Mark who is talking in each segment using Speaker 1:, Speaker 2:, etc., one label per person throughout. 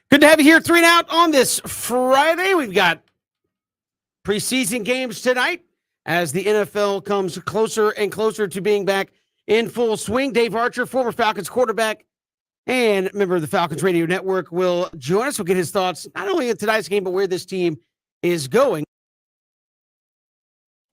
Speaker 1: Good to have you here, 3 and Out on this Friday. We've got preseason games tonight as the NFL comes closer and closer to being back in full swing. Dave Archer, former Falcons quarterback and member of the Falcons Radio Network, will join us. We'll get his thoughts not only on tonight's game, but where this team is going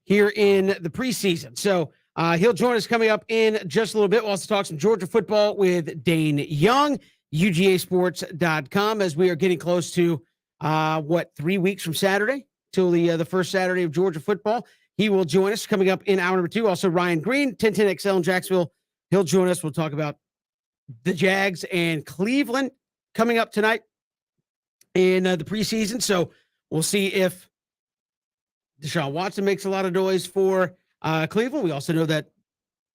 Speaker 1: here in the preseason. So he'll join us coming up in just a little bit. We'll also talk some Georgia football with Dane Young, UGAsports.com, as we are getting close to 3 weeks from Saturday till the first Saturday of Georgia football. He will join us coming up in hour number 2. Also, Ryan Green, 1010XL in Jacksonville. He'll join us. We'll talk about the Jags and Cleveland coming up tonight in the preseason. So we'll see if Deshaun Watson makes a lot of noise for Cleveland. We also know that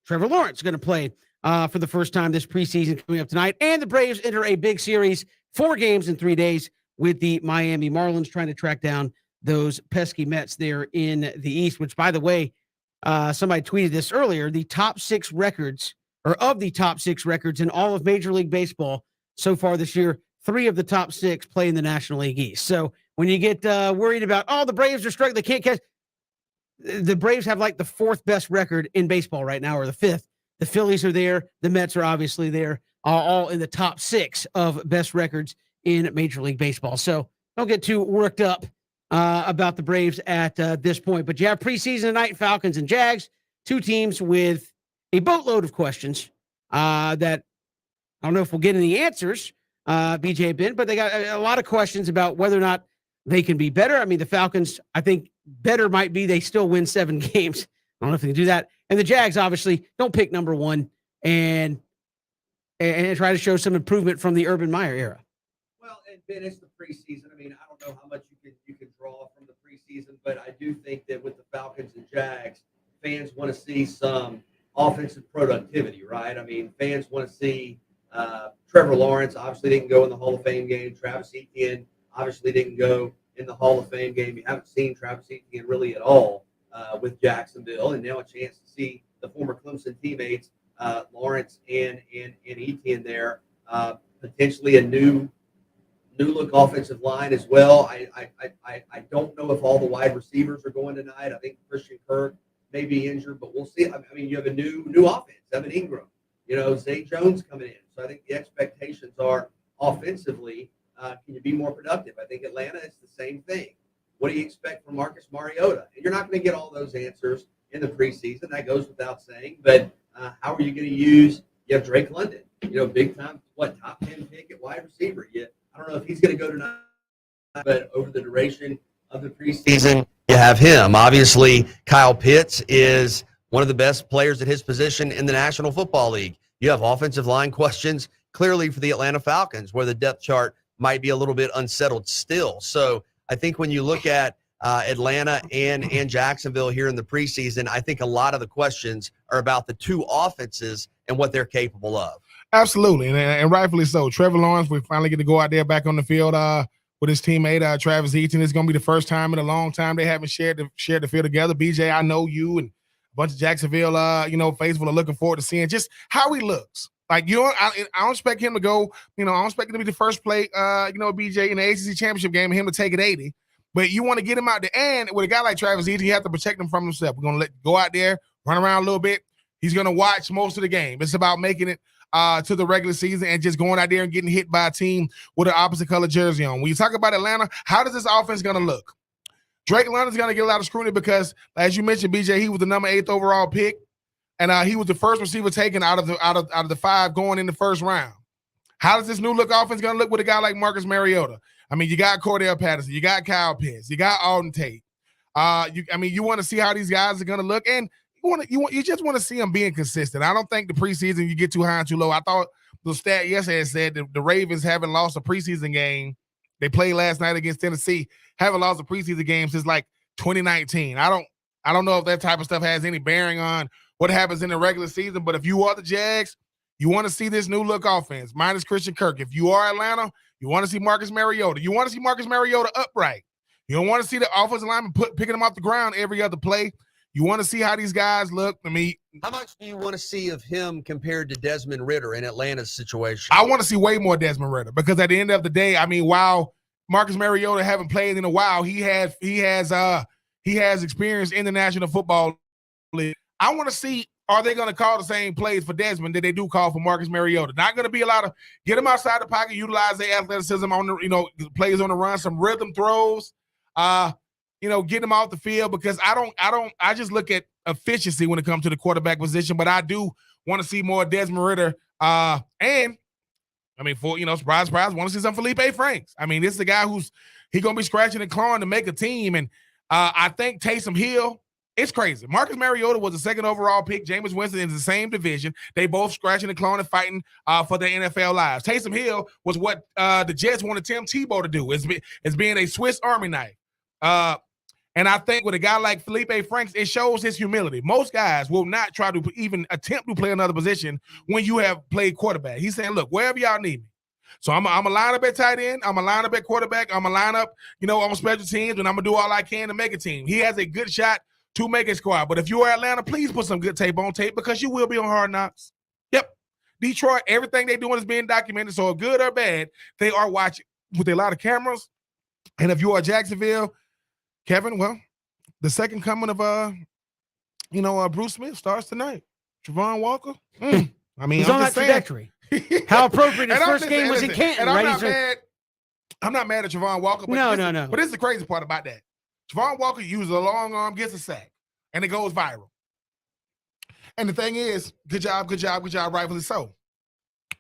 Speaker 1: Trevor Lawrence is going to play for the first time this preseason coming up tonight. And the Braves enter a big series, 4 games in 3 days with the Miami Marlins, trying to track down those pesky Mets there in the East, which, by the way, somebody tweeted this earlier, the top 6 records, or of the top 6 records in all of Major League Baseball so far this year, 3 of the top 6 play in the National League East. So when you get worried about, the Braves are struggling, they can't catch, the Braves have like the 4th best record in baseball right now, or the 5th. The Phillies are there. The Mets are obviously there, all in the top 6 of best records in Major League Baseball. So don't get too worked up about the Braves at this point. But you have preseason tonight, Falcons and Jags, 2 teams with a boatload of questions that I don't know if we'll get any answers, BJ and Ben, but they got a lot of questions about whether or not they can be better. I mean, the Falcons, I think better might be they still win 7 games. I don't know if they can do that. And the Jags obviously don't pick number 1 and try to show some improvement from the Urban Meyer era.
Speaker 2: Well, and Ben, it's the preseason. I mean, I don't know how much you can draw from the preseason, but I do think that with the Falcons and Jags, fans want to see some offensive productivity, right? I mean, fans want to see Trevor Lawrence obviously didn't go in the Hall of Fame game. Travis Etienne obviously didn't go in the Hall of Fame game. You haven't seen Travis Etienne really at all with Jacksonville, and now a chance to see the former Clemson teammates, Lawrence and Etienne there, potentially a new look offensive line as well. I don't know if all the wide receivers are going tonight. I think Christian Kirk may be injured, but we'll see. I mean, you have a new offense, Evan Ingram, Zay Jones coming in. So I think the expectations are offensively, can you be more productive? I think Atlanta is the same thing. What do you expect from Marcus Mariota? And you're not going to get all those answers in the preseason. That goes without saying. But how are you going to use? You have Drake London, big time, top 10 pick at wide receiver. I don't know if he's going to go tonight, but over the duration of the preseason, you have him. Obviously, Kyle Pitts is one of the best players at his position in the National Football League. You have offensive line questions clearly for the Atlanta Falcons, where the depth chart might be a little bit unsettled still. So I think when you look at Atlanta and Jacksonville here in the preseason, I think a lot of the questions are about the 2 offenses and what they're capable of.
Speaker 3: Absolutely, and rightfully so. Trevor Lawrence, we finally get to go out there back on the field with his teammate Travis Etienne. It's going to be the first time in a long time they haven't shared the field together. BJ, I know you and a bunch of Jacksonville, faithful are looking forward to seeing just how he looks. Like, I don't expect him to go, I don't expect him to be the first play, BJ, in the ACC championship game and him to take it 80. But you want to get him out there. And with a guy like Travis Etienne, you have to protect him from himself. We're going to go out there, run around a little bit. He's going to watch most of the game. It's about making it to the regular season and just going out there and getting hit by a team with an opposite color jersey on. When you talk about Atlanta, how does this offense going to look? Drake London's going to get a lot of scrutiny because, as you mentioned, BJ, he was the number 8th overall pick. And he was the first receiver taken out of the 5 going in the first round. How does this new look offense going to look with a guy like Marcus Mariota? I mean, you got Cordell Patterson, you got Kyle Pitts, you got Alden Tate. You want to see how these guys are going to look, and you just want to see them being consistent. I don't think the preseason you get too high and too low. I thought the stat yesterday said that the Ravens haven't lost a preseason game. They played last night against Tennessee. Haven't lost a preseason game since like 2019. I don't know if that type of stuff has any bearing on what happens in the regular season, but if you are the Jags, you want to see this new look offense, minus Christian Kirk. If you are Atlanta, you want to see Marcus Mariota. You want to see Marcus Mariota upright. You don't want to see the offensive lineman picking him off the ground every other play. You want to see how these guys look. I mean,
Speaker 4: How much do you want to see of him compared to Desmond Ridder in Atlanta's situation?
Speaker 3: I want to see way more Desmond Ridder because at the end of the day, I mean, while Marcus Mariota haven't played in a while, he has experience in the National Football League. I want to see, are they going to call the same plays for Desmond that they do call for Marcus Mariota? Not going to be a lot of get him outside the pocket, utilize their athleticism on the plays on the run, some rhythm throws, get him off the field because I just look at efficiency when it comes to the quarterback position, but I do want to see more Desmond Ridder. And I mean, surprise, surprise, want to see some Felipe Franks. I mean, this is a guy he's going to be scratching and clawing to make a team. And I think Taysom Hill, it's crazy. Marcus Mariota was the second overall pick. Jameis Winston is the same division. They both scratching and clawing and fighting for their NFL lives. Taysom Hill was what the Jets wanted Tim Tebow to do. It's being a Swiss Army knife. And I think with a guy like Felipe Franks, it shows his humility. Most guys will not try to even attempt to play another position when you have played quarterback. He's saying, look, wherever y'all need me. So I'm a line up at tight end. I'm a line up at quarterback. I'm a line up, on special teams, and I'm going to do all I can to make a team. He has a good shot to make a squad. But if you are Atlanta, please put some good tape on tape because you will be on Hard Knocks. Yep. Detroit, everything they're doing is being documented. So good or bad, they are watching with a lot of cameras. And if you are Jacksonville, Kevin, well, the second coming of Bruce Smith starts tonight. Travon Walker. I mean,
Speaker 1: he's on that trajectory. How appropriate his first game was in Canton,
Speaker 3: and
Speaker 1: right?
Speaker 3: I'm not mad at Travon Walker. But
Speaker 1: No.
Speaker 3: But this is the crazy part about that. Travon Walker uses a long arm, gets a sack, and it goes viral. And the thing is, good job, rightfully so.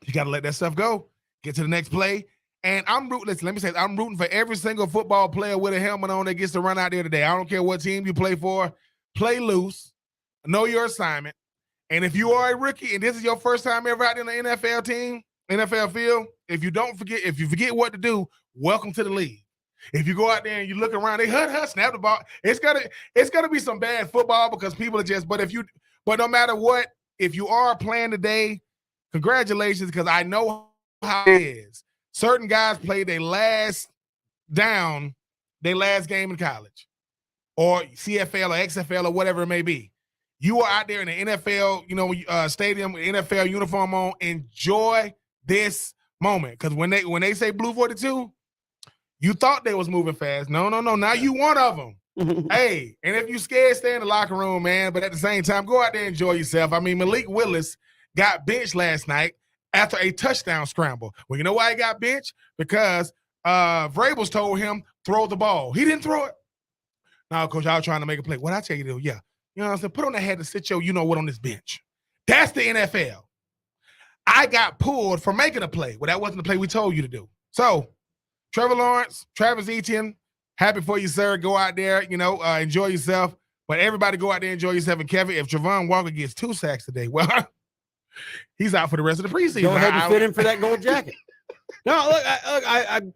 Speaker 3: You got to let that stuff go. Get to the next play. And I'm rooting for every single football player with a helmet on that gets to run out there today. I don't care what team you play for. Play loose. Know your assignment. And if you are a rookie and this is your first time ever out in the NFL team, NFL field, if you forget what to do, welcome to the league. If you go out there and you look around, they snap the ball. It's gonna be some bad football because people are but no matter what, if you are playing today, congratulations, because I know how it is. Certain guys play their last game in college or CFL or XFL or whatever it may be. You are out there in the NFL, stadium, NFL uniform on. Enjoy this moment. Because when they say Blue 42, you thought they was moving fast. No. Now you one of them. Hey, and if you scared, stay in the locker room, man. But at the same time, go out there and enjoy yourself. I mean, Malik Willis got benched last night after a touchdown scramble. Well, you know why he got benched? Because Vrabels told him, throw the ball. He didn't throw it. No, Coach, I was trying to make a play. What I tell you to do? Yeah. You know what I'm saying? Put on the head to sit your you-know-what on this bench. That's the NFL. I got pulled for making a play. Well, that wasn't the play we told you to do. So, Trevor Lawrence, Travis Etienne, happy for you, sir. Go out there, enjoy yourself. But everybody go out there and enjoy yourself. And Kevin, if Travon Walker gets 2 sacks today, well, he's out for the rest of the preseason.
Speaker 1: Go ahead and fit him for that gold jacket. No, look,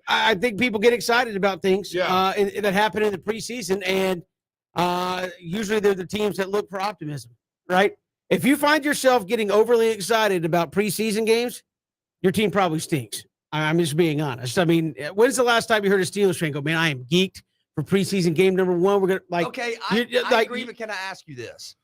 Speaker 1: I think people get excited about things that happen in the preseason, and usually they're the teams that look for optimism, right? If you find yourself getting overly excited about preseason games, your team probably stinks. I'm just being honest. I mean, when's the last time you heard a Steelers fan go, man, I am geeked for preseason game number 1? We're going to
Speaker 4: okay, I agree, but can I ask you this?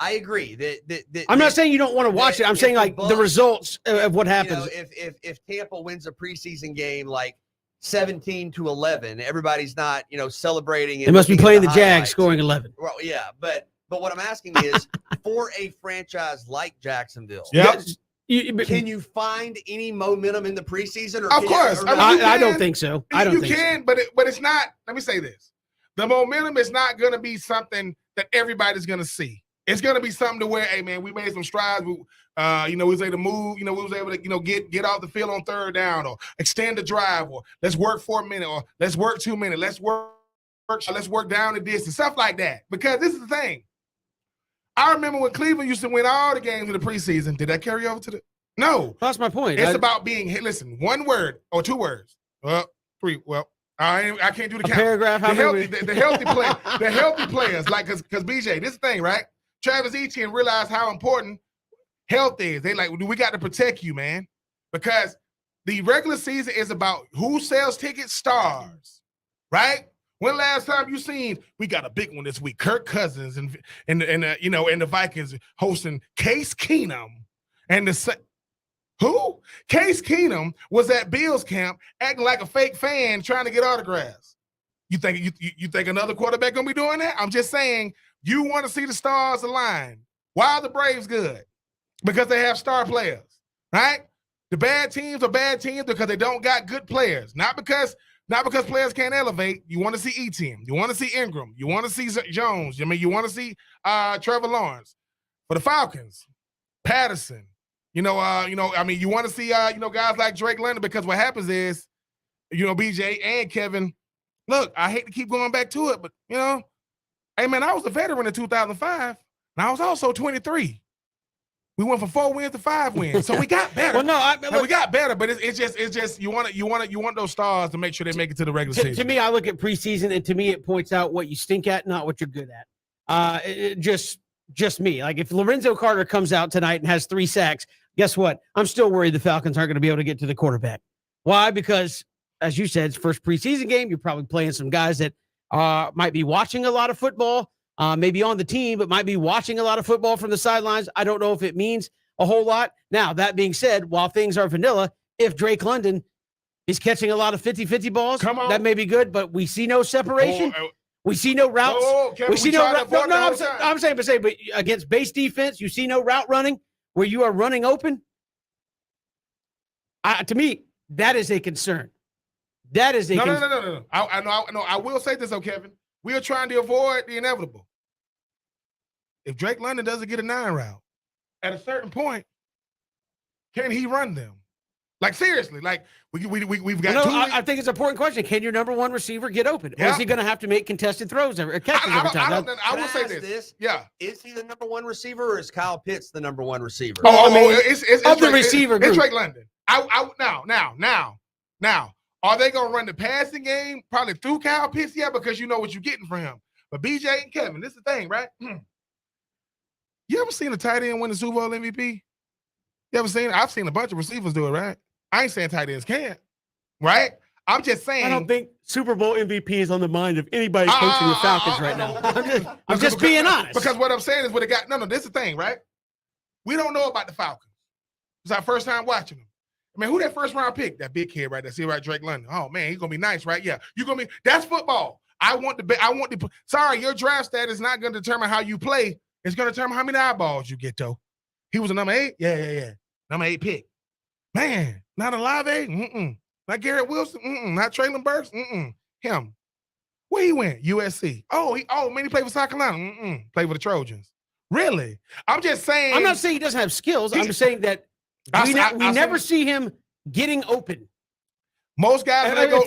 Speaker 4: I agree that
Speaker 1: I'm not saying you don't want to watch it. I'm saying the results of what happens.
Speaker 4: If Tampa wins a preseason game like 17-11, everybody's not celebrating.
Speaker 1: They must be playing the Jags, scoring 11.
Speaker 4: Well, yeah, but what I'm asking is for a franchise like Jacksonville.
Speaker 3: Yeah.
Speaker 4: Can you find any momentum in the preseason?
Speaker 3: Of course.
Speaker 1: I don't think so.
Speaker 3: You can, but it's not. Let me say this. The momentum is not going to be something that everybody's going to see. It's going to be something to where, hey, man, we made some strides. We was able to move. We was able to, get off the field on third down or extend the drive or let's work for a minute or let's work 2 minutes. Let's work down the distance, stuff like that. Because this is the thing. I remember when Cleveland used to win all the games in the preseason. Did that carry over to the – no.
Speaker 1: That's my point.
Speaker 3: It's about being – listen, 1 word or 2 words. Well, 3. Well, I can't do the count.
Speaker 1: Paragraph.
Speaker 3: The healthy players, like because BJ, this thing, right? Travis Etienne realized how important health is. They like, we got to protect you, man, because the regular season is about who sells tickets, stars, right? When last time you seen we got a big one this week? Kirk Cousins and the Vikings hosting Case Keenum and who? Case Keenum was at Bills camp acting like a fake fan trying to get autographs. You think another quarterback gonna be doing that? I'm just saying you want to see the stars align. Why are the Braves good? Because they have star players, right? The bad teams are bad teams because they don't got good players. Not because players can't elevate. You want to see Etienne. You want to see Ingram. You want to see Jones. I mean, you want to see Trevor Lawrence. For the Falcons, Patterson. You want to see guys like Drake London, because what happens is, BJ and Kevin. Look, I hate to keep going back to it, but hey man, I was a veteran in 2005, and I was also 23. We went from 4 wins to 5 wins, so we got better.
Speaker 1: Well, no,
Speaker 3: we got better, but it's just you want those stars to make sure they make it to the regular season.
Speaker 1: To me, I look at preseason, and to me, it points out what you stink at, not what you're good at. Just me. Like if Lorenzo Carter comes out tonight and has 3 sacks, guess what? I'm still worried the Falcons aren't going to be able to get to the quarterback. Why? Because, as you said, it's first preseason game. You're probably playing some guys that might be watching a lot of football. Maybe on the team, but might be watching a lot of football from the sidelines. I don't know if it means a whole lot. Now, that being said, while things are vanilla, if Drake London is catching a lot of 50-50 balls, that may be good, but we see no separation. We see no routes.
Speaker 3: Kevin,
Speaker 1: we see no route. No, I'm saying, but against base defense, you see no route running where you are running open. To me, that is a concern. That is a concern.
Speaker 3: No. I will say this, though, Kevin. We are trying to avoid the inevitable. If Drake London doesn't get a 9 route, at a certain point, can he run them? Like seriously, like we've got.
Speaker 1: I think it's an important question. Can your number 1 receiver get open, or is he going to have to make contested throws or catches every time?
Speaker 3: I will say this. Yeah,
Speaker 4: is he the number 1 receiver, or is Kyle Pitts the number 1 receiver?
Speaker 3: It's
Speaker 1: of the receiver group.
Speaker 3: It's Drake London. Now, are they going to run the passing game probably through Kyle Pitts? Yeah, because you know what you're getting from him. But BJ and Kevin, this is the thing, right? You ever seen a tight end win the Super Bowl MVP? You ever seen it? I've seen a bunch of receivers do it, right? I ain't saying tight ends can't, right? I'm just saying.
Speaker 1: I don't think Super Bowl MVP is on the mind of anybody coaching the Falcons right now. I'm just being honest.
Speaker 3: Because what I'm saying is what it got. No, this is the thing, right? We don't know about the Falcons. It's our first time watching them. I mean, who that first round pick? That big kid right there. See right, Drake London. Oh man, he's gonna be nice, right? Yeah, you're gonna be. That's football. Sorry, your draft stat is not gonna determine how you play. It's gonna determine how many eyeballs you get, though. He was a number 8. Yeah. Number 8 pick. Man, not a Olave. Not Garrett Wilson. Not Traylon Burks. Him. Where he went? USC. He played for South Carolina. Played for the Trojans. Really? I'm just saying.
Speaker 1: I'm not saying he doesn't have skills. I'm just saying that we never see him getting open.
Speaker 3: Most guys, when they go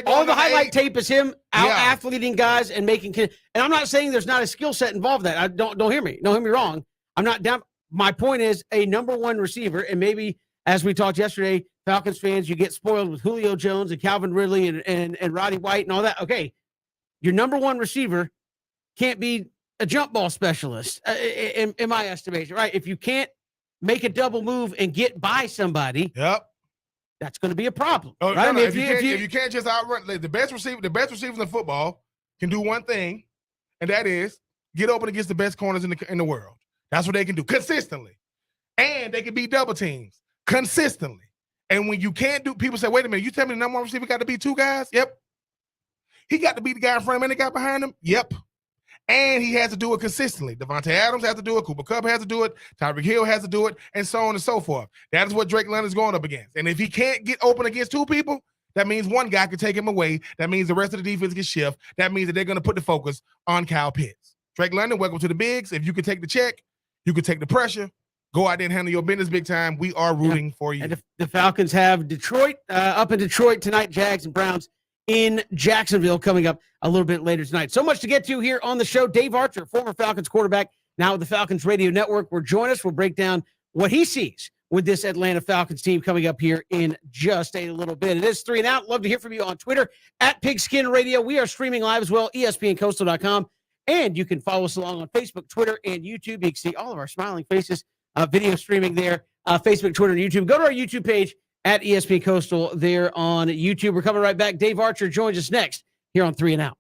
Speaker 1: all the highlight tape is him out-athleting guys and making. And I'm not saying there's not a skill set involved. That don't hear me. Don't hear me wrong. I'm not down. My point is a number 1 receiver, and maybe as we talked yesterday, Falcons fans, you get spoiled with Julio Jones and Calvin Ridley and Roddy White and all that. Okay, your number 1 receiver can't be a jump ball specialist in my estimation, right? If you can't make a double move and get by somebody, that's going to be a problem. Right?
Speaker 3: I mean, if you can't just outrun the best receivers in football can do one thing, and that is get open against the best corners in the world. That's what they can do consistently, and they can beat double teams consistently. And when you can't do, people say, "Wait a minute, you tell me the number 1 receiver got to be 2 guys?" Yep. He got to beat the guy in front of him and the guy behind him. Yep. And he has to do it consistently. Devontae Adams has to do it. Cooper Kupp has to do it. Tyreek Hill has to do it, and so on and so forth. That is what Drake London is going up against. And if he can't get open against 2 people, that means one guy can take him away. That means the rest of the defense can shift. That means that they're going to put the focus on Kyle Pitts. Drake London, welcome to the Bigs. If you can take the check, you can take the pressure. Go out there and handle your business big time. We are rooting for you.
Speaker 1: And the Falcons have Detroit up in Detroit tonight, Jags and Browns in Jacksonville coming up a little bit later tonight. So much to get to here on the show. Dave Archer, former Falcons quarterback, now with the Falcons Radio Network, will join us. We'll break down what he sees with this Atlanta Falcons team coming up here in just a little bit. It is 3 and Out. Love to hear from you on Twitter at Pigskin Radio. We are streaming live as well, ESPNCoastal.com. And you can follow us along on Facebook, Twitter, and YouTube. You can see all of our smiling faces, video streaming there, Facebook, Twitter, and YouTube. Go to our YouTube page at ESPN Coastal there on YouTube. We're coming right back. Dave Archer joins us next here on 3 and Out.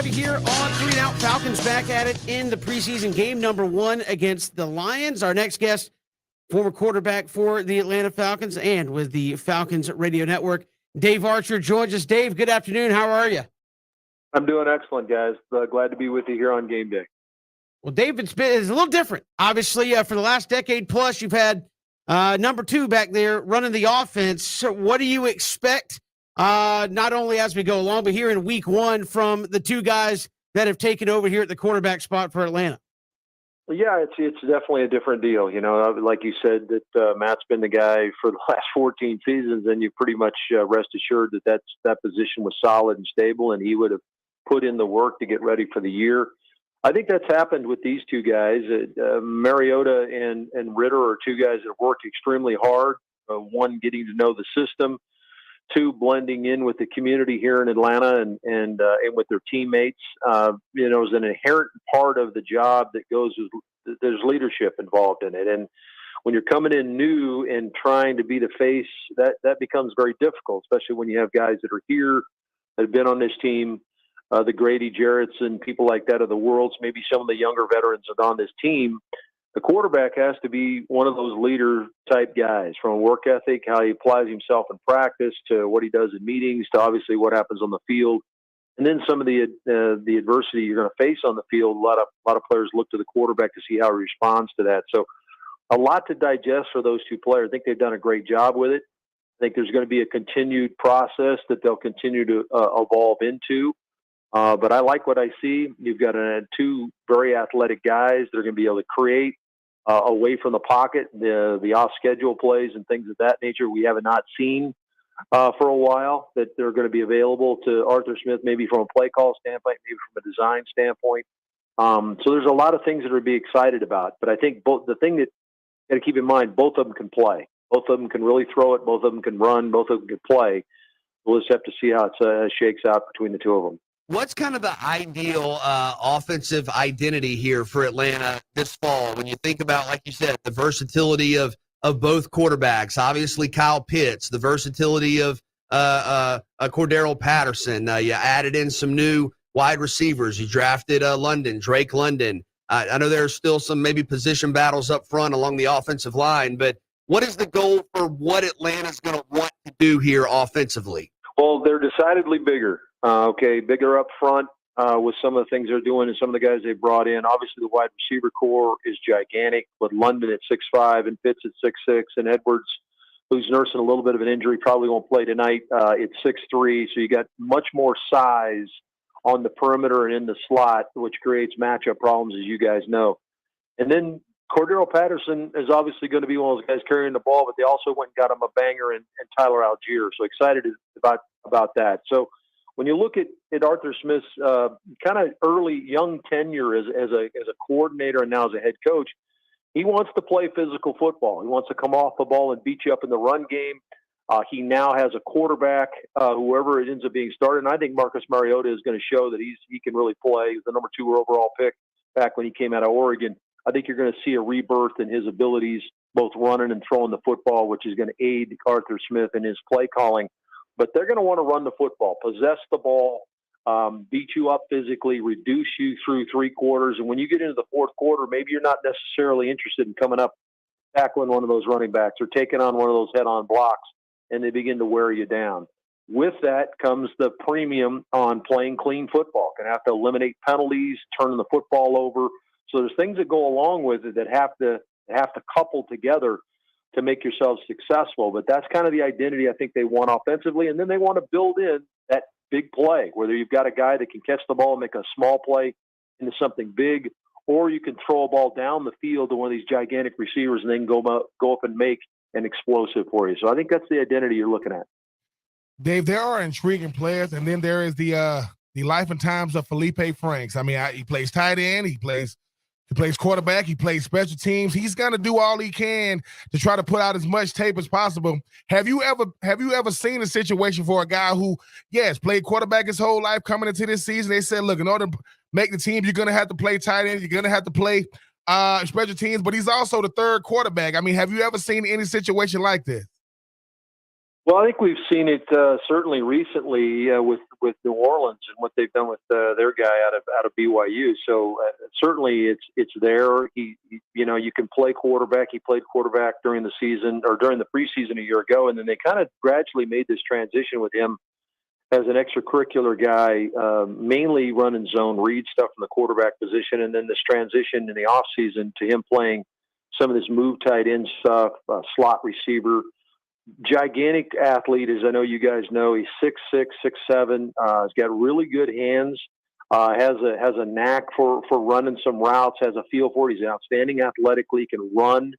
Speaker 1: Here on 3 and Out, Falcons back at it in the preseason game number 1 against the Lions. Our next guest, former quarterback for the Atlanta Falcons and with the Falcons Radio Network, Dave Archer joins us. Dave, good afternoon. How are you?
Speaker 5: I'm doing excellent, guys. Glad to be with you here on game day.
Speaker 1: Well, Dave, it's a little different. Obviously, for the last decade plus, you've had number 2 back there running the offense. So what do you expect, not only as we go along, but here in week 1 from the 2 guys that have taken over here at the quarterback spot for Atlanta?
Speaker 5: Well, yeah, it's definitely a different deal. You know, like you said, that Matt's been the guy for the last 14 seasons, and you pretty much rest assured that position was solid and stable, and he would have put in the work to get ready for the year. I think that's happened with these 2 guys. Mariota and Ritter are 2 guys that have worked extremely hard. One, getting to know the system. 2, blending in with the community here in Atlanta and with their teammates. You know, is an inherent part of the job that goes with, there's leadership involved in it. And when you're coming in new and trying to be the face, that becomes very difficult, especially when you have guys that are here, that have been on this team, the Grady Jarretts and people like that of the world, maybe some of the younger veterans that are on this team. The quarterback has to be one of those leader type guys, from a work ethic, how he applies himself in practice, to what he does in meetings, to obviously what happens on the field. And then some of the adversity you're going to face on the field. A lot of players look to the quarterback to see how he responds to that. So a lot to digest for those 2 players. I think they've done a great job with it. I think there's going to be a continued process that they'll continue to evolve into. But I like what I see. You've got 2 very athletic guys that are going to be able to create away from the pocket, the off-schedule plays and things of that nature we have not seen for a while, that they're going to be available to Arthur Smith, maybe from a play call standpoint, maybe from a design standpoint. So there's a lot of things that are to be excited about. But I think the thing that you got to keep in mind, both of them can play. Both of them can really throw it. Both of them can run. Both of them can play. We'll just have to see how it shakes out between the 2 of them.
Speaker 4: What's kind of the ideal offensive identity here for Atlanta this fall? When you think about, like you said, the versatility of both quarterbacks, obviously Kyle Pitts, the versatility of Cordero Patterson. You added in some new wide receivers. You drafted Drake London. I know there's still some maybe position battles up front along the offensive line, but what is the goal for what Atlanta's going to want to do here offensively?
Speaker 5: Well, they're decidedly bigger. Bigger up front with some of the things they're doing and some of the guys they brought in. Obviously, the wide receiver core is gigantic, with London at 6'5", and Pitts at 6'6", and Edwards, who's nursing a little bit of an injury, probably won't play tonight, at 6'3". So you got much more size on the perimeter and in the slot, which creates matchup problems, as you guys know. And then Cordero Patterson is obviously going to be one of those guys carrying the ball, but they also went and got him a banger in Tyler Algier. So excited about that. So when you look at Arthur Smith's kind of early young tenure as a coordinator and now as a head coach, he wants to play physical football. He wants to come off the ball and beat you up in the run game. He now has a quarterback, whoever it ends up being started. And I think Marcus Mariota is going to show that he can really play. He was the number 2 overall pick back when he came out of Oregon. I think you're going to see a rebirth in his abilities, both running and throwing the football, which is going to aid Arthur Smith in his play calling. But they're going to want to run the football, possess the ball, beat you up physically, reduce you through 3 quarters. And when you get into the 4th quarter, maybe you're not necessarily interested in coming up, tackling one of those running backs or taking on one of those head-on blocks, and they begin to wear you down. With that comes the premium on playing clean football. Going to have to eliminate penalties, turning the football over. So there's things that go along with it that have to couple together to make yourselves successful. But that's kind of the identity I think they want offensively. And then they want to build in that big play, whether you've got a guy that can catch the ball and make a small play into something big, or you can throw a ball down the field to one of these gigantic receivers and then go up and make an explosive for you. So I think that's the identity you're looking at.
Speaker 3: Dave, there are intriguing players, and then there is the life and times of Felipe Franks. I mean, he plays tight end, he plays quarterback, he plays special teams. He's gonna do all he can to try to put out as much tape as possible. Have you ever seen a situation for a guy who, yes, played quarterback his whole life coming into this season? They said, look, in order to make the team, you're gonna have to play tight end, you're gonna have to play special teams, but he's also the 3rd quarterback. I mean, have you ever seen any situation like this?
Speaker 5: Well, I think we've seen it certainly recently with with New Orleans and what they've done with their guy out of BYU. So certainly it's there. He you can play quarterback. He played quarterback during the season or during the preseason a year ago, and then they kind of gradually made this transition with him as an extracurricular guy, mainly running zone read stuff from the quarterback position, and then this transition in the off season to him playing some of this move tight end stuff, slot receiver. Gigantic athlete, as I know you guys know. He's 6'6", 6'7". He's got really good hands. Has a knack for running some routes. Has a feel for it. He's outstanding athletically. Can run.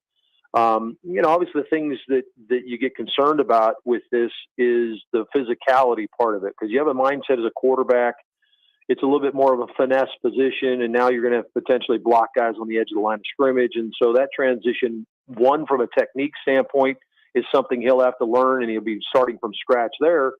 Speaker 5: Obviously the things that you get concerned about with this is the physicality part of it, because you have a mindset as a quarterback. It's a little bit more of a finesse position, and now you're going to have potentially block guys on the edge of the line of scrimmage. And so that transition, one, from a technique standpoint, is something he'll have to learn, and he'll be starting from scratch there.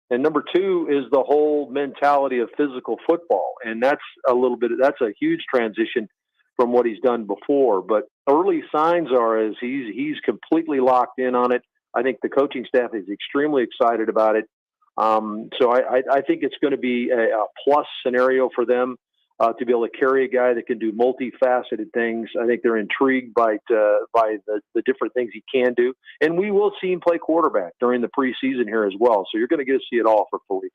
Speaker 5: And number two is the whole mentality of physical football. And that's a huge transition from what he's done before. But early signs are as he's completely locked in on it. I think the coaching staff is extremely excited about it. So I think it's going to be a plus scenario for them to be able to carry a guy that can do multifaceted things. I think they're intrigued by the different things he can do. And we will see him play quarterback during the preseason here as well. So you're going to get to see it all for Felipe.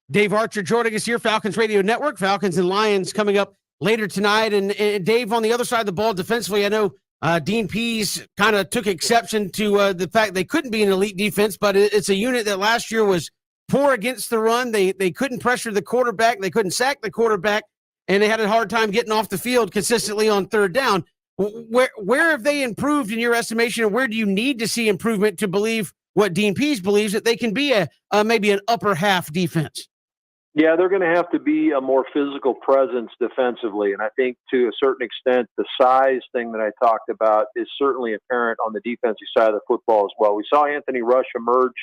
Speaker 1: Dave Archer joining us here, Falcons Radio Network. Falcons and Lions coming up later tonight. And Dave, on the other side of the ball defensively, I know Dean Pease kind of took exception to the fact they couldn't be an elite defense, but it's a unit that last year was poor against the run. They couldn't pressure the quarterback. They couldn't sack the quarterback, and they had a hard time getting off the field consistently on third down. Where have they improved in your estimation, and where do you need to see improvement to believe what Dean Pease believes, that they can be maybe an upper half defense?
Speaker 5: Yeah, they're going to have to be a more physical presence defensively. And I think to a certain extent, the size thing that I talked about is certainly apparent on the defensive side of the football as well. We saw Anthony Rush emerge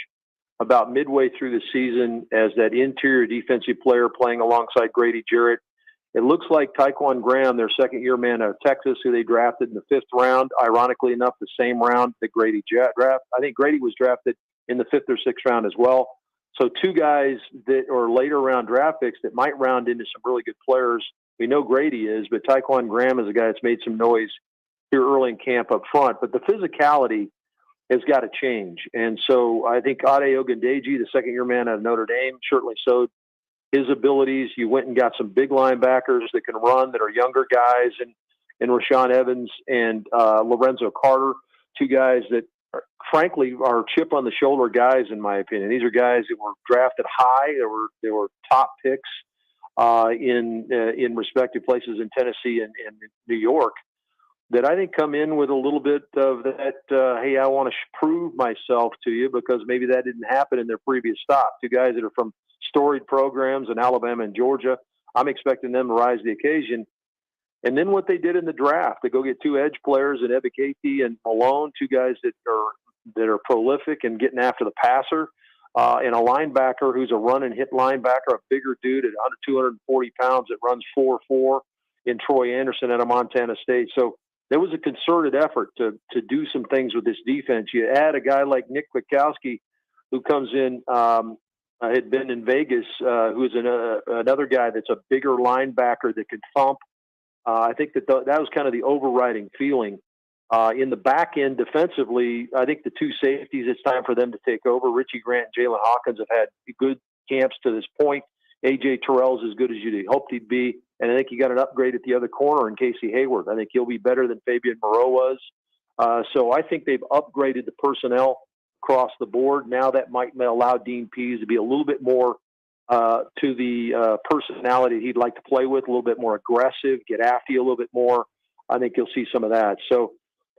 Speaker 5: about midway through the season as that interior defensive player playing alongside Grady Jarrett. It looks like Tyquan Graham, their second-year man out of Texas, who they drafted in the 5th round, ironically enough, the same round that Grady drafted. I think Grady was drafted in the 5th or 6th round as well. So two guys that are later round draft picks that might round into some really good players. We know Grady is, but Tyquan Graham is a guy that's made some noise here early in camp up front. But the physicality has got to change. And so I think Ade Ogundeji, the second-year man out of Notre Dame, certainly showed his abilities. You went and got some big linebackers that can run, that are younger guys, and Rashaan Evans and Lorenzo Carter, two guys that frankly are chip on the shoulder guys, in my opinion. These are guys that were drafted high. They were top picks in respective places in Tennessee and New York, that I think come in with a little bit of that, hey, I want to prove myself to you, because maybe that didn't happen in their previous stop. Two guys that are from storied programs in Alabama and Georgia. I'm expecting them to rise to the occasion. And then what they did in the draft, to go get two edge players in Ebiketie and Malone, two guys that are prolific and getting after the passer, and a linebacker who's a run and hit linebacker, a bigger dude at 240 pounds that runs 4.4 in Troy Anderson out of Montana State. So there was a concerted effort to do some things with this defense. You add a guy like Nick Kwiatkowski, who comes in, had been in Vegas, who's another guy that's a bigger linebacker that can thump. I think that was kind of the overriding feeling. In the back end defensively, I think the two safeties, it's time for them to take over. Richie Grant and Jalen Hawkins have had good camps to this point. A.J. Terrell's as good as you'd hoped he'd be. And I think you got an upgrade at the other corner in Casey Hayward. I think he'll be better than Fabian Moreau was. So I think they've upgraded the personnel across the board. Now that might allow Dean Pease to be a little bit more to the personality he'd like to play with, a little bit more aggressive, get after you a little bit more. I think you'll see some of that. So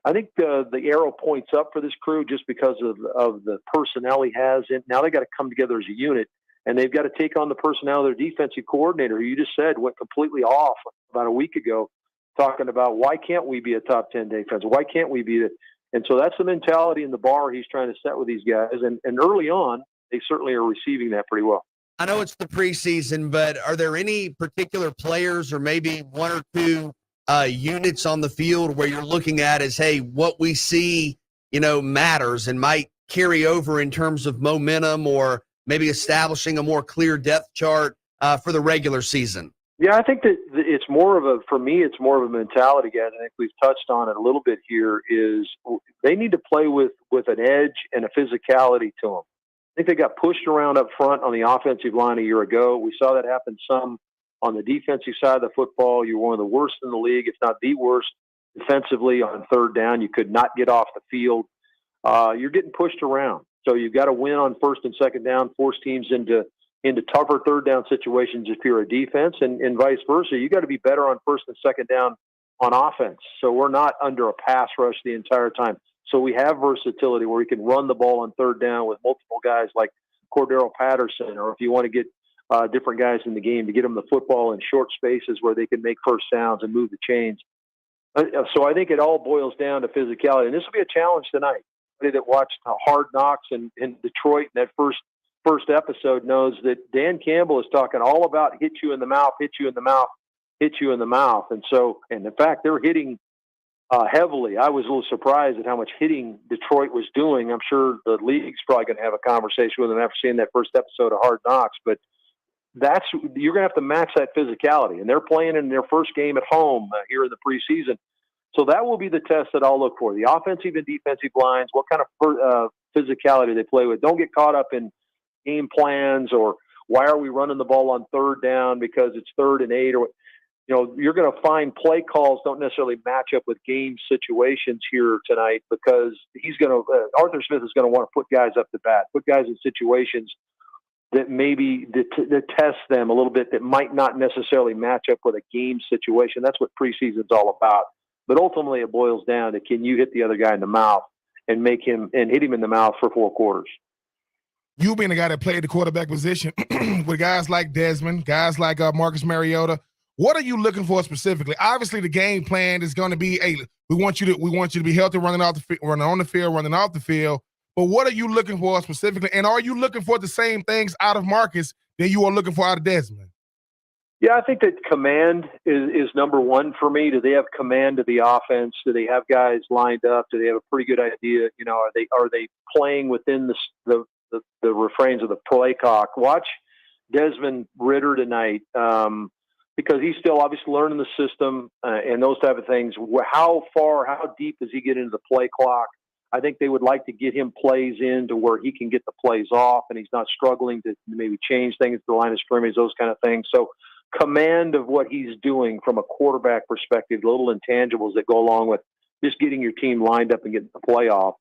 Speaker 5: I think the arrow points up for this crew just because of the personnel he has. And now they got to come together as a unit, and they've got to take on the personnel of their defensive coordinator, who you just said went completely off about a week ago, talking about why can't we be a top 10 defense? Why can't we be and so that's the mentality and the bar he's trying to set with these guys. And early on, they certainly are receiving that pretty well.
Speaker 4: I know it's the preseason, but are there any particular players or maybe one or two units on the field where you're looking at as, hey, what we see, matters and might carry over in terms of momentum or maybe establishing a more clear depth chart for the regular season?
Speaker 5: Yeah, I think that it's more of for me, it's more of a mentality, guys. I think we've touched on it a little bit here, is they need to play with an edge and a physicality to them. I think they got pushed around up front on the offensive line a year ago. We saw that happen some on the defensive side of the football. You're one of the worst in the league, if not the worst, defensively on third down. You could not get off the field. You're getting pushed around. So you've got to win on first and second down, force teams into tougher third down situations if you're a defense, and vice versa. You got to be better on first and second down on offense. So we're not under a pass rush the entire time. So we have versatility where we can run the ball on third down with multiple guys like Cordero Patterson, or if you want to get different guys in the game to get them the football in short spaces where they can make first downs and move the chains. So I think it all boils down to physicality. And this will be a challenge tonight. Anybody that watched Hard Knocks in Detroit in that first episode knows that Dan Campbell is talking all about hit you in the mouth, hit you in the mouth, hit you in the mouth. And in fact, they're hitting heavily. I was a little surprised at how much hitting Detroit was doing. I'm sure the league's probably going to have a conversation with them after seeing that first episode of Hard Knocks, but you're going to have to match that physicality. And they're playing in their first game at home here in the preseason. So that will be the test that I'll look for. The offensive and defensive lines, what kind of physicality they play with. Don't get caught up in game plans or why are we running the ball on third down because it's 3rd and 8, or you're going to find play calls don't necessarily match up with game situations here tonight, because Arthur Smith is going to want to put guys up to bat, put guys in situations that maybe that test them a little bit that might not necessarily match up with a game situation. That's what preseason's all about. But ultimately, it boils down to, can you hit the other guy in the mouth and hit him in the mouth for 4 quarters?
Speaker 3: You being a guy that played the quarterback position with guys like Desmond, guys like Marcus Mariota, what are you looking for specifically? Obviously, the game plan is going to be, hey, we want you to be healthy, running on the field, running off the field. But what are you looking for specifically? And are you looking for the same things out of Marcus that you are looking for out of Desmond?
Speaker 5: Yeah, I think that command is number one for me. Do they have command of the offense? Do they have guys lined up? Do they have a pretty good idea? Are they playing within the refrains of the play clock? Watch Desmond Ridder tonight, because he's still obviously learning the system and those type of things. How deep does he get into the play clock? I think they would like to get him plays in to where he can get the plays off and he's not struggling to maybe change things to the line of scrimmage, those kind of things. So command of what he's doing from a quarterback perspective, the little intangibles that go along with just getting your team lined up and getting the playoff.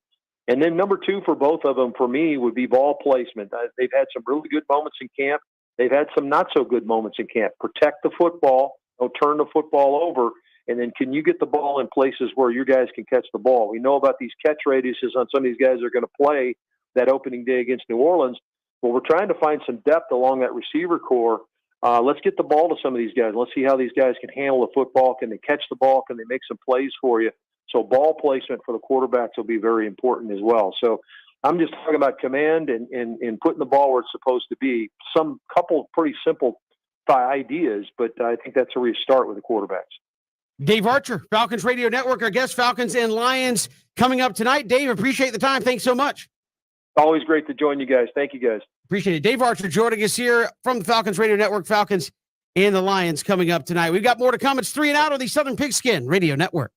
Speaker 5: And then number 2 for both of them, for me, would be ball placement. They've had some really good moments in camp. They've had some not so good moments in camp. Protect the football. Don't turn the football over. And then can you get the ball in places where your guys can catch the ball? We know about these catch radiuses on some of these guys that are going to play that opening day against New Orleans. Well, we're trying to find some depth along that receiver core. Let's get the ball to some of these guys. Let's see how these guys can handle the football. Can they catch the ball? Can they make some plays for you? So ball placement for the quarterbacks will be very important as well. So I'm just talking about command and putting the ball where it's supposed to be. Some couple pretty simple ideas, but I think that's where you start with the quarterbacks.
Speaker 1: Dave Archer, Falcons Radio Network, our guest, Falcons and Lions coming up tonight. Dave, appreciate the time. Thanks so much.
Speaker 5: Always great to join you guys. Thank you, guys.
Speaker 1: Appreciate it. Dave Archer joining us here from the Falcons Radio Network. Falcons and the Lions coming up tonight. We've got more to come. It's 3 and Out on the Southern Pigskin Radio Network.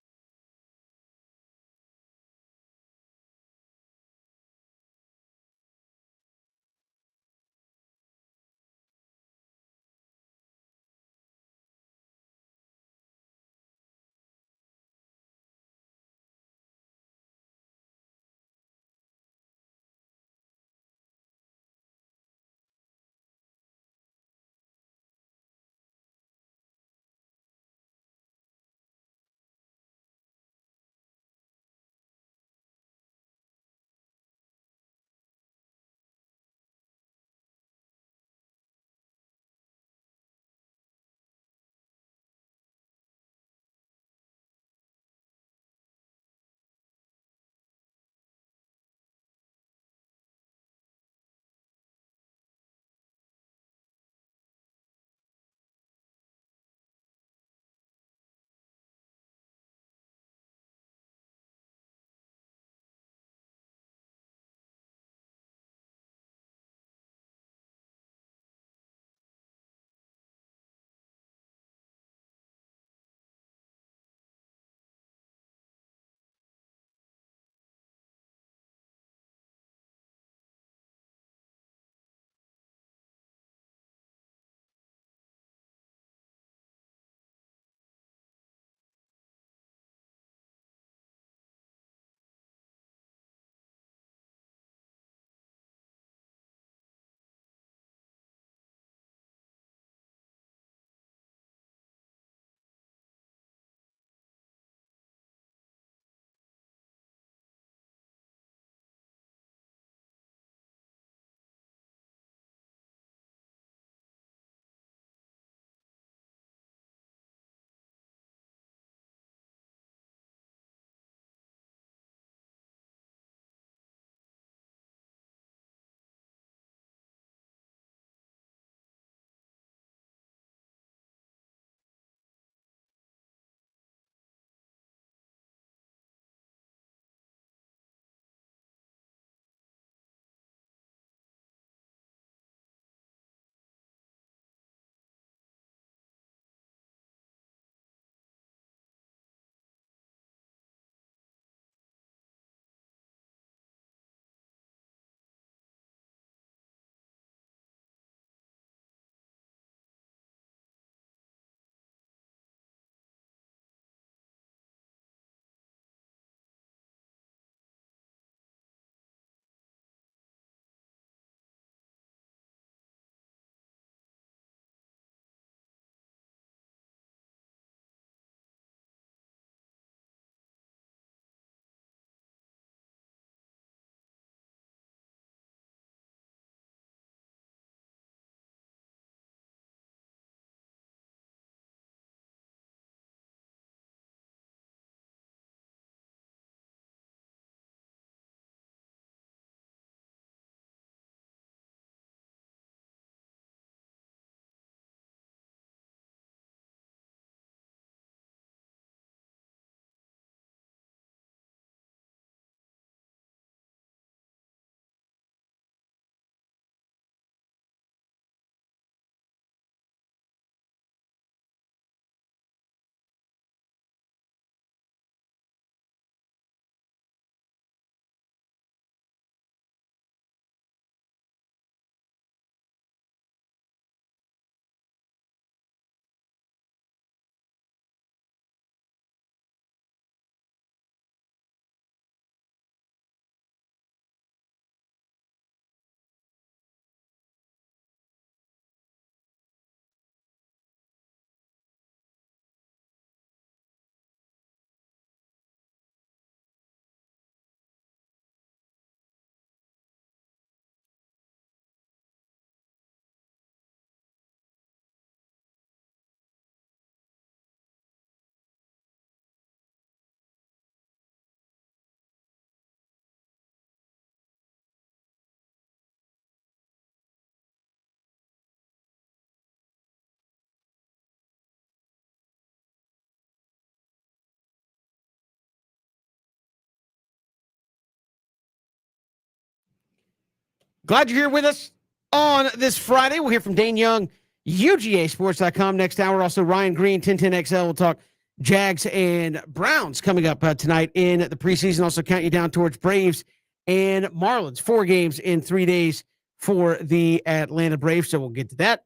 Speaker 1: Glad you're here with us on this Friday. We'll hear from Dane Young, UGAsports.com next hour. Also, Ryan Green, 1010XL. We'll talk Jags and Browns coming up tonight in the preseason. Also, count you down towards Braves and Marlins. 4 games in 3 days for the Atlanta Braves. So we'll get to that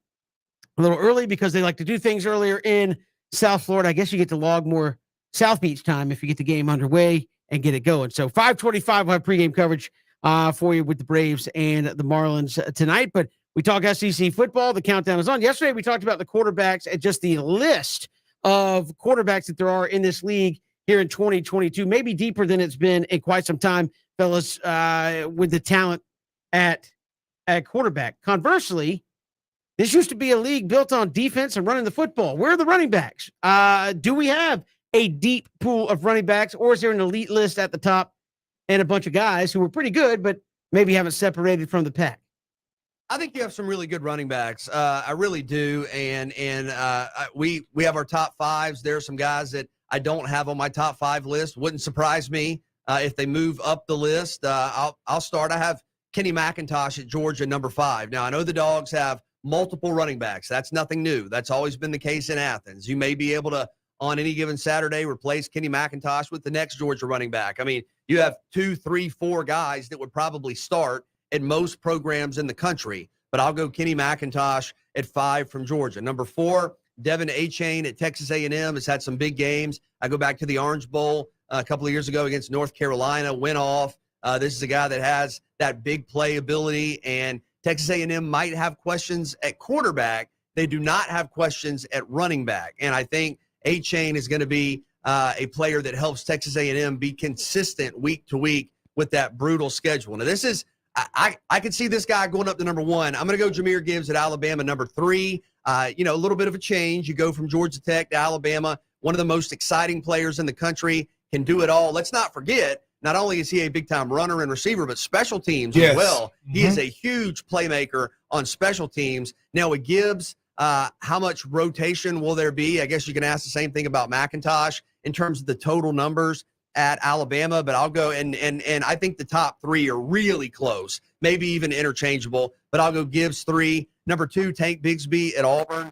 Speaker 1: a little early because they like to do things earlier in South Florida. I guess you get to log more South Beach time if you get the game underway and get it going. So 5:25, we'll have pregame coverage for you with the Braves and the Marlins tonight. But we talk SEC football. The countdown is on. Yesterday, we talked about the quarterbacks and just the list of quarterbacks that there are in this league here in 2022, maybe deeper than it's been in quite some time, fellas, with the talent at quarterback. Conversely, this used to be a league built on defense and running the football. Where are the running backs? Do we have a deep pool of running backs, or is there an elite list at the top and a bunch of guys who were pretty good but maybe haven't separated from the pack?
Speaker 4: I think you have some really good running backs. I really do. And we have our top 5s. There are some guys that I don't have on my top 5 list. Wouldn't surprise me if they move up the list. I'll start. I have Kenny McIntosh at Georgia, number 5. Now, I know the Dogs have multiple running backs. That's nothing new. That's always been the case in Athens. You may be able to, on any given Saturday, replace Kenny McIntosh with the next Georgia running back. I mean, you have 2, 3, 4 guys that would probably start at most programs in the country, but I'll go Kenny McIntosh at 5 from Georgia. Number 4, Devin Achane at Texas A&M has had some big games. I go back to the Orange Bowl a couple of years ago against North Carolina, went off. This is a guy that has that big play ability, and Texas A&M might have questions at quarterback. They do not have questions at running back, and I think Achane is going to be a player that helps Texas A&M be consistent week to week with that brutal schedule. Now, this is I could see this guy going up to number 1. I'm going to go Jahmyr Gibbs at Alabama, number 3. A little bit of a change. You go from Georgia Tech to Alabama, one of the most exciting players in the country, can do it all. Let's not forget, not only is he a big-time runner and receiver, but special teams as well. Mm-hmm. He is a huge playmaker on special teams. Now, with Gibbs, how much rotation will there be? I guess you can ask the same thing about McIntosh in terms of the total numbers at Alabama, but I'll go and I think the top 3 are really close, maybe even interchangeable, but I'll go Gibbs 3. Number 2, Tank Bigsby at Auburn.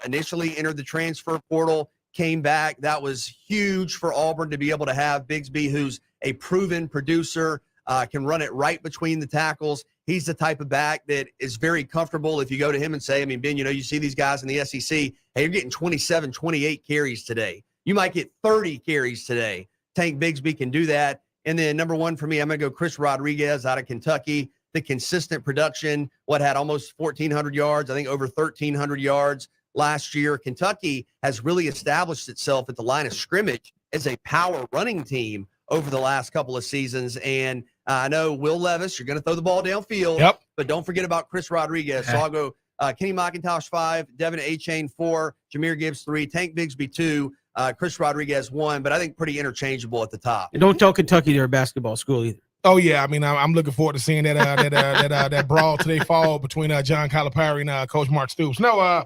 Speaker 4: Initially entered the transfer portal, came back. That was huge for Auburn to be able to have Bigsby, who's a proven producer, can run it right between the tackles. He's the type of back that is very comfortable. If you go to him and say, I mean, Ben, you see these guys in the SEC, hey, you're getting 27, 28 carries today. You might get 30 carries today. Tank Bigsby can do that. And then number 1 for me, I'm going to go Chris Rodriguez out of Kentucky. The consistent production, had almost 1,400 yards, I think over 1,300 yards last year. Kentucky has really established itself at the line of scrimmage as a power running team over the last couple of seasons. And I know Will Levis, you're going to throw the ball downfield, but don't forget about Chris Rodriguez. So I'll go Kenny McIntosh 5, Devin Achane 4, Jahmyr Gibbs 3, Tank Bigsby 2, Chris Rodriguez 1, but I think pretty interchangeable at the top.
Speaker 1: And don't tell Kentucky they're a basketball school either.
Speaker 3: Oh yeah, I mean I'm looking forward to seeing that brawl today fall between John Calipari and Coach Mark Stoops. No,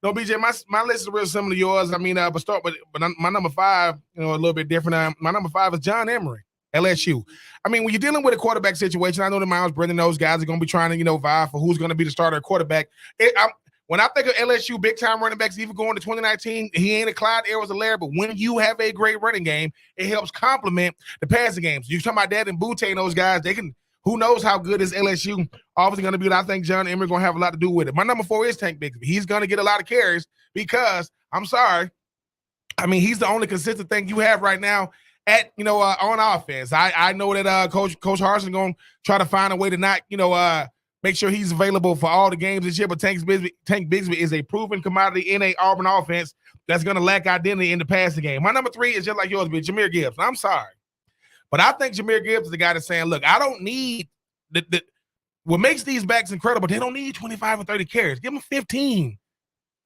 Speaker 3: BJ, my list is real similar to yours. I mean, but my number 5, a little bit different. My number 5 is John Emery, LSU. I mean, when you're dealing with a quarterback situation, I know that Miles Brennan, those guys are going to be trying to vie for who's going to be the starter quarterback. When I think of LSU big-time running backs, even going to 2019, he ain't a Clyde Edwards-Helaire, but when you have a great running game, it helps complement the passing games. You're talking about that and Butte and those guys, they can – who knows how good is LSU obviously going to be, but I think John Emery going to have a lot to do with it. My number 4 is Tank Bigsby. He's going to get a lot of carries because, I'm sorry, I mean, he's the only consistent thing you have right now at, on offense. I know that Coach Harsin going to try to find a way to not, make sure he's available for all the games this year, but Tank Bigsby is a proven commodity in a Auburn offense that's going to lack identity in the passing game. My number 3 is just like yours, Jahmyr Gibbs. I'm sorry, but I think Jahmyr Gibbs is the guy that's saying, look, I don't need what makes these backs incredible. They don't need 25 or 30 carries. Give them 15,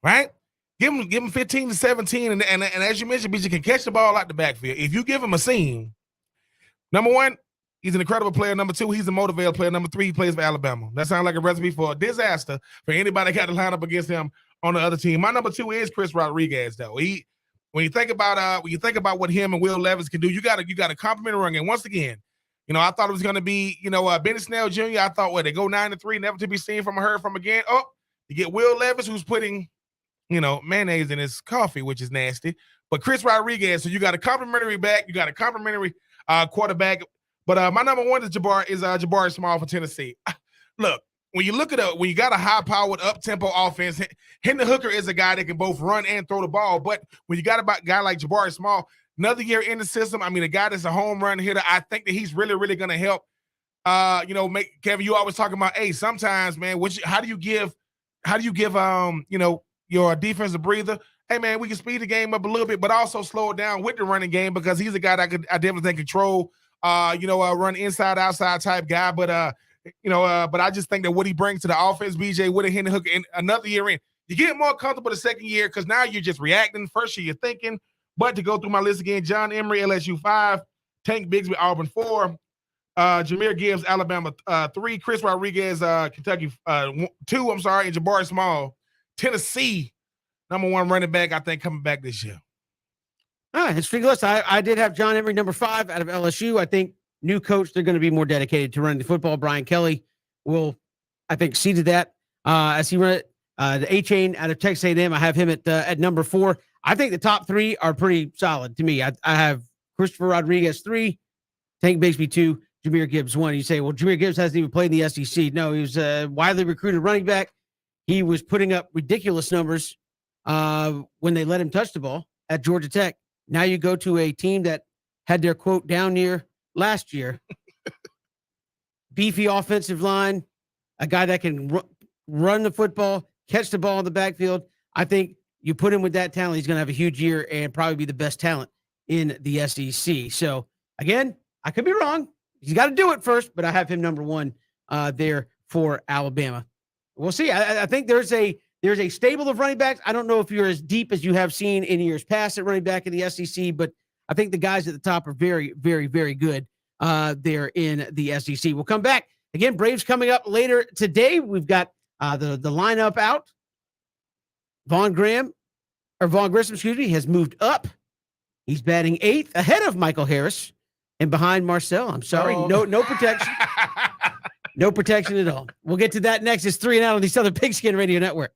Speaker 3: right? Give them 15 to 17, and as you mentioned, BJ can catch the ball out the backfield. If you give him a seam, number 1, he's an incredible player. Number 2, he's a motivated player. Number 3, he plays for Alabama. That sounds like a recipe for a disaster for anybody that got to line up against him on the other team. My number 2 is Chris Rodriguez, though. When you think about what him and Will Levis can do, you got to compliment the run game. Once again, I thought it was going to be, Benny Snell Jr. I thought, they go 9-3, never to be seen from or heard from again. Oh, you get Will Levis, who's putting, mayonnaise in his coffee, which is nasty. But Chris Rodriguez, so you got a complimentary back, you got a complimentary quarterback. But my number one is Jabari Small for Tennessee. Look, when you got a high-powered, up-tempo offense, Hendon Hooker is a guy that can both run and throw the ball. But when you got a guy like Jabari Small, another year in the system, a guy that's a home run hitter, I think that he's really, really going to help. Kevin, you always talking about, hey, sometimes, man, how do you give, your defensive breather? Hey, man, we can speed the game up a little bit, but also slow it down with the running game because he's a guy that I definitely think control, run inside, outside type guy. But I just think that what he brings to the offense, BJ, with a Hendon Hooker, and another year in, you get more comfortable the second year because now you're just reacting. First year, you're thinking. But to go through my list again, John Emery, LSU 5, Tank Bigsby, Auburn 4, Jahmyr Gibbs, Alabama 3, Chris Rodriguez, Kentucky 2, and Jabari Small, Tennessee, number 1 running back, I think, coming back this year.
Speaker 1: All right, interesting list. I did have John Emery number 5 out of LSU. I think new coach, they're going to be more dedicated to running the football. Brian Kelly will, I think, see to that as he run it. The A-Chain out of Texas A&M, I have him at number 4. I think the top 3 are pretty solid to me. I have Christopher Rodriguez 3, Tank Bigsby 2, Jahmyr Gibbs 1. You say, well, Jahmyr Gibbs hasn't even played in the SEC. No, he was a widely recruited running back. He was putting up ridiculous numbers when they let him touch the ball at Georgia Tech. Now you go to a team that had their quote down year last year. Beefy offensive line, a guy that can run the football, catch the ball in the backfield. I think you put him with that talent, he's going to have a huge year and probably be the best talent in the SEC. So, again, I could be wrong. He's got to do it first, but I have him number 1 there for Alabama. We'll see. I think there's a stable of running backs. I don't know if you're as deep as you have seen in years past at running back in the SEC, but I think the guys at the top are very, very, very good there in the SEC. We'll come back. Again, Braves coming up later today. We've got the lineup out. Vaughn Grissom, has moved up. He's batting 8th ahead of Michael Harris and behind Marcell. I'm sorry. No protection. No protection at all. We'll get to that next. It's 3 and Out on the Southern Pigskin Radio Network.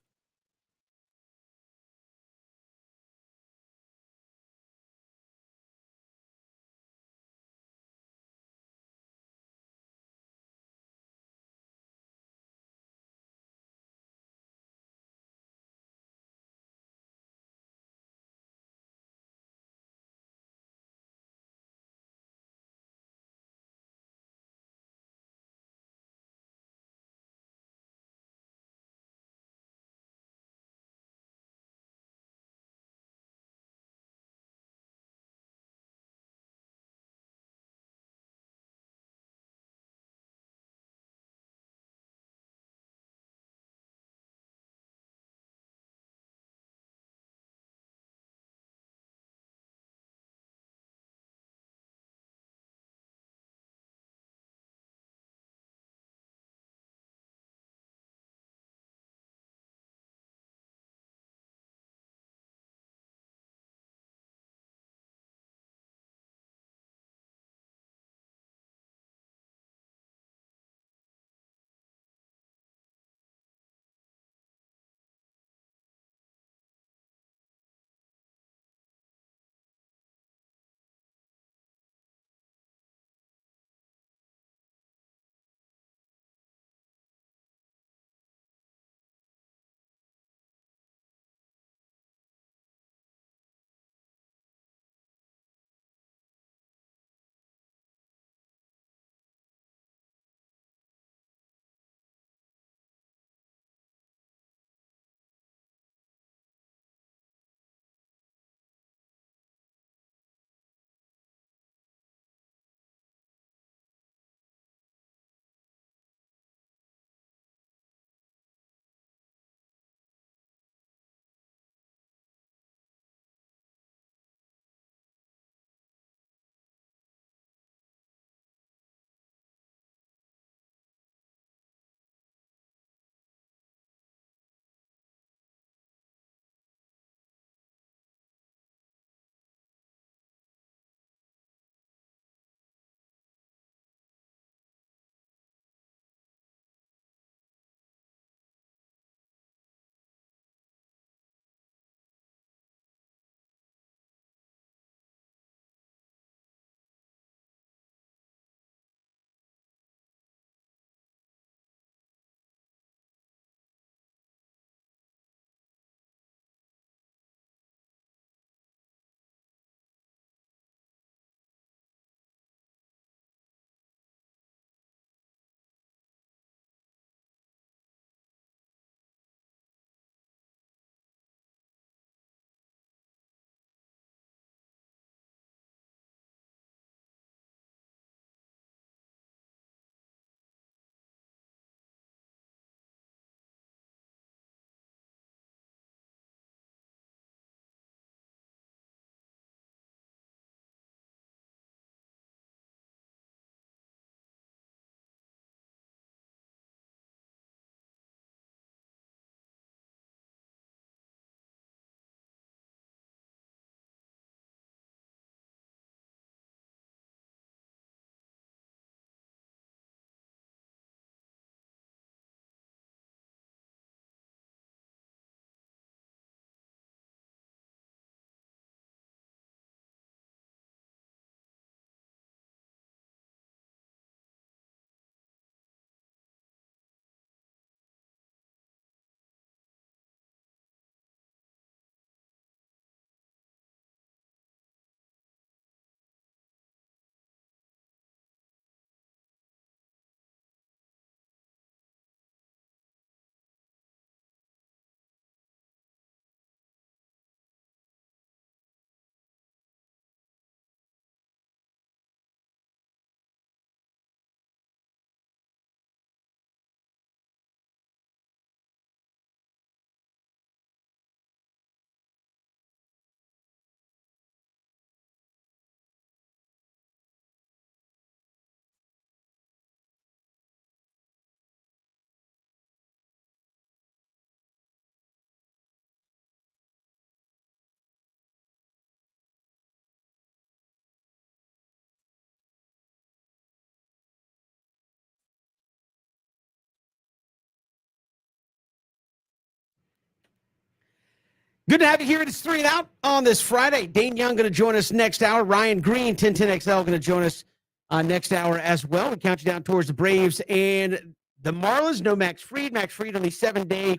Speaker 1: Good to have you here. It's 3 and Out on this Friday. Dane Young going to join us next hour. Ryan Green, 1010XL, going to join us next hour as well. We count you down towards the Braves and the Marlins. No Max Fried. Max Fried on the 7-day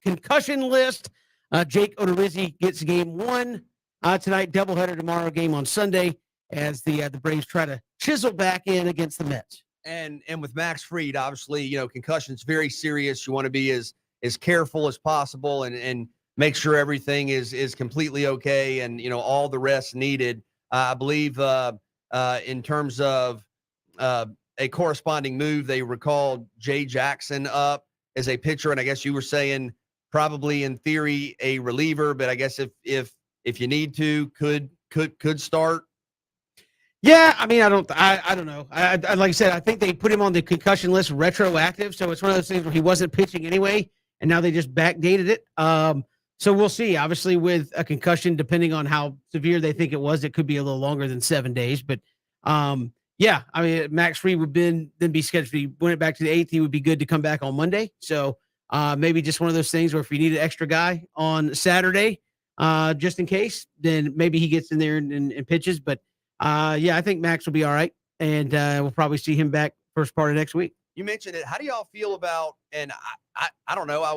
Speaker 1: concussion list. Jake Odorizzi gets game 1 tonight. Doubleheader tomorrow. Game on Sunday as the Braves try to chisel back in against the Mets.
Speaker 4: And with Max Fried, obviously, concussion's very serious. You want to be as careful as possible and make sure everything is completely okay and all the rest needed. I believe in terms of a corresponding move, they recalled Jay Jackson up as a pitcher, and I guess you were saying probably in theory a reliever, but I guess if you need to, could start.
Speaker 1: Yeah, I mean, I don't know. I like I said, I think they put him on the concussion list retroactive, so it's one of those things where he wasn't pitching anyway, and now they just backdated it. So we'll see. Obviously, with a concussion, depending on how severe they think it was, it could be a little longer than 7 days. But yeah, I mean, Max Fried would then be scheduled. If he went back to the 8th, he would be good to come back on Monday. So maybe just one of those things where if you need an extra guy on Saturday, just in case, then maybe he gets in there and pitches. But yeah, I think Max will be all right, and we'll probably see him back first part of next week.
Speaker 4: You mentioned it. How do y'all feel about? And I don't know. I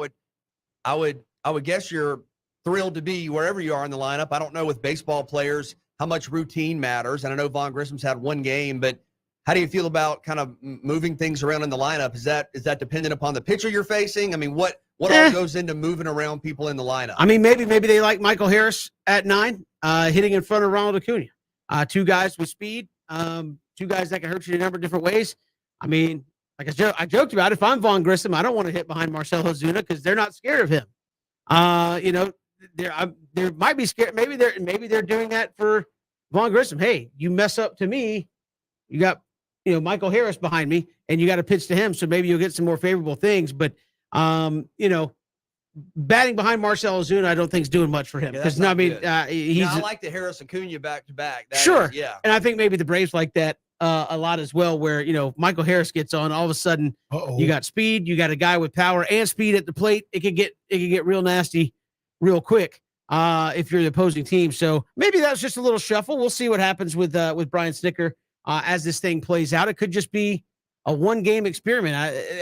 Speaker 4: would guess you're thrilled to be wherever you are in the lineup. I don't know with baseball players how much routine matters. And I know Vaughn Grissom's had one game, but how do you feel about kind of moving things around in the lineup? Is that dependent upon the pitcher you're facing? I mean, what all goes into moving around people in the lineup?
Speaker 1: I mean, maybe they like Michael Harris at 9, hitting in front of Ronald Acuna. 2 guys with speed, 2 guys that can hurt you in a number of different ways. I mean, like I joked about, if I'm Vaughn Grissom, I don't want to hit behind Marcell Ozuna because they're not scared of him. There might be scared. Maybe they're doing that for Vaughn Grissom. Hey, you mess up to me, you got Michael Harris behind me, and you got to pitch to him. So maybe you'll get some more favorable things. But batting behind Marcell Ozuna, I don't think is doing much for him because
Speaker 4: I like the Harris Acuna back to back.
Speaker 1: Sure, yeah, and I think maybe the Braves like that a lot as well. Where Michael Harris gets on, all of a sudden you got speed, you got a guy with power and speed at the plate. It could get real nasty, real quick if you're the opposing team. So maybe that's just a little shuffle. We'll see what happens with Brian Snitker as this thing plays out. It could just be a 1-game experiment,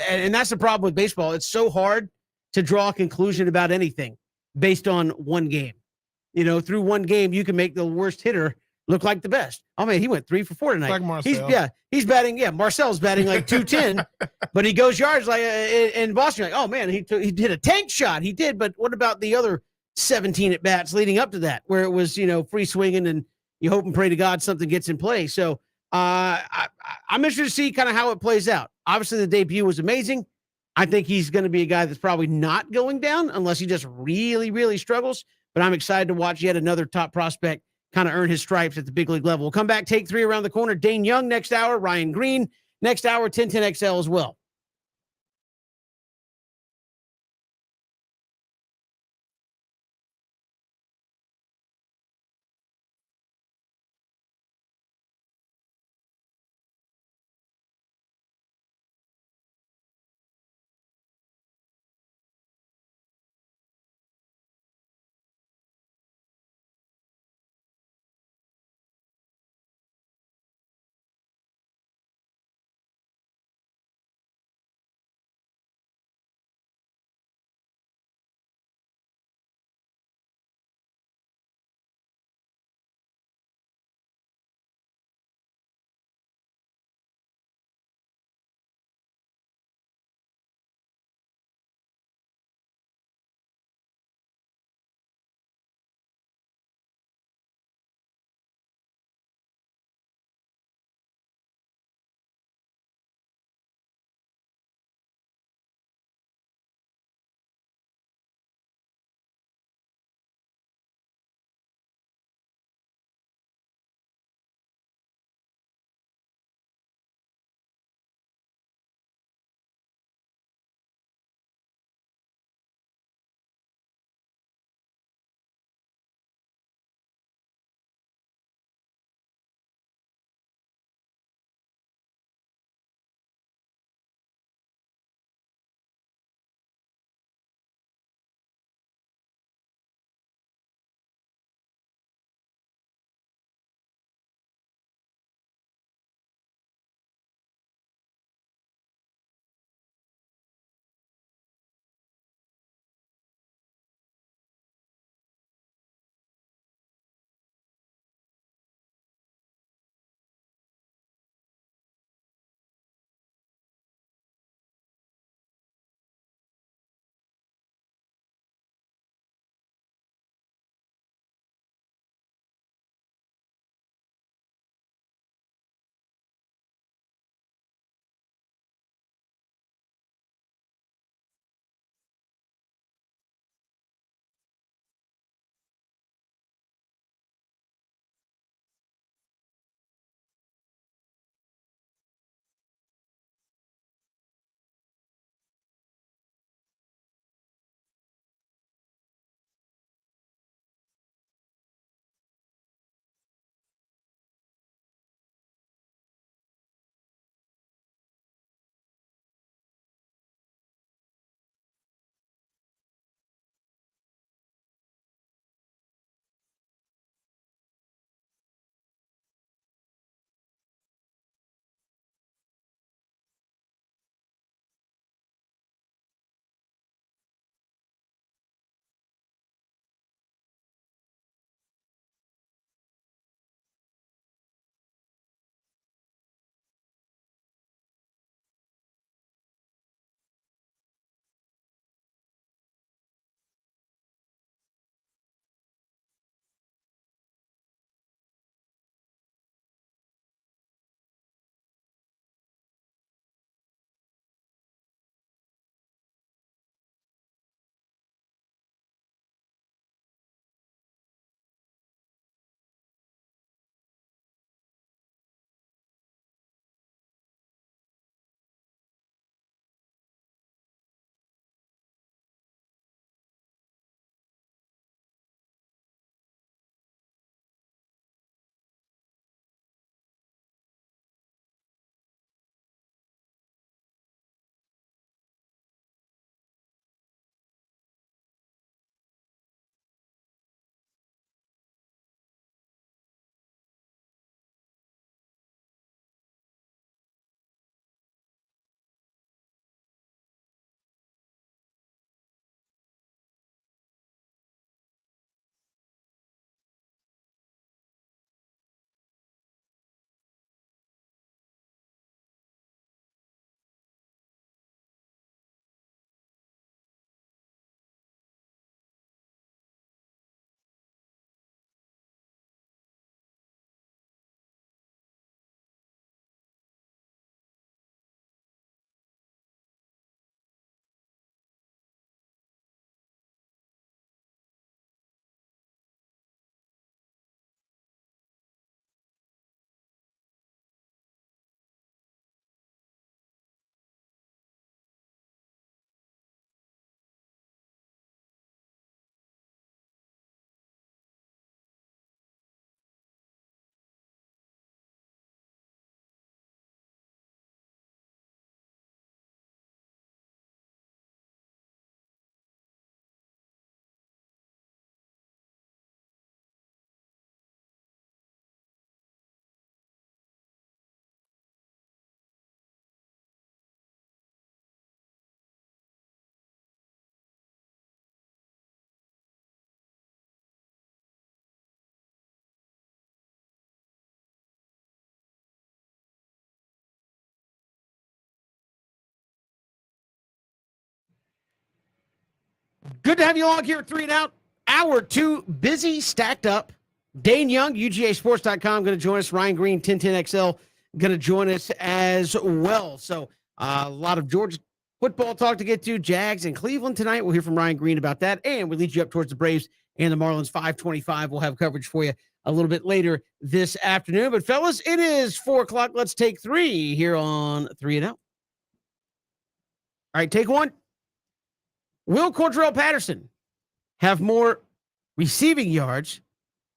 Speaker 1: and that's the problem with baseball. It's so hard to draw a conclusion about anything based on 1 game. Through 1 game, you can make the worst hitter look like the best. Oh man, he went 3 for 4 tonight.
Speaker 3: Like Marcell.
Speaker 1: He's batting. Yeah, Marcel's batting like 210, but he goes yards like in Boston. You're like, oh man, he did a tank shot. He did, but what about the other 17 at bats leading up to that, where it was free swinging and you hope and pray to God something gets in play. So I'm interested to see kind of how it plays out. Obviously, the debut was amazing. I think he's going to be a guy that's probably not going down unless he just really, really struggles. But I'm excited to watch yet another top prospect kind of earn his stripes at the big league level. We'll come back, take 3 around the corner. Dane Young next hour, Ryan Green next hour, 1010XL as well. Good to have you along here at 3 and Out. Hour 2, busy, stacked up. Dane Young, UGAsports.com, going to join us. Ryan Green, 1010XL, going to join us as well. So a lot of Georgia football talk to get to. Jags and Cleveland tonight. We'll hear from Ryan Green about that. And we lead you up towards the Braves and the Marlins. 5:25. We'll have coverage for you a little bit later this afternoon. But, fellas, it is 4 o'clock. Let's take 3 here on 3 and Out. All right, take 1. Will Cordell Patterson have more receiving yards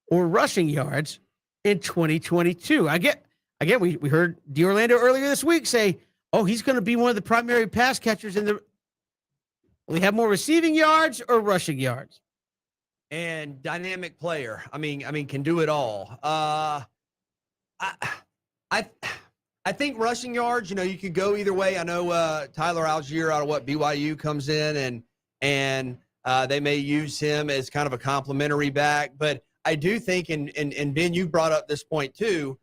Speaker 1: or rushing yards in 2022? We heard D'Orlando earlier this week say, oh, he's going to be one of the primary pass catchers in the. Will he have more receiving yards or rushing yards?
Speaker 4: And dynamic player. I mean, can do it all. I think rushing yards, you could go either way. I know Tyler Algier out of BYU comes in and they may use him as kind of a complimentary back, but I do think, and Ben, you brought up this point too,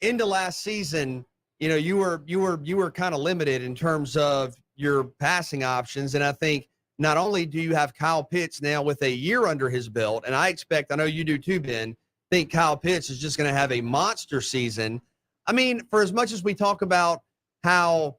Speaker 4: into last season, you were kind of limited in terms of your passing options. And I think not only do you have Kyle Pitts now with a year under his belt, and I know you do too, Ben, think Kyle Pitts is just going to have a monster season. I mean, for as much as we talk about how,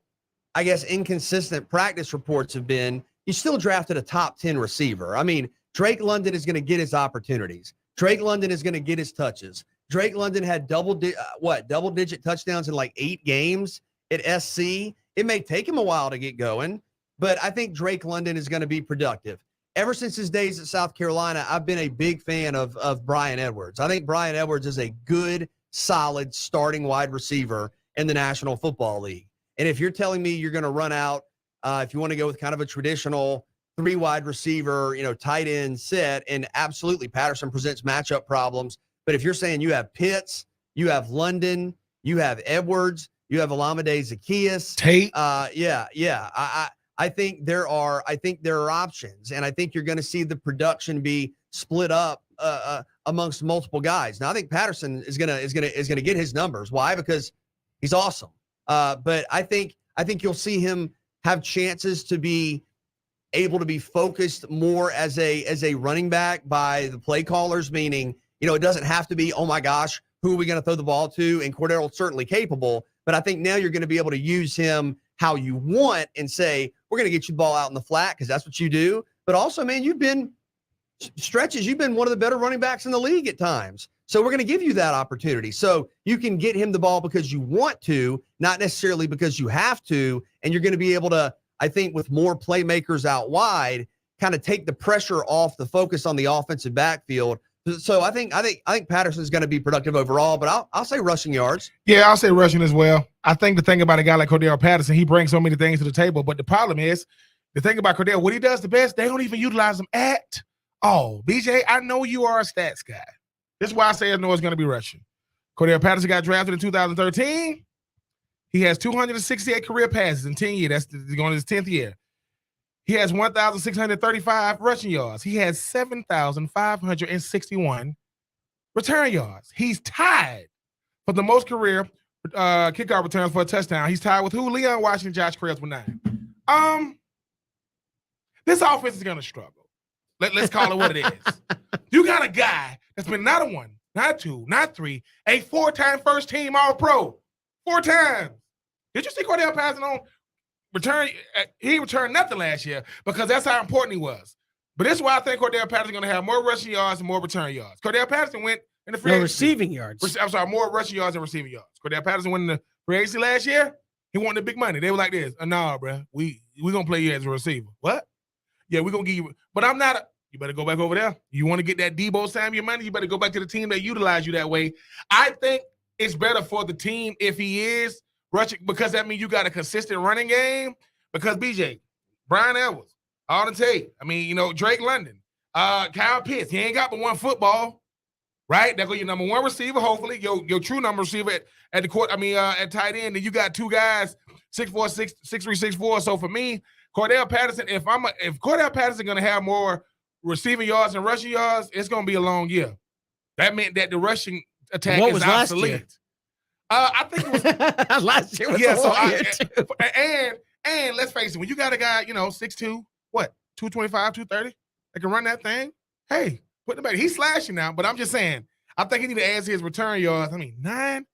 Speaker 4: I guess, inconsistent practice reports have been, you still drafted a top 10 receiver. I mean, Drake London is going to get his opportunities. Drake London is going to get his touches. Drake London had double-digit touchdowns in like 8 games at SC. It may take him a while to get going, but I think Drake London is going to be productive. Ever since his days at South Carolina, I've been a big fan of Bryan Edwards. I think Bryan Edwards is a good, solid starting wide receiver in the National Football League. And if you're telling me you're going to run out, if you want to go with kind of a traditional 3 wide receiver, tight end set, and absolutely Patterson presents matchup problems. But if you're saying you have Pitts, you have London, you have Edwards, you have Olamide Zaccheaus,
Speaker 3: Tate.
Speaker 4: I think there are options, and I think you're going to see the production be split up amongst multiple guys. Now I think Patterson is going to get his numbers. Why? Because he's awesome. But I think you'll see him have chances to be able to be focused more as a running back by the play callers, meaning, it doesn't have to be, oh my gosh, who are we going to throw the ball to? And Cordell's certainly capable, but I think now you're going to be able to use him how you want and say, we're going to get you the ball out in the flat because that's what you do. But also, man, you've been one of the better running backs in the league at times. So we're going to give you that opportunity. So you can get him the ball because you want to, not necessarily because you have to. And you're going to be able to, I think, with more playmakers out wide, kind of take the pressure off the focus on the offensive backfield. So I think Patterson's going to be productive overall, but I'll say rushing yards.
Speaker 3: Yeah, I'll say rushing as well. I think the thing about a guy like Cordell Patterson, he brings so many things to the table. But the problem is, the thing about Cordell, what he does the best, they don't even utilize him at all. BJ, I know you are a stats guy. This is why I say I know it's going to be rushing. Cordell Patterson got drafted in 2013. He has 268 career passes in 10 years. That's going to his 10th year. He has 1,635 rushing yards. He has 7,561 return yards. He's tied for the most career kickoff returns for a touchdown. He's tied with who? Leon Washington, Josh Krabs with 9. This offense is going to struggle. Let's call it what it is. You got a guy that's been not a 1, not 2, not 3, a 4-time first-team All-Pro. 4 times. Did you see Cordell Patterson on return? He returned nothing last year because that's how important he was. But this is why I think Cordell Patterson is going to have more rushing yards and more return yards. Cordell Patterson went in the free agency.
Speaker 1: Receiving yards.
Speaker 3: I'm sorry, more rushing yards and receiving yards. Cordell Patterson went in the free agency last year. He wanted the big money. They were like this. Nah, bro. We going to play you as a receiver. What? Yeah, we're going to give you. But I'm not. You better go back over there. You want to get that Debo Samuel money, you better go back to the team that utilize you that way. I think it's better for the team if he is rushing, because that means you got a consistent running game. Because BJ, Bryan Edwards, Auden Tate, Drake London, Kyle Pitts, he ain't got but 1 football, right? That's your number 1 receiver, hopefully, your true number receiver at the court, at tight end. And you got 2 guys, 6'4", 6'3", 6'4". So for me, Cordell Patterson, if Cordell Patterson going to have more receiving yards and rushing yards, it's going to be a long year. That meant that the rushing attack is obsolete. I think it was
Speaker 1: last year. Was a long year too.
Speaker 3: And let's face it, when you got a guy, 6'2", 225, 230, that can run that thing, hey, put him back. He's slashing now, but I'm just saying, I think he need to add to his return yards. I mean, 9.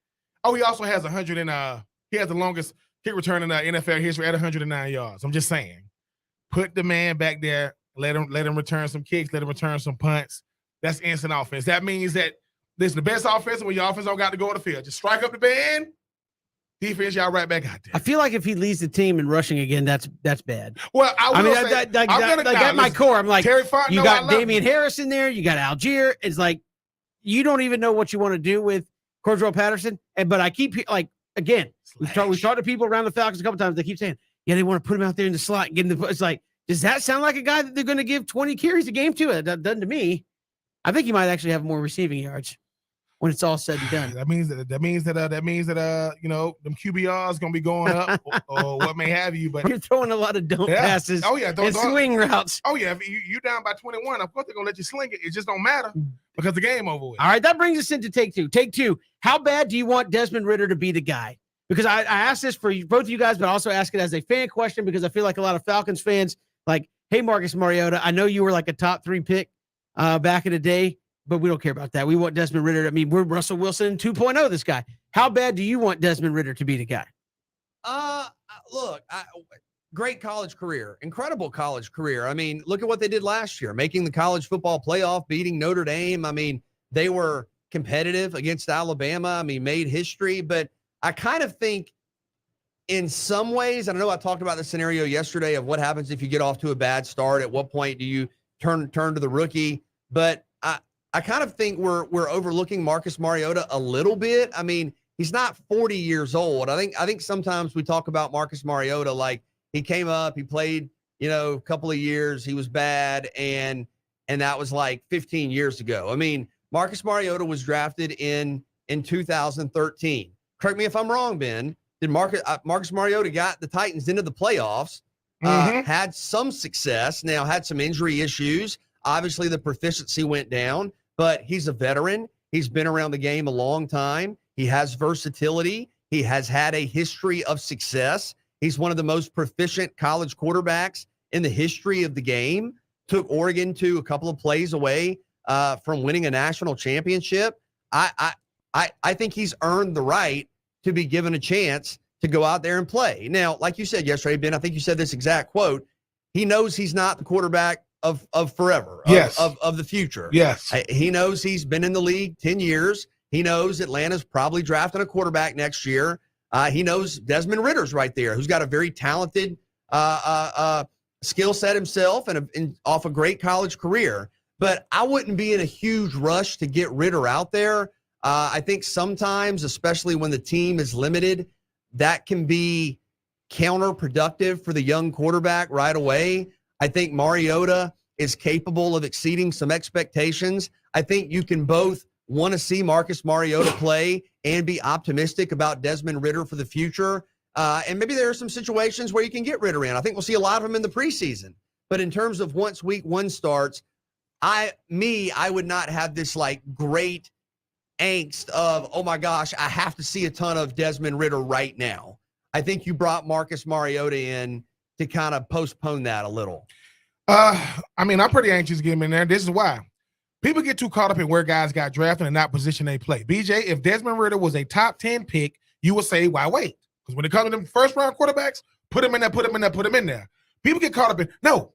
Speaker 3: Oh, he also has 100 and he has the longest kick return in NFL history at 109 yards. I'm just saying, put the man back there. Let him return some kicks. Let him return some punts. That's instant offense. That means that this is the best offense when your offense don't got to go on the field. Just strike up the band. Defense, y'all right back out there.
Speaker 1: I feel like if he leads the team in rushing again, that's bad.
Speaker 3: Well,
Speaker 1: I mean, at my core, I'm like,
Speaker 3: Terry Font,
Speaker 1: you got Damian Harris in there, you got Algier. It's like you don't even know what you want to do with Cordell Patterson. But I keep like again, we've talked to people around the Falcons a couple times. They keep saying, yeah, they want to put him out there in the slot and get him the. It's like, does that sound like a guy that they're going to give 20 carries a game to? That doesn't to me. I think he might actually have more receiving yards when it's all said and done.
Speaker 3: That means that you know, them QBRs gonna be going up or what may have you. But
Speaker 1: you're throwing a lot of dump passes.
Speaker 3: Oh yeah,
Speaker 1: and swing routes.
Speaker 3: Oh yeah, if you down by 21, of course they're gonna let you sling it. It just don't matter because the game over with.
Speaker 1: All right, that brings us into take two. Take two. How bad do you want Desmond Ridder to be the guy? Because I asked this for both of you guys, but I also ask it as a fan question because I feel like a lot of Falcons fans like, hey, Marcus Mariota, I know you were like a top 3 pick back in the day, but we don't care about that. We want Desmond Ridder. I mean, we're Russell Wilson 2.0, this guy. How bad do you want Desmond Ridder to be the guy?
Speaker 4: Look, great college career, incredible college career. I mean, look at what they did last year, making the college football playoff, beating Notre Dame. I mean, they were competitive against Alabama. I mean, made history, but I kind of think in some ways, and I know I talked about the scenario yesterday of what happens if you get off to a bad start. At what point do you turn to the rookie? But I kind of think we're overlooking Marcus Mariota a little bit. I mean, he's not 40 years old. I think sometimes we talk about Marcus Mariota like he came up, he played, a couple of years, he was bad, and that was like 15 years ago. I mean, Marcus Mariota was drafted in 2013. Correct me if I'm wrong, Ben. Did Marcus Mariota got the Titans into the playoffs, had some success, now had some injury issues. Obviously, the proficiency went down, but he's a veteran. He's been around the game a long time. He has versatility. He has had a history of success. He's one of the most proficient college quarterbacks in the history of the game. Took Oregon to a couple of plays away from winning a national championship. I think he's earned the right to be given a chance to go out there and play. Now, like you said yesterday, Ben, I think you said this exact quote. He knows he's not the quarterback of forever, of the future.
Speaker 3: Yes.
Speaker 4: He knows he's been in the league 10 years. He knows Atlanta's probably drafting a quarterback next year. He knows Desmond Ridder's right there, who's got a very talented skill set himself and off a great college career. But I wouldn't be in a huge rush to get Ridder out there. I think sometimes, especially when the team is limited, that can be counterproductive for the young quarterback right away. I think Mariota is capable of exceeding some expectations. I think you can both want to see Marcus Mariota play and be optimistic about Desmond Ridder for the future. And maybe there are some situations where you can get Ridder in. I think we'll see a lot of them in the preseason. But in terms of once week 1 starts, I would not have this like great angst of, oh my gosh, I have to see a ton of Desmond Ridder right now. I think you brought Marcus Mariota in to kind of postpone that a little.
Speaker 3: I mean, I'm pretty anxious to get him in there. This is why. People get too caught up in where guys got drafted and not position they play. BJ, if Desmond Ridder was a top 10 pick, you would say, why wait? Because when it comes to them first round quarterbacks, put him in there, put him in there, put him in there. People get caught up in, no,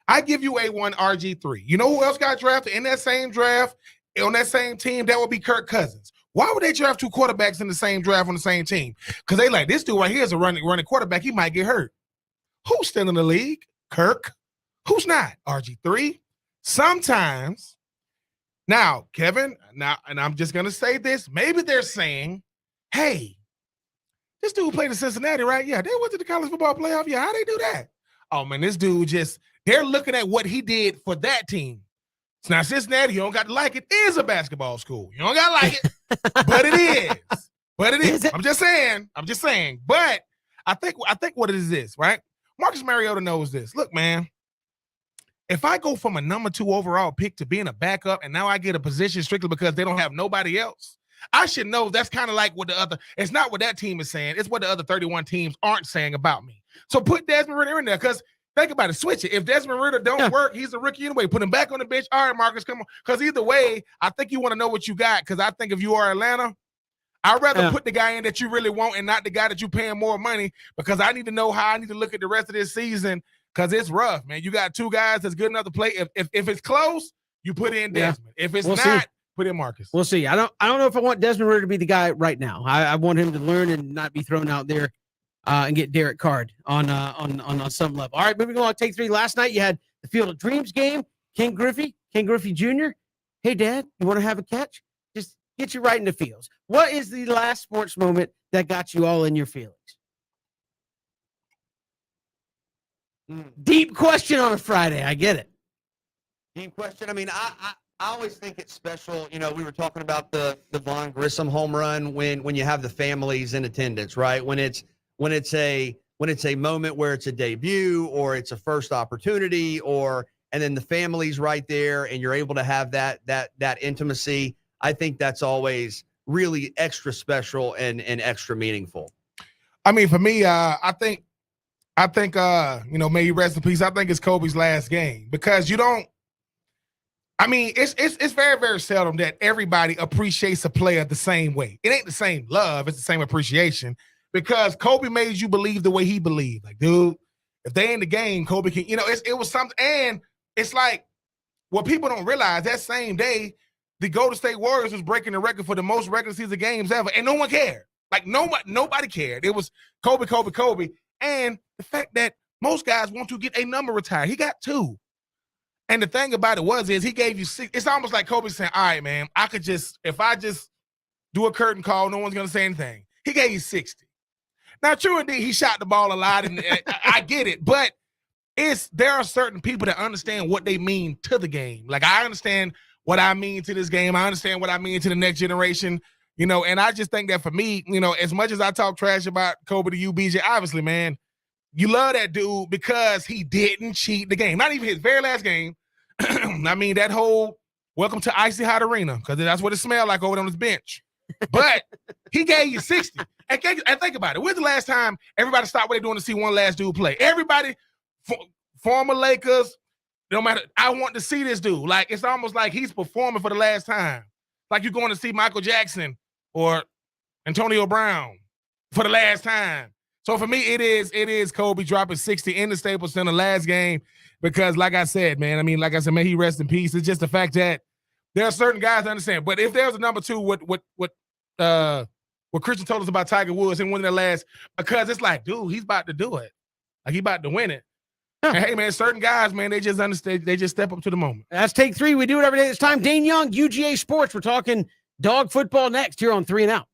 Speaker 3: I give you A1 RG3. You know who else got drafted in that same draft on that same team? That would be Kirk Cousins. Why would they draft 2 quarterbacks in the same draft on the same team? Because they like, this dude right here is a running quarterback. He might get hurt. Who's still in the league? Kirk. Who's not? RG3. Sometimes. Now, Kevin, and I'm just going to say this. Maybe they're saying, hey, this dude played in Cincinnati, right? Yeah, they went to the college football playoff. Yeah, how they do that? Oh, man, this dude they're looking at what he did for that team. It's not Cincinnati. You don't got to like it. It is a basketball school. You don't got to like it, but it is. But it is. I'm just saying. But I think what it is this, right? Marcus Mariota knows this. Look, man, if I go from a number 2 overall pick to being a backup and now I get a position strictly because they don't have nobody else, I should know that's kind of like what it's not what that team is saying. It's what the other 31 teams aren't saying about me. So put Desmond Ridder in there because think about it. Switch it. If Desmond Ridder don't work, he's a rookie anyway. Put him back on the bench. All right, Marcus, come on. Because either way, I think you want to know what you got. Because I think if you are Atlanta, I'd rather put the guy in that you really want and not the guy that you're paying more money, because I need to know how I need to look at the rest of this season, because it's rough, man. You got two guys that's good enough to play. If it's close, you put in Desmond. If it's not, put in Marcus.
Speaker 1: We'll see. I don't know if I want Desmond Ridder to be the guy right now. I want him to learn and not be thrown out there and get Derek Carred on some level. All right, moving on. Take three. Last night you had the Field of Dreams game. King Griffey Jr. Hey, Dad, you want to have a catch? Just get you right in the feels. What is the last sports moment that got you all in your feelings? Deep question on a Friday. I get it.
Speaker 4: Deep question. I mean, I always think it's special. You know, we were talking about the Vaughn Grissom home run when you have the families in attendance, right? When it's a moment where it's a debut or it's a first opportunity, and then the family's right there and you're able to have that intimacy. I think that's always really extra special and extra meaningful.
Speaker 3: I mean, for me, I think, may he rest in peace. I think it's Kobe's last game, because you don't. I mean, it's very, very seldom that everybody appreciates a player the same way. It ain't the same love; it's the same appreciation, because Kobe made you believe the way he believed. Like, dude, if they in the game, Kobe can. It was something, and it's like what people don't realize. That same day, the Golden State Warriors was breaking the record for the most regular season games ever, and no one cared. Like, nobody cared. It was Kobe, Kobe, Kobe. And the fact that most guys want to get a number retired. He got 2. And the thing about it is he gave you 6. It's almost like Kobe saying, all right, man, if I just do a curtain call, no one's going to say anything. He gave you 60. Now, true indeed, he shot the ball a lot, and I get it. But there are certain people that understand what they mean to the game. Like, I understand what I mean to this game. I understand what I mean to the next generation. And I just think that for me, as much as I talk trash about Kobe to you, BJ, obviously, man, you love that dude because he didn't cheat the game. Not even his very last game. I mean, that whole welcome to Icy Hot Arena, because that's what it smelled like over on his bench. But he gave you 60. And think about it. When's the last time everybody stopped what they're doing to see one last dude play? Everybody, former Lakers, no matter, I want to see this dude. Like, it's almost like he's performing for the last time. Like you're going to see Michael Jackson or Antonio Brown for the last time. So for me, it is Kobe dropping 60 in the Staples Center last game, because like I said, man, may he rest in peace. It's just the fact that there are certain guys that understand. But if there's a number 2, what Christian told us about Tiger Woods and winning the last, because it's like, dude, he's about to do it. Like, he's about to win it. And hey, man, certain guys, man, they just understand. They just step up to the moment.
Speaker 1: That's Take 3. We do it every day. It's time. Dane Young, UGA Sports. We're talking dog football next here on 3 and Out.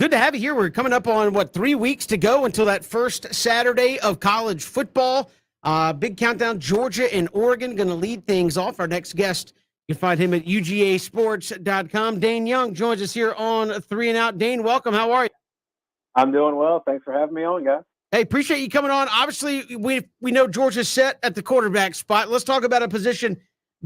Speaker 1: Good to have you here. We're coming up on, 3 weeks to go until that first Saturday of college football. Big countdown. Georgia and Oregon going to lead things off. Our next guest, you can find him at UGAsports.com. Dane Young joins us here on 3 and Out. Dane, welcome. How are you?
Speaker 6: I'm doing well. Thanks for having me on, guys.
Speaker 1: Hey, appreciate you coming on. Obviously, we know Georgia's set at the quarterback spot. Let's talk about a position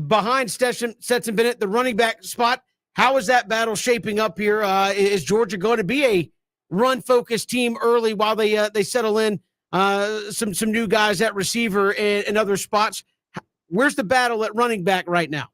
Speaker 1: behind Stetson Bennett, the running back spot. How is that shaping up here? Is Georgia going to be a run-focused team early while they settle in some new guys at receiver and other spots? Where's the battle at running back right now?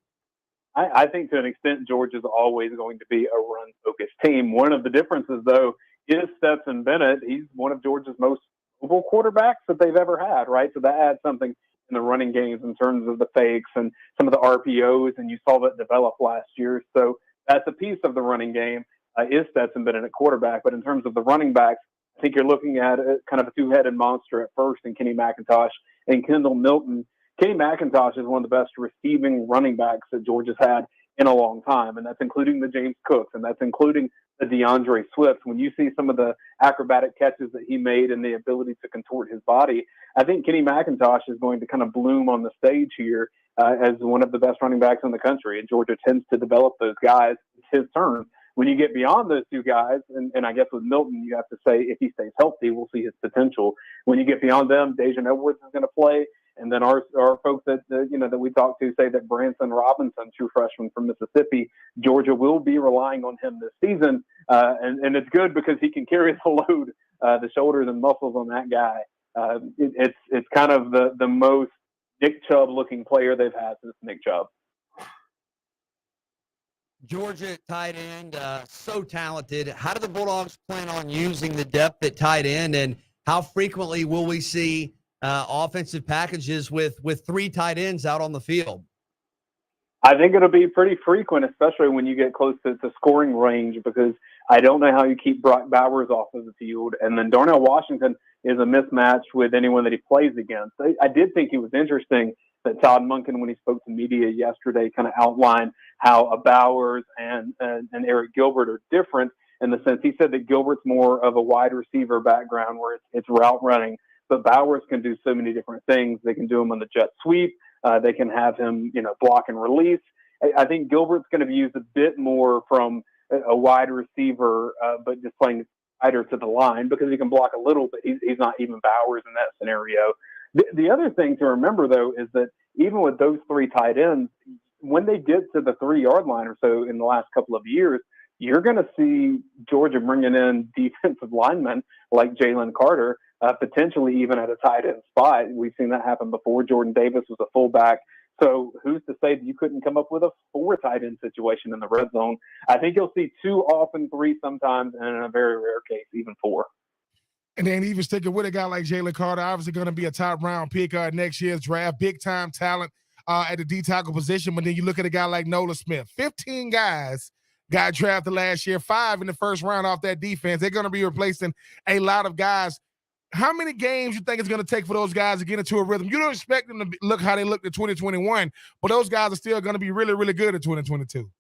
Speaker 6: I think to an extent Georgia's always going to be a run-focused team. One of the differences, though, is Stetson Bennett. He's one of Georgia's most mobile quarterbacks that they've ever had, right? So that adds something in the running games in terms of the fakes and some of the RPOs, and you saw that develop last year. So that's a piece of the running game, is Stetson Bennett at quarterback. But in terms of the running backs, I think you're looking at kind of a two-headed monster at first in Kenny McIntosh and Kendall Milton. Kenny McIntosh is one of the best receiving running backs that Georgia's had in a long time, and that's including the James Cooks, and that's including the DeAndre Swift. When you see some of the acrobatic catches that he made and the ability to contort his body, I think Kenny McIntosh is going to kind of bloom on the stage here as one of the best running backs in the country, and Georgia tends to develop those guys. It's his turn. When you get beyond those two guys, and I guess with Milton, you have to say if he stays healthy, we'll see his potential. When you get beyond them, Dejan Edwards is going to play. And then our folks that we talked to say that Branson Robinson, true freshman from Mississippi, Georgia will be relying on him this season, and it's good because he can carry the load, the shoulders and muscles on that guy. It's kind of the most Nick Chubb looking player they've had since Nick Chubb.
Speaker 4: Georgia tight end, so talented. How do the Bulldogs plan on using the depth at tight end, and how frequently will we see offensive packages with three tight ends out on the field?
Speaker 6: I think it'll be pretty frequent, especially when you get close to scoring range, because I don't know how you keep Brock Bowers off of the field. And then Darnell Washington is a mismatch with anyone that he plays against. I did think it was interesting that Todd Monken, when he spoke to media yesterday, kind of outlined how a Bowers and Eric Gilbert are different in the sense he said that Gilbert's more of a wide receiver background where it's route running, but Bowers can do so many different things. They can do them on the jet sweep. They can have him, block and release. I think Gilbert's going to be used a bit more from a wide receiver, but just playing tighter to the line because he can block a little, but he's not even Bowers in that scenario. The other thing to remember, though, is that even with those three tight ends, when they get to the 3-yard line or so in the last couple of years, you're going to see Georgia bringing in defensive linemen like Jalen Carter, potentially even at a tight end spot. We've seen that happen before. Jordan Davis was a fullback. So who's to say that you couldn't come up with a 4 tight end situation in the red zone? I think you'll see 2, often 3 sometimes, and in a very rare case, even 4.
Speaker 3: And then even sticking with a guy like Jalen Carter, obviously going to be a top round pick next year's draft, big time talent at the D tackle position. But then you look at a guy like Nolan Smith, 15 guys got drafted last year, 5 in the first round off that defense. They're going to be replacing a lot of guys. How many games you think it's going to take for those guys to get into a rhythm? You don't expect them to look how they looked in 2021, but those guys are still going to be really, really good in 2022.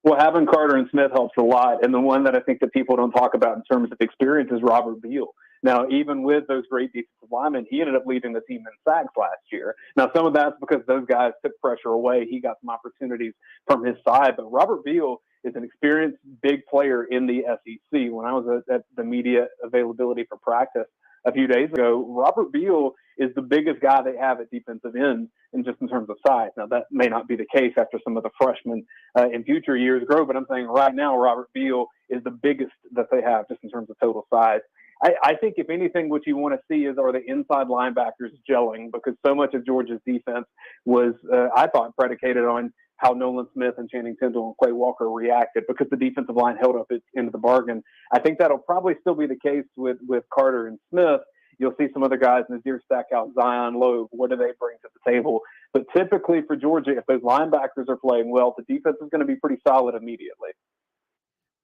Speaker 6: Well, having Carter and Smith helps a lot. And the one that I think that people don't talk about in terms of experience is Robert Beal. Now, even with those great defensive linemen, he ended up leading the team in sacks last year. Now, some of that's because those guys took pressure away. He got some opportunities from his side. But Robert Beal is an experienced big player in the SEC. When I was at the media availability for practice a few days ago, Robert Beal is the biggest guy they have at defensive end in terms of size. Now, that may not be the case after some of the freshmen in future years grow, but I'm saying right now, Robert Beal is the biggest that they have just in terms of total size. I think if anything, what you want to see are the inside linebackers gelling, because so much of Georgia's defense was, I thought, predicated on how Nolan Smith and Channing Tindall and Quay Walker reacted because the defensive line held up its end of the bargain. I think that'll probably still be the case with Carter and Smith. You'll see some other guys, Nazir Stackhouse, Zion Loeb. What do they bring to the table? But typically for Georgia, if those linebackers are playing well, the defense is going to be pretty solid immediately.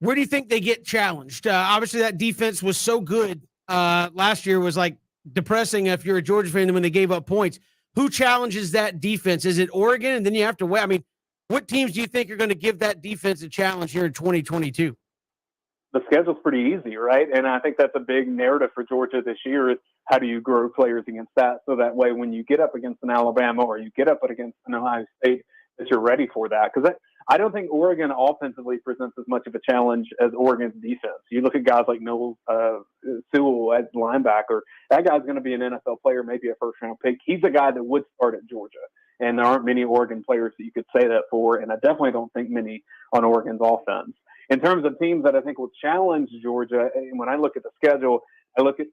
Speaker 1: Where do you think they get challenged? Obviously, that defense was so good last year, was like depressing if you're a Georgia fan when they gave up points. Who challenges that defense? Is it Oregon? And then you have to wait. I mean, what teams do you think are going to give that defense a challenge here in 2022?
Speaker 6: the schedule's pretty easy, right? And I think that's a big narrative for Georgia this year is how do you grow players against that so that way when you get up against an Alabama or you get up against an Ohio State that you're ready for that. Because I don't think Oregon offensively presents as much of a challenge as Oregon's defense. You look at guys like Noel Sewell at linebacker. That guy's going to be an NFL player, maybe a first-round pick. He's a guy that would start at Georgia. And there aren't many Oregon players that you could say that for, and I definitely don't think many on Oregon's offense. In terms of teams that I think will challenge Georgia, and when I look at the schedule, I look at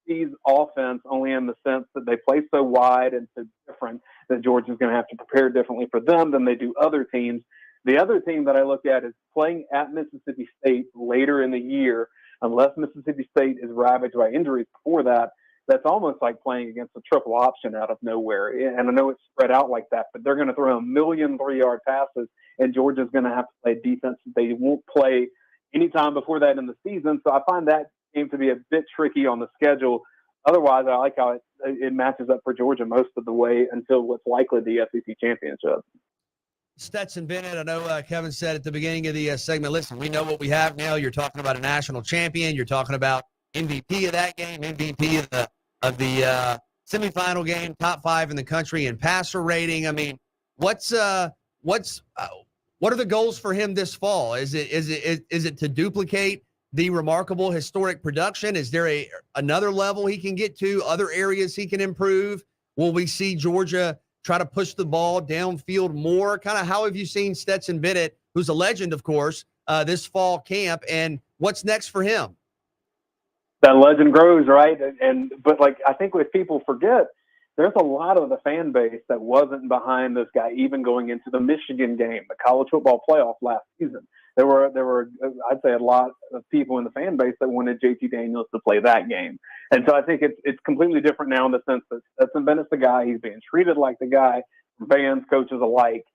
Speaker 6: these offense only in the sense that they play so wide and so different that Georgia's going to have to prepare differently for them than they do other teams. The other team that I look at is playing at Mississippi State later in the year, unless Mississippi State is ravaged by injuries before that. That's almost like playing against a triple option out of nowhere. And I know it's spread out like that, but they're going to throw a million 3-yard passes, and Georgia's going to have to play defense that they won't play anytime before that in the season. So I find that game to be a bit tricky on the schedule. Otherwise, I like how it matches up for Georgia most of the way until what's likely the SEC championship.
Speaker 4: Stetson Bennett, I know Kevin said at the beginning of the segment, listen, we know what we have now. You're talking about a national champion. You're talking about MVP of that game, MVP of the semifinal game, top 5 in the country in passer rating. I mean, what are the goals for him this fall? Is it to duplicate the remarkable historic production? Is there another level he can get to, other areas he can improve? Will we see Georgia try to push the ball downfield more? Kind of how have you seen Stetson Bennett, who's a legend, of course, this fall camp, and what's next for him?
Speaker 6: That legend grows, right? But like I think what people forget, there's a lot of the fan base that wasn't behind this guy even going into the Michigan game, the college football playoff last season. There were I'd say a lot of people in the fan base that wanted JT Daniels to play that game. And so I think it's completely different now in the sense that Stetson Bennett's the guy. He's being treated like the guy, fans, coaches alike.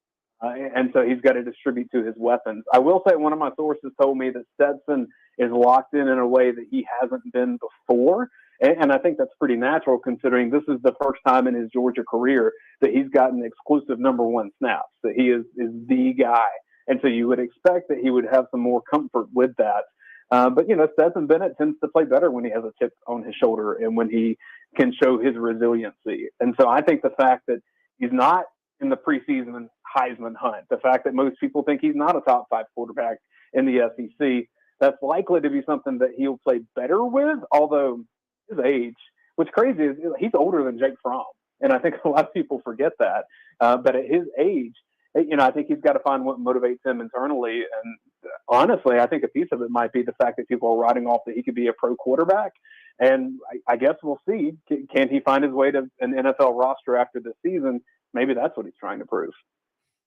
Speaker 6: And so he's got to distribute to his weapons. I will say one of my sources told me that Stetson is locked in a way that he hasn't been before. And I think that's pretty natural considering this is the first time in his Georgia career that he's gotten exclusive number 1 snaps, that he is the guy. And so you would expect that he would have some more comfort with that. But, Stetson Bennett tends to play better when he has a chip on his shoulder and when he can show his resiliency. And so I think the fact that he's not in the preseason Heisman hunt, the fact that most people think he's not a top 5 quarterback in the SEC, that's likely to be something that he'll play better with, although his age, what's crazy is he's older than Jake Fromm. And I think a lot of people forget that. But at his age, I think he's got to find what motivates him internally. And honestly, I think a piece of it might be the fact that people are writing off that he could be a pro quarterback. And I guess we'll see. Can he find his way to an NFL roster after this season? Maybe that's what he's trying to prove.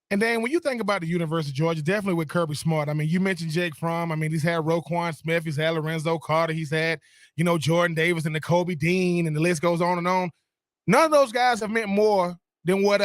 Speaker 3: And then when you think about the University of Georgia, definitely with Kirby Smart. I mean, you mentioned Jake Fromm. I mean, he's had Roquan Smith. He's had Lorenzo Carter. He's had, Jordan Davis and Nakobe Dean, and the list goes on and on. None of those guys have meant more than what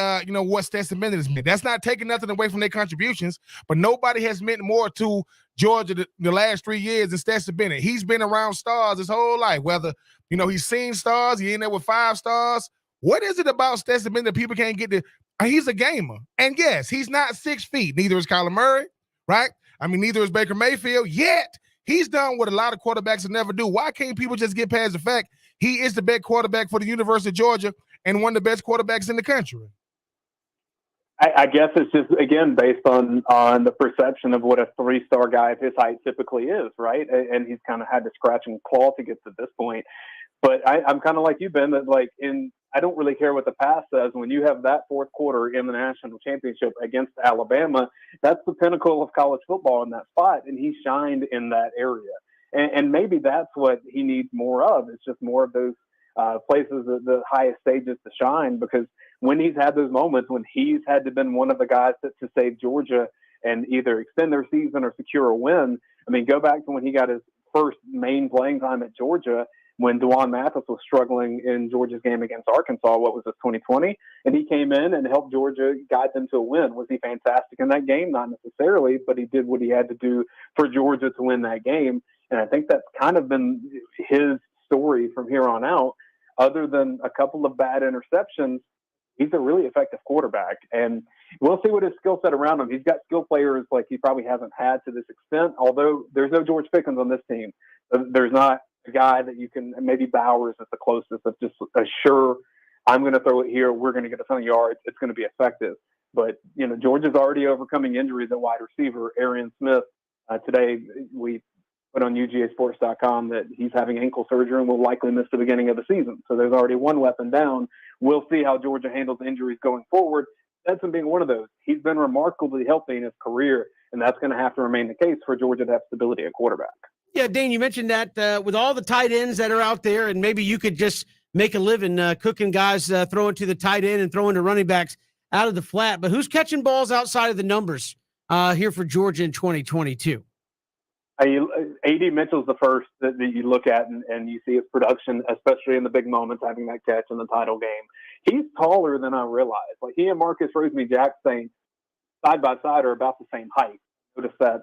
Speaker 3: Stetson Bennett has meant. That's not taking nothing away from their contributions, but nobody has meant more to Georgia the last 3 years than Stetson Bennett. He's been around stars his whole life, whether, he's seen stars, he in there with 5 stars. What is it about Stetson Bennett that people can't get to? He's a gamer. And yes, he's not 6 feet. Neither is Kyler Murray, right? I mean, neither is Baker Mayfield. Yet, he's done what a lot of quarterbacks will never do. Why can't people just get past the fact he is the best quarterback for the University of Georgia and one of the best quarterbacks in the country?
Speaker 6: I guess it's just, again, based on the perception of what a 3-star guy of his height typically is, right? And he's kind of had to scratch and claw to get to this point. But I'm kind of like you, Ben, that I don't really care what the past says. When you have that 4th quarter in the national championship against Alabama, that's the pinnacle of college football in that spot, and he shined in that area. And maybe that's what he needs more of. It's just more of those places, the highest stages to shine, because when he's had those moments, when he's had to been one of the guys to save Georgia and either extend their season or secure a win. I mean, go back to when he got his first main playing time at Georgia, when Dwan Mathis was struggling in Georgia's game against Arkansas, what was this, 2020? And he came in and helped Georgia guide them to a win. Was he fantastic in that game? Not necessarily, but he did what he had to do for Georgia to win that game. And I think that's kind of been his story from here on out. Other than a couple of bad interceptions, he's a really effective quarterback. And we'll see what his skill set around him. He's got skill players like he probably hasn't had to this extent, although there's no George Pickens on this team. There's not a guy that you can, maybe Bowers is the closest, of just a sure, I'm going to throw it here, we're going to get a ton of yards, it's going to be effective. But, George is already overcoming injuries at wide receiver. Arian Smith, today we put on UGAsports.com that he's having ankle surgery and will likely miss the beginning of the season. So there's already one weapon down. We'll see how Georgia handles injuries going forward. Stetson being one of those. He's been remarkably healthy in his career, and that's going to have to remain the case for Georgia to have stability at quarterback.
Speaker 1: Yeah, Dane, you mentioned that with all the tight ends that are out there, and maybe you could just make a living cooking guys throwing to the tight end and throwing to running backs out of the flat. But who's catching balls outside of the numbers here for Georgia in 2022?
Speaker 6: A.D. Mitchell's the first that you look at and you see his production, especially in the big moments, having that catch in the title game. He's taller than I realized. Like, he and Marcus Rosemy-Jacksaint side by side are about the same height. Noticed that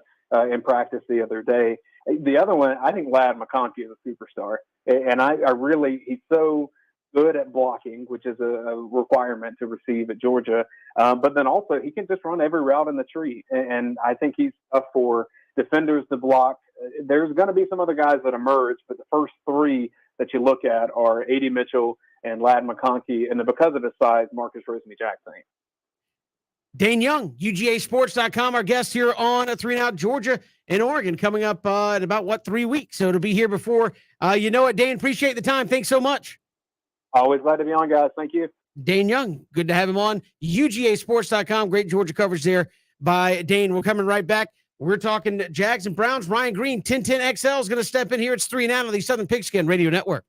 Speaker 6: in practice the other day. The other one, I think Ladd McConkey is a superstar. And I really, he's so good at blocking, which is a requirement to receive at Georgia. But then also he can just run every route in the tree. And I think he's tough for defenders to block. There's going to be some other guys that emerge, but the first three that you look at are A.D. Mitchell and Ladd McConkey, and then because of his size, Marcus Rosemy-Jacksaint.
Speaker 1: Dane Young, UGAsports.com, our guest here on a 3-and-out, Georgia and Oregon, coming up in about, 3 weeks. So it'll be here before you know it. Dane, appreciate the time. Thanks so much.
Speaker 6: Always glad to be on, guys. Thank you.
Speaker 1: Dane Young, good to have him on. UGAsports.com, great Georgia coverage there by Dane. We're coming right back. We're talking Jags and Browns. Ryan Green, 1010 XL is going to step in here. It's 3-and-out on the Southern Pigskin Radio Network.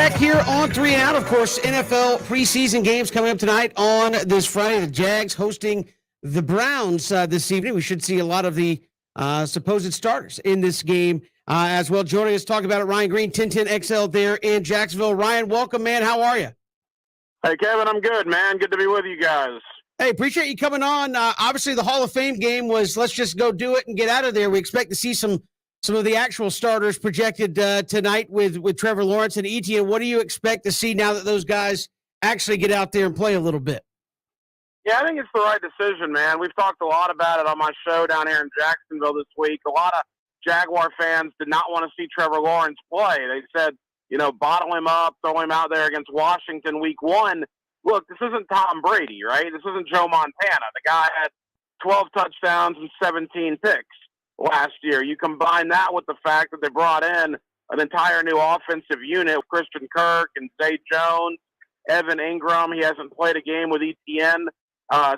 Speaker 1: back here on 3 and Out. Of course, NFL preseason games coming up tonight on this Friday. The Jags hosting the Browns this evening. We should see a lot of the supposed starters in this game as well. Joining us, talk about it, Ryan Green, 1010XL there in Jacksonville. Ryan, welcome, man. How are you?
Speaker 7: Hey, Kevin, I'm good, man. Good to be with you guys.
Speaker 1: Hey, appreciate you coming on. Obviously, the Hall of Fame game was let's just go do it and get out of there. We expect to see some of the actual starters projected tonight with Trevor Lawrence and Etienne. What do you expect to see now that those guys actually get out there and play a little bit?
Speaker 7: Yeah, I think it's the right decision, man. We've talked a lot about it on my show down here in Jacksonville this week. A lot of Jaguar fans did not want to see Trevor Lawrence play. They said, bottle him up, throw him out there against Washington week 1. Look, this isn't Tom Brady, right? This isn't Joe Montana. The guy had 12 touchdowns and 17 picks last year. You combine that with the fact that they brought in an entire new offensive unit with Christian Kirk and Zay Jones, Evan Ingram. He hasn't played a game with Etienne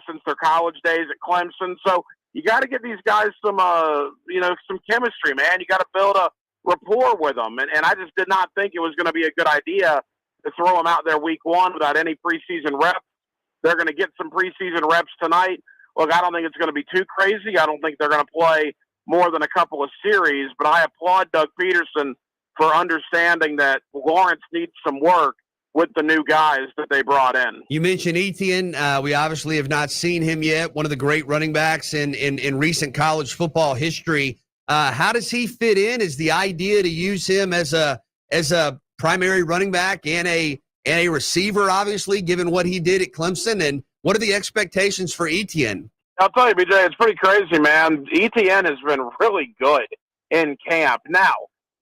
Speaker 7: since their college days at Clemson. So you got to give these guys some chemistry, man. You got to build a rapport with them. And I just did not think it was going to be a good idea to throw them out there week 1 without any preseason reps. They're going to get some preseason reps tonight. Look, I don't think it's going to be too crazy. I don't think they're going to play more than a couple of series, but I applaud Doug Peterson for understanding that Lawrence needs some work with the new guys that they brought in.
Speaker 4: You mentioned Etienne. We obviously have not seen him yet. One of the great running backs in recent college football history. How does he fit in? Is the idea to use him as a primary running back and a receiver, obviously, given what he did at Clemson? And what are the expectations for Etienne?
Speaker 7: I'll tell you, BJ, it's pretty crazy, man. Etienne has been really good in camp. Now,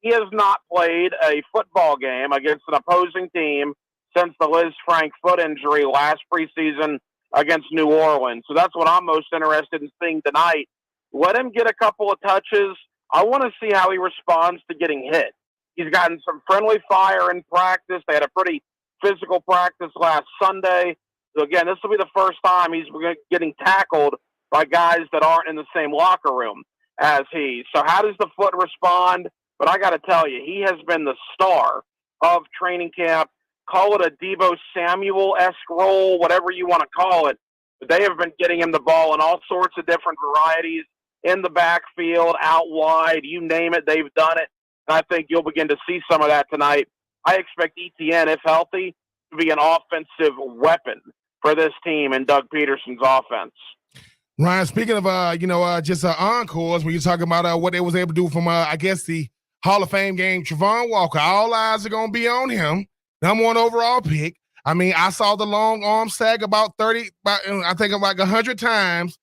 Speaker 7: he has not played a football game against an opposing team since the Liz Frank foot injury last preseason against New Orleans. So that's what I'm most interested in seeing tonight. Let him get a couple of touches. I want to see how he responds to getting hit. He's gotten some friendly fire in practice. They had a pretty physical practice last Sunday. So, again, this will be the first time he's getting tackled by guys that aren't in the same locker room as he. So how does the foot respond? But I got to tell you, he has been the star of training camp. Call it a Deebo Samuel-esque role, whatever you want to call it. But they have been getting him the ball in all sorts of different varieties, in the backfield, out wide, you name it, they've done it. And I think you'll begin to see some of that tonight. I expect Etienne, if healthy, to be an offensive weapon for this team and Doug Peterson's offense.
Speaker 3: Ryan, speaking of just encores, when you're talking about what they was able to do from I guess the Hall of Fame game, Travon Walker, all eyes are gonna be on him. Number 1 overall pick. I mean, I saw the long arm sag about 100 times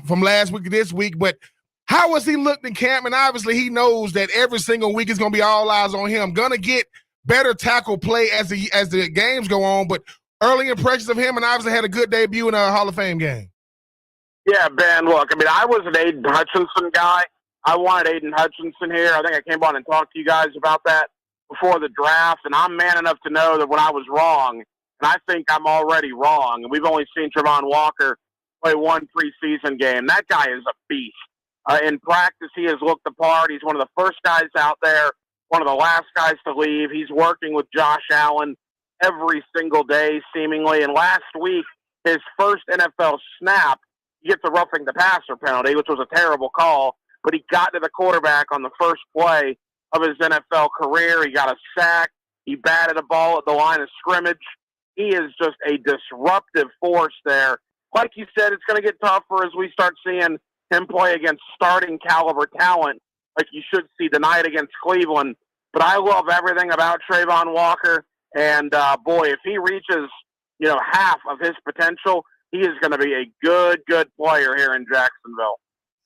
Speaker 3: from last week to this week. But how has he looked in camp? And obviously, he knows that every single week is gonna be all eyes on him. Gonna get better tackle play as the games go on. But early impressions of him, and obviously had a good debut in a Hall of Fame game.
Speaker 7: Yeah, Ben, look, I mean, I was an Aiden Hutchinson guy. I wanted Aiden Hutchinson here. I think I came on and talked to you guys about that before the draft, and I'm man enough to know that when I was wrong, and I think I'm already wrong, and we've only seen Travon Walker play 1 preseason game. That guy is a beast. In practice, he has looked the part. He's one of the first guys out there, one of the last guys to leave. He's working with Josh Allen every single day, seemingly, and last week, his first NFL snap, he gets a roughing the passer penalty, which was a terrible call, but he got to the quarterback on the first play of his NFL career. He got a sack. He batted a ball at the line of scrimmage. He is just a disruptive force there. Like you said, it's going to get tougher as we start seeing him play against starting caliber talent like you should see tonight against Cleveland. But I love everything about Travon Walker. And, boy, if he reaches, half of his potential, he is going to be a good player here in Jacksonville.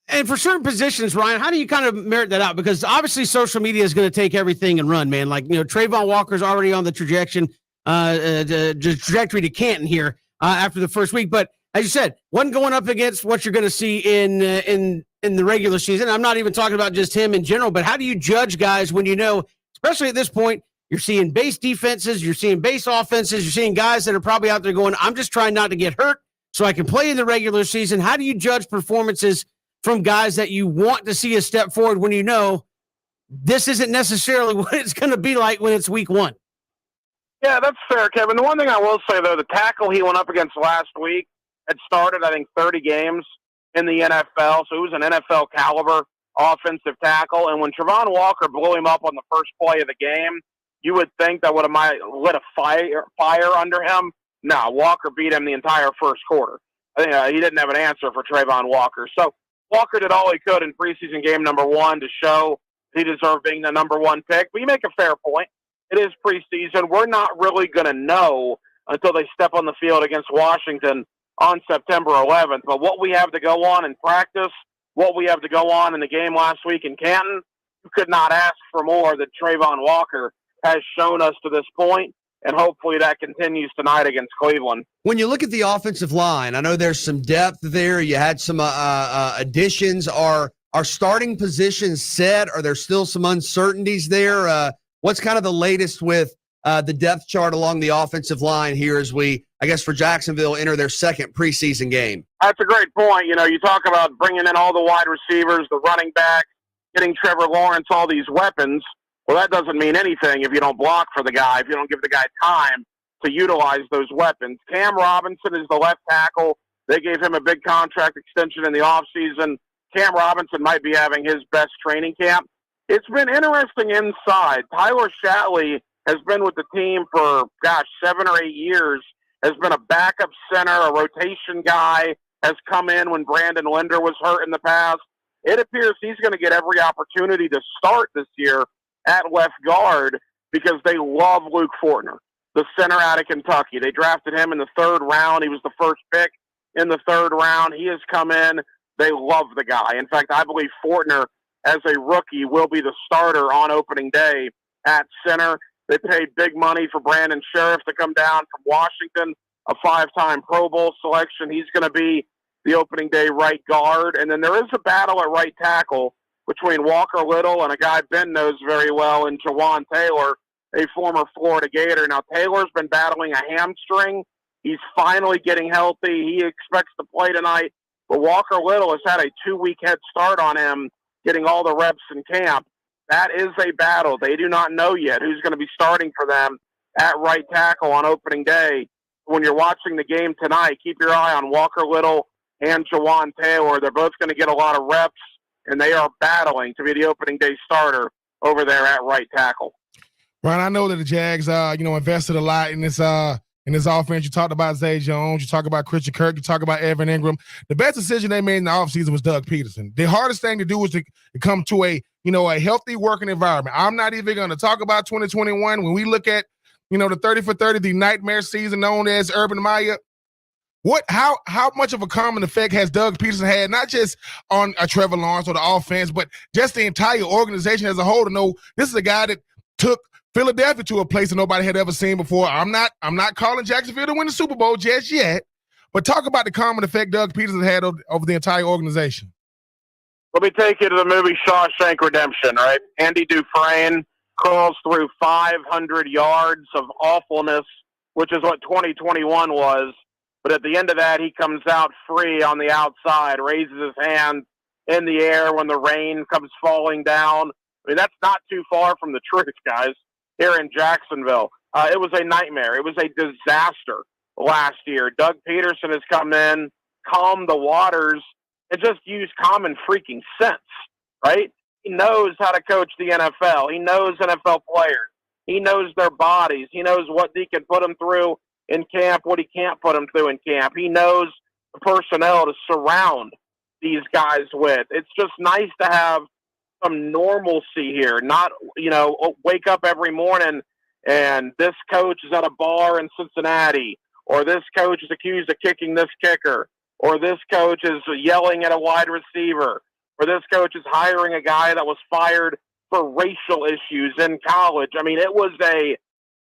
Speaker 1: And for certain positions, Ryan, how do you kind of merit that out? Because obviously social media is going to take everything and run, man. Like, Travon Walker's already on the trajectory to Canton here after the first week. But as you said, one going up against what you're going to see in the regular season. I'm not even talking about just him in general, but how do you judge guys when especially at this point, you're seeing base defenses, you're seeing base offenses, you're seeing guys that are probably out there going, I'm just trying not to get hurt so I can play in the regular season. How do you judge performances from guys that you want to see a step forward when this isn't necessarily what it's going to be like when it's week 1?
Speaker 7: Yeah, that's fair, Kevin. The one thing I will say, though, the tackle he went up against last week had started, I think, 30 games in the NFL, so he was an NFL caliber offensive tackle. And when Travon Walker blew him up on the first play of the game, you would think that would have lit a fire under him. No, Walker beat him the entire first quarter. I think he didn't have an answer for Travon Walker. So Walker did all he could in preseason game number 1 to show he deserved being the number 1 pick. But you make a fair point. It is preseason. We're not really going to know until they step on the field against Washington on September 11th. But what we have to go on in practice, what we have to go on in the game last week in Canton, you could not ask for more that Travon Walker has shown us to this point, and hopefully that continues tonight against Cleveland.
Speaker 4: When you look at the offensive line, I know there's some depth there. You had some additions. Are starting positions set? Are there still some uncertainties there? What's kind of the latest with the depth chart along the offensive line here as we, I guess, for Jacksonville, enter their second preseason game?
Speaker 7: That's a great point. You know, you talk about bringing in all the wide receivers, the running back, getting Trevor Lawrence, all these weapons. Well, that doesn't mean anything if you don't block for the guy, if you don't give the guy time to utilize those weapons. Cam Robinson is the left tackle. They gave him a big contract extension in the offseason. Cam Robinson might be having his best training camp. It's been interesting inside. Tyler Shatley has been with the team for, 7 or 8 years, has been a backup center, a rotation guy, has come in when Brandon Linder was hurt in the past. It appears he's going to get every opportunity to start this year at left guard because they love Luke Fortner, the center out of Kentucky. They drafted him in the 3rd round. He was the first pick in the 3rd round. He has come in. They love the guy. In fact, I believe Fortner, as a rookie, will be the starter on opening day at center. They paid big money for Brandon Sheriff to come down from Washington, a 5-time Pro Bowl selection. He's going to be the opening day right guard. And then there is a battle at right tackle between Walker Little and a guy Ben knows very well in Jawan Taylor, a former Florida Gator. Now, Taylor's been battling a hamstring. He's finally getting healthy. He expects to play tonight. But Walker Little has had a 2-week head start on him, getting all the reps in camp. That is a battle. They do not know yet who's going to be starting for them at right tackle on opening day. When you're watching the game tonight, keep your eye on Walker Little and Jawan Taylor. They're both going to get a lot of reps, and they are battling to be the opening day starter over there at right tackle.
Speaker 3: Ryan, I know that the Jags, invested a lot in this offense. You talked about Zay Jones. You talk about Christian Kirk. You talk about Evan Ingram. The best decision they made in the offseason was Doug Peterson. The hardest thing to do was to come to a healthy working environment. I'm not even going to talk about 2021. When we look at, the 30 for 30, the nightmare season known as Urban Meyer, how much of a common effect has Doug Peterson had, not just on Trevor Lawrence or the offense, but just the entire organization as a whole, to know this is a guy that took Philadelphia to a place that nobody had ever seen before. I'm not calling Jacksonville to win the Super Bowl just yet, but talk about the common effect Doug Peterson had over the entire organization.
Speaker 7: Let me take you to the movie Shawshank Redemption, right? Andy Dufresne crawls through 500 yards of awfulness, which is what 2021 was. But at the end of that, he comes out free on the outside, raises his hand in the air when the rain comes falling down. I mean, that's not too far from the truth, guys, here in Jacksonville. It was a nightmare. It was a disaster last year. Doug Peterson has come in, calmed the waters, and just used common freaking sense, right? He knows how to coach the NFL. He knows NFL players. He knows their bodies. He knows what he can put them through in camp, what he can't put them through in camp. He knows the personnel to surround these guys with. It's just nice to have some normalcy here, not, wake up every morning and this coach is at a bar in Cincinnati, or this coach is accused of kicking this kicker, or this coach is yelling at a wide receiver, or this coach is hiring a guy that was fired for racial issues in college. I mean, it was a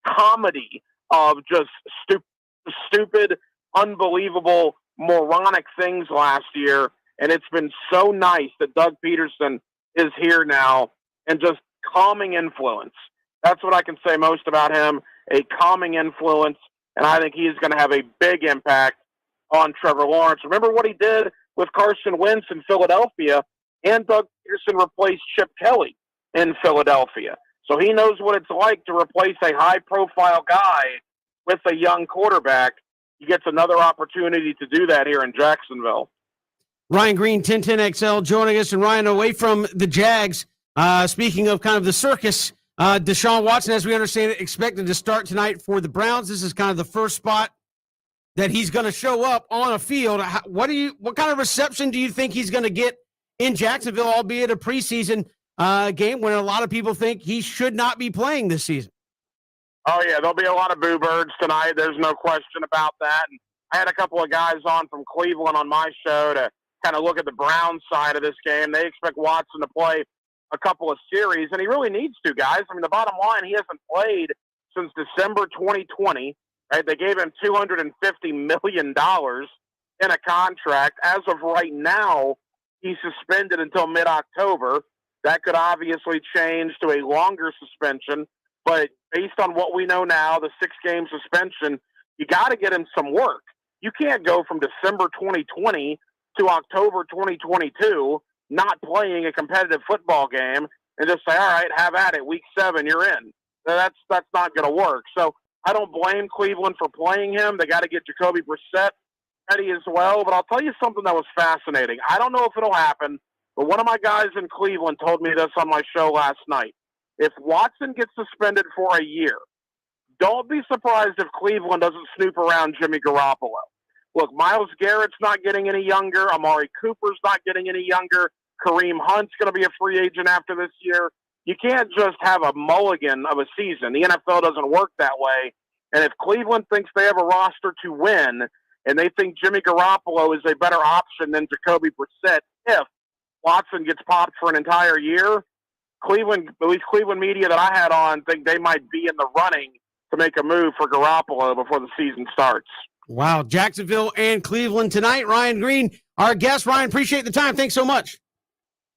Speaker 7: comedy of just stupid, unbelievable, moronic things last year. And it's been so nice that Doug Peterson is here now, and just calming influence. That's what I can say most about him, a calming influence. And I think he's going to have a big impact on Trevor Lawrence. Remember what he did with Carson Wentz in Philadelphia, and Doug Peterson replaced Chip Kelly in Philadelphia. So he knows what it's like to replace a high-profile guy with a young quarterback. He gets another opportunity to do that here in Jacksonville.
Speaker 1: Ryan Green, 1010XL, joining us. And Ryan, away from the Jags, speaking of kind of the circus, Deshaun Watson, as we understand it, expected to start tonight for the Browns. This is kind of the first spot that he's going to show up on a field. What kind of reception do you think he's going to get in Jacksonville, albeit a preseason game when a lot of people think he should not be playing this season?
Speaker 7: Oh, yeah, there'll be a lot of boo birds tonight. There's no question about that. And I had a couple of guys on from Cleveland on my show to kind of look at the Browns side of this game. They expect Watson to play a couple of series, and he really needs to, guys. I mean, the bottom line, he hasn't played since December 2020. Right? They gave him $250 million in a contract. As of right now, he's suspended until mid-October. That could obviously change to a longer suspension. But based on what we know now, the 6-game suspension, you got to get him some work. You can't go from December 2020 to October 2022 not playing a competitive football game and just say, all right, have at it. Week 7, you're in. That's not going to work. So I don't blame Cleveland for playing him. They got to get Jacoby Brissett ready as well. But I'll tell you something that was fascinating. I don't know if it'll happen, but one of my guys in Cleveland told me this on my show last night. If Watson gets suspended for a year, don't be surprised if Cleveland doesn't snoop around Jimmy Garoppolo. Look, Myles Garrett's not getting any younger. Amari Cooper's not getting any younger. Kareem Hunt's going to be a free agent after this year. You can't just have a mulligan of a season. The NFL doesn't work that way. And if Cleveland thinks they have a roster to win and they think Jimmy Garoppolo is a better option than Jacoby Brissett if Watson gets popped for an entire year, Cleveland, at least Cleveland media that I had on, think they might be in the running to make a move for Garoppolo before the season starts.
Speaker 1: Wow, Jacksonville and Cleveland tonight. Ryan Green, our guest. Ryan, appreciate the time. Thanks so much.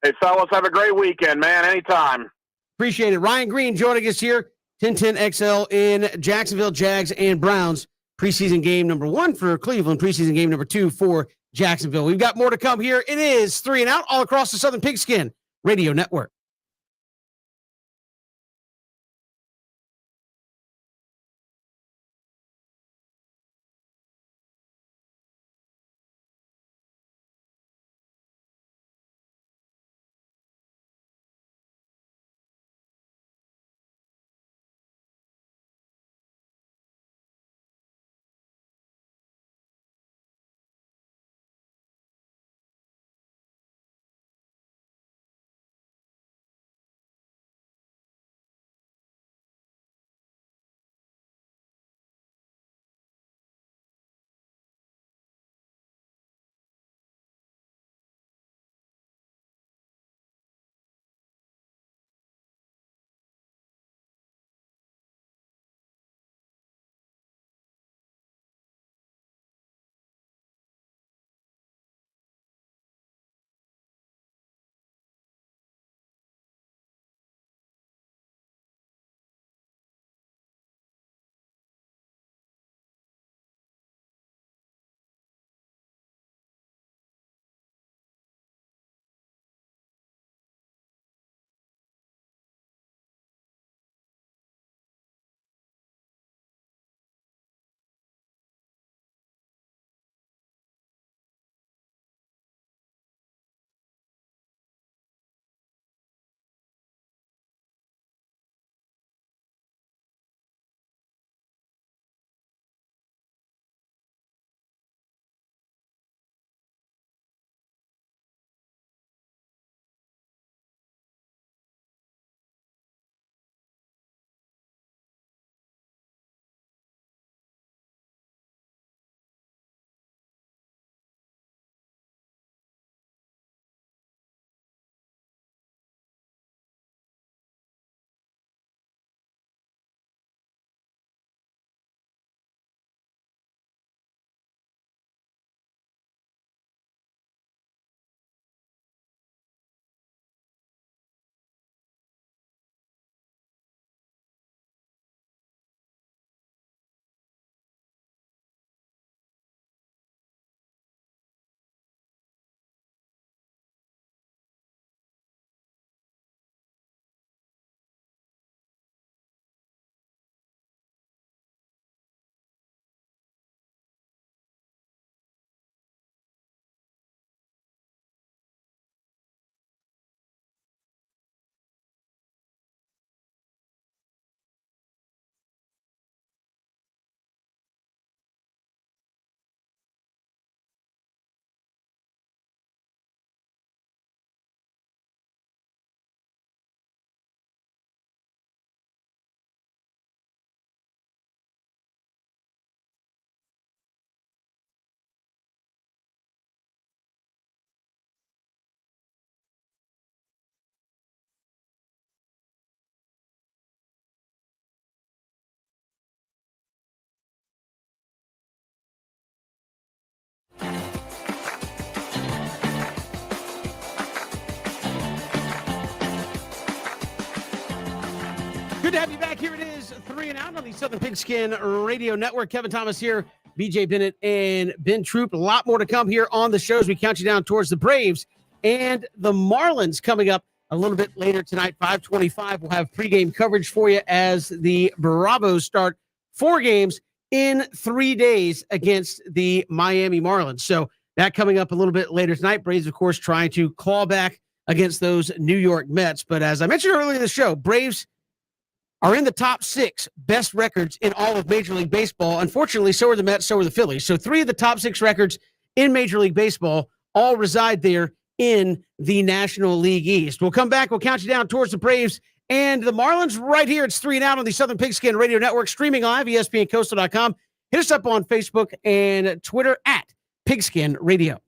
Speaker 7: Hey, fellas, have a great weekend, man. Anytime.
Speaker 1: Appreciate it. Ryan Green joining us here, 1010XL in Jacksonville, Jags and Browns. Preseason game number 1 for Cleveland, preseason game number 2 for Jacksonville. We've got more to come here. It is 3 and Out all across the Southern Pigskin Radio Network. Good to have you back. Here it is, 3 and Out on the Southern Pigskin Radio Network. Kevin Thomas here, BJ Bennett, and Ben Troop. A lot more to come here on the show as we count you down towards the Braves and the Marlins coming up a little bit later tonight, 5:25. We'll have pregame coverage for you as the Bravos start 4 games in 3 days against the Miami Marlins. So that coming up a little bit later tonight. Braves, of course, trying to claw back against those New York Mets. But as I mentioned earlier in the show, Braves are in the top 6 best records in all of Major League Baseball. Unfortunately, so are the Mets, so are the Phillies. So 3 of the top 6 records in Major League Baseball all reside there in the National League East. We'll come back. We'll count you down towards the Braves and the Marlins right here. It's 3 and Out on the Southern Pigskin Radio Network, streaming live, ESPNCoastal.com. Hit us up on Facebook and Twitter at Pigskin Radio.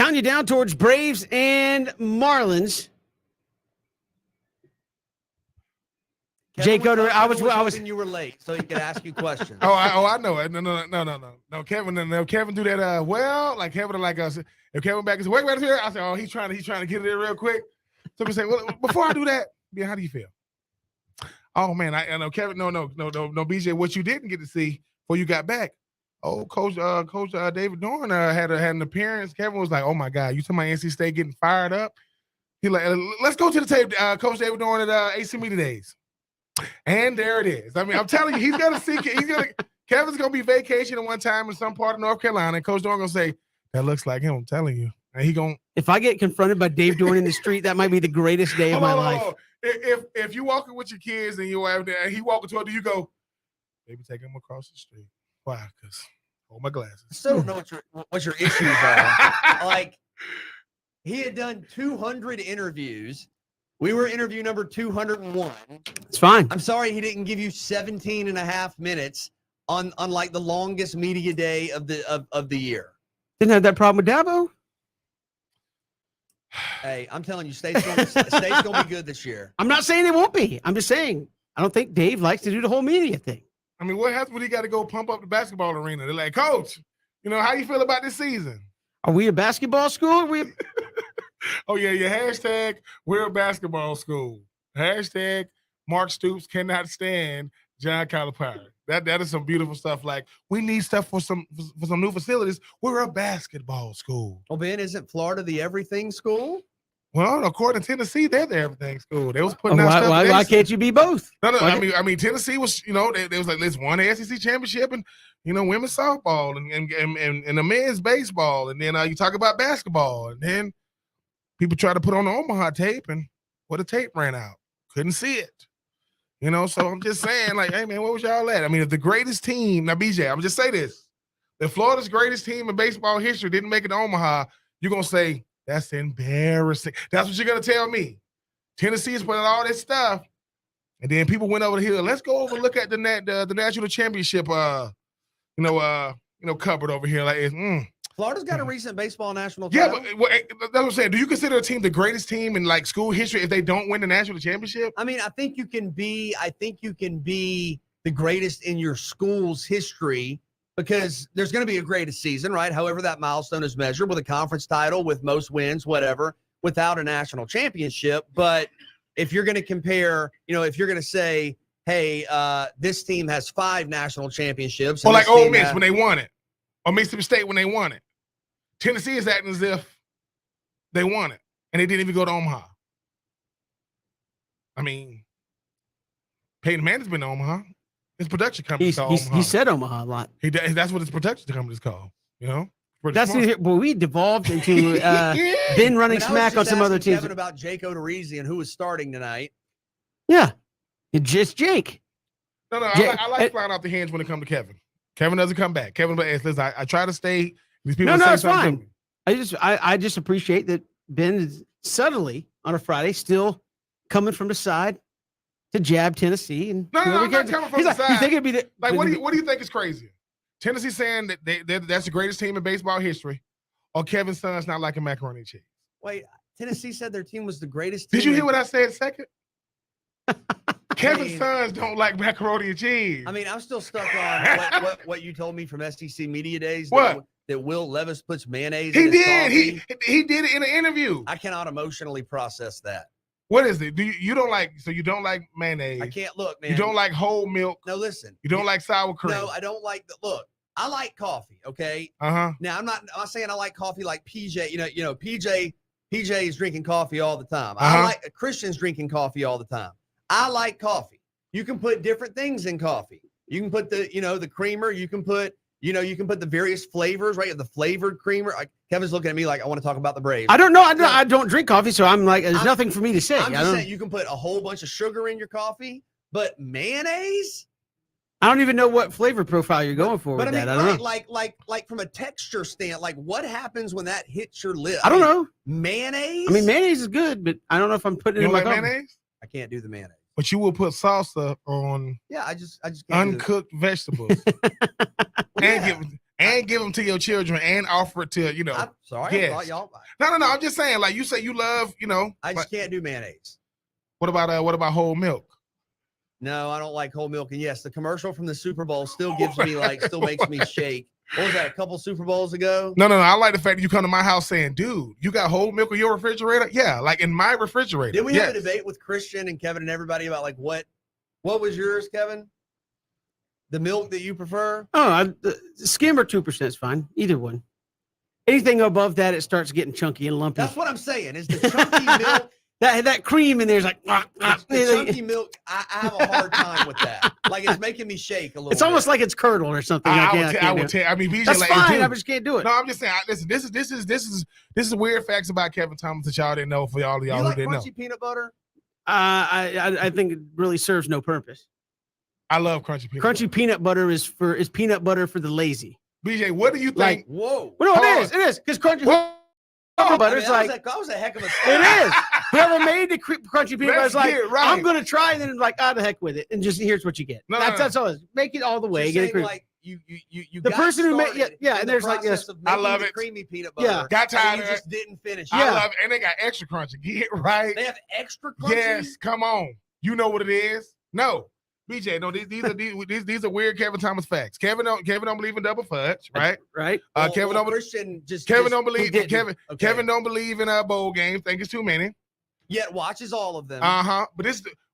Speaker 1: counting you down towards Braves and Marlins. Jay Coder, I was
Speaker 4: hoping you were late so he could ask you questions.
Speaker 3: I know it. No. Kevin do that. Like Kevin, like us. If Kevin back and say, wait here, I say, oh, he's trying to get it in real quick. So we say, well, before I do that, yeah, how do you feel? Oh man, I know Kevin. No, BJ. What you didn't get to see before you got back. Oh, Coach David Dorn had an appearance. Kevin was like, oh my God, you talking about NC State getting fired up? He like, let's go to the tape. Coach David Dorn at AC Media Days. And there it is. I mean, I'm telling you, Kevin's gonna be vacationing one time in some part of North Carolina, and Coach Dorn gonna say, that looks like him, I'm telling you. And he gonna,
Speaker 1: if I get confronted by Dave Dorn in the street, that might be the greatest day of my life.
Speaker 3: If you walking with your kids and he walking toward you, you go, maybe take him across the street. Why? Because hold my glasses.
Speaker 4: I still don't know what your issues are. Like, he had done 200 interviews. We were interview number 201.
Speaker 1: It's fine.
Speaker 4: I'm sorry he didn't give you 17 and a half minutes on like the longest media day of the year.
Speaker 1: Didn't have that problem with Dabo.
Speaker 4: Hey, I'm telling you, State's gonna be good this year.
Speaker 1: I'm not saying it won't be. I'm just saying I don't think Dave likes to do the whole media thing.
Speaker 3: I mean, what happens when he got to go pump up the basketball arena? They're like, Coach, how you feel about this season?
Speaker 1: Are we a basketball school?
Speaker 3: Oh, yeah, hashtag we're a basketball school. Hashtag Mark Stoops cannot stand John Calipari. That is some beautiful stuff. Like, we need stuff for some new facilities. We're a basketball school.
Speaker 4: Well, Ben, isn't Florida the everything school?
Speaker 3: Well, according to Tennessee, they're the everything school. They was putting out stuff.
Speaker 1: Why can't you be both?
Speaker 3: No. I mean, Tennessee was, they was like, let's won the SEC championship and women's softball and the men's baseball, and then you talk about basketball, and then people try to put on the Omaha tape, and the tape ran out. Couldn't see it. So I'm just saying, like, hey man, what was y'all at? I mean, if the greatest team, now BJ, I'm just say this: if Florida's greatest team in baseball history didn't make it to Omaha, you're gonna say that's embarrassing. That's what you're gonna tell me. Tennessee is putting all this stuff, and then people went over here. Let's go over and look at the national championship, cupboard over here. Like,
Speaker 4: Florida's got a recent baseball national
Speaker 3: yeah,
Speaker 4: title.
Speaker 3: but that's what I'm saying. Do you consider a team the greatest team in like school history if they don't win the national championship?
Speaker 4: I mean, I think you can be the greatest in your school's history because there's going to be a greatest season, right? However that milestone is measured, with a conference title, with most wins, whatever, without a national championship. But if you're going to compare, if you're going to say, hey, this team has 5 national championships.
Speaker 3: Or like Ole Miss when they won it, or Mississippi State when they won it. Tennessee is acting as if they won it, and they didn't even go to Omaha. I mean, Peyton Manning's been to Omaha. His production company's called Omaha.
Speaker 1: He said Omaha a lot.
Speaker 3: That's what his production company's called,
Speaker 1: That's we devolved into Ben running smack on some other teams.
Speaker 4: Kevin about Jake Odorizzi and who was starting tonight.
Speaker 1: Yeah, it's just Jake.
Speaker 3: No, I like flying off the hinge when it comes to Kevin. Kevin doesn't come back. Kevin, listen, I try to stay. These people
Speaker 1: no, it's fine. I just appreciate that Ben is subtly on a Friday still coming from the side to jab Tennessee. And
Speaker 3: no, I'm not coming from the side.
Speaker 1: You think it'd be the,
Speaker 3: like, what do you think is crazy? Tennessee saying that that's the greatest team in baseball history, or Kevin's son's not liking macaroni and cheese?
Speaker 4: Wait, Tennessee said their team was the greatest team.
Speaker 3: Did you hear what I said second? Kevin's sons don't like macaroni and cheese.
Speaker 4: I mean, I'm still stuck on what you told me from SEC Media Days.
Speaker 3: What?
Speaker 4: That Will Levis puts mayonnaise
Speaker 3: in
Speaker 4: his coffee.
Speaker 3: He did it in an interview.
Speaker 4: I cannot emotionally process that.
Speaker 3: What is it? You don't like mayonnaise?
Speaker 4: I can't look, man.
Speaker 3: You don't like whole milk?
Speaker 4: No, listen.
Speaker 3: You don't like sour cream?
Speaker 4: No, I don't like look. I like coffee, okay?
Speaker 3: Uh-huh.
Speaker 4: Now I'm not saying I like coffee like PJ, PJ is drinking coffee all the time. I like Christian's drinking coffee all the time. I like coffee. You can put different things in coffee. You can put the creamer, you can put the various flavors, right? The flavored creamer. Kevin's looking at me like I want to talk about the Braves.
Speaker 1: I don't know. I don't drink coffee, so I'm like, there's nothing for me to say.
Speaker 4: I'm just saying you can put a whole bunch of sugar in your coffee, but mayonnaise?
Speaker 1: I don't even know what flavor profile you're going for with
Speaker 4: I mean,
Speaker 1: that. I don't know.
Speaker 4: Like from a texture stand, like what happens when that hits your lip?
Speaker 1: I don't know.
Speaker 4: Mayonnaise?
Speaker 1: I mean, mayonnaise is good, but I don't know if I'm putting it in my coffee.
Speaker 3: Mayonnaise?
Speaker 4: I can't do the mayonnaise.
Speaker 3: But you will put salsa on
Speaker 4: I just can't
Speaker 3: uncooked vegetables. and give them to your children and offer it to,
Speaker 4: I'm sorry. I
Speaker 3: yes.
Speaker 4: thought y'all.
Speaker 3: No. I'm just saying, like you say you love,
Speaker 4: I just can't do mayonnaise.
Speaker 3: what about whole milk?
Speaker 4: No, I don't like whole milk. And yes, the commercial from the Super Bowl still gives me still makes me shake. What was that? A couple Super Bowls ago?
Speaker 3: No. I like the fact that you come to my house saying, dude, you got whole milk in your refrigerator? Yeah, like in my refrigerator.
Speaker 4: Did we have a debate with Christian and Kevin and everybody about like what was yours, Kevin? The milk that you prefer?
Speaker 1: Oh, skim or 2% is fine. Either one. Anything above that, it starts getting chunky and lumpy.
Speaker 4: That's what I'm saying. Is the chunky milk?
Speaker 1: That cream in there is like.
Speaker 4: The chunky milk. I have a hard time with that. Like it's making me shake a little.
Speaker 1: It's almost like it's curdled or something.
Speaker 3: I would tell. I mean, BJ,
Speaker 1: that's
Speaker 3: like,
Speaker 1: fine.
Speaker 3: dude,
Speaker 1: I just can't do it.
Speaker 3: No, I'm just saying. Listen, this is weird facts about Kevin Thomas that y'all didn't know. For y'all
Speaker 4: You
Speaker 3: who
Speaker 4: like
Speaker 3: didn't know,
Speaker 4: crunchy peanut butter?
Speaker 1: I think it really serves no purpose.
Speaker 3: I love crunchy peanut.
Speaker 1: Crunchy peanut butter is peanut butter for the lazy.
Speaker 3: BJ, what do you think?
Speaker 1: Like,
Speaker 4: whoa.
Speaker 1: Well, no,
Speaker 3: Pause.
Speaker 1: it is because crunchy
Speaker 3: What?
Speaker 1: peanut butter is
Speaker 4: that was a heck of a
Speaker 1: it is. Whoever made the crunchy peanut butter
Speaker 3: Let's
Speaker 1: is like,
Speaker 3: get it right.
Speaker 1: I'm gonna try, and then like, the heck with it, and just here's what you get.
Speaker 3: No,
Speaker 1: That's all it is. Make it all the way.
Speaker 4: Just
Speaker 1: Get it
Speaker 4: saying,
Speaker 1: cream.
Speaker 4: like you
Speaker 1: The
Speaker 4: got
Speaker 1: person who made-
Speaker 4: started
Speaker 1: yeah,
Speaker 4: in
Speaker 1: and
Speaker 4: the
Speaker 1: there's like,
Speaker 4: process
Speaker 1: yes,
Speaker 4: of
Speaker 3: I
Speaker 4: making
Speaker 3: love
Speaker 4: the
Speaker 3: it.
Speaker 4: creamy peanut
Speaker 1: Yeah.
Speaker 4: butter.
Speaker 3: Got tired
Speaker 4: and
Speaker 3: of
Speaker 4: you
Speaker 3: it.
Speaker 4: just didn't finish.
Speaker 3: I
Speaker 1: Yeah.
Speaker 3: love it, and they got extra crunchy. Get right.
Speaker 4: They have extra crunchy.
Speaker 3: Yes, come on. You know what it is. No, BJ. No, these are weird Kevin Thomas facts. Kevin don't believe in double fudge, right?
Speaker 1: Right.
Speaker 3: Kevin don't believe.
Speaker 4: Christian just
Speaker 3: Kevin don't believe.
Speaker 1: didn't.
Speaker 3: Kevin
Speaker 4: Okay.
Speaker 3: Kevin don't believe in bowl games. Think it's too many.
Speaker 4: yet watches all of them.
Speaker 3: But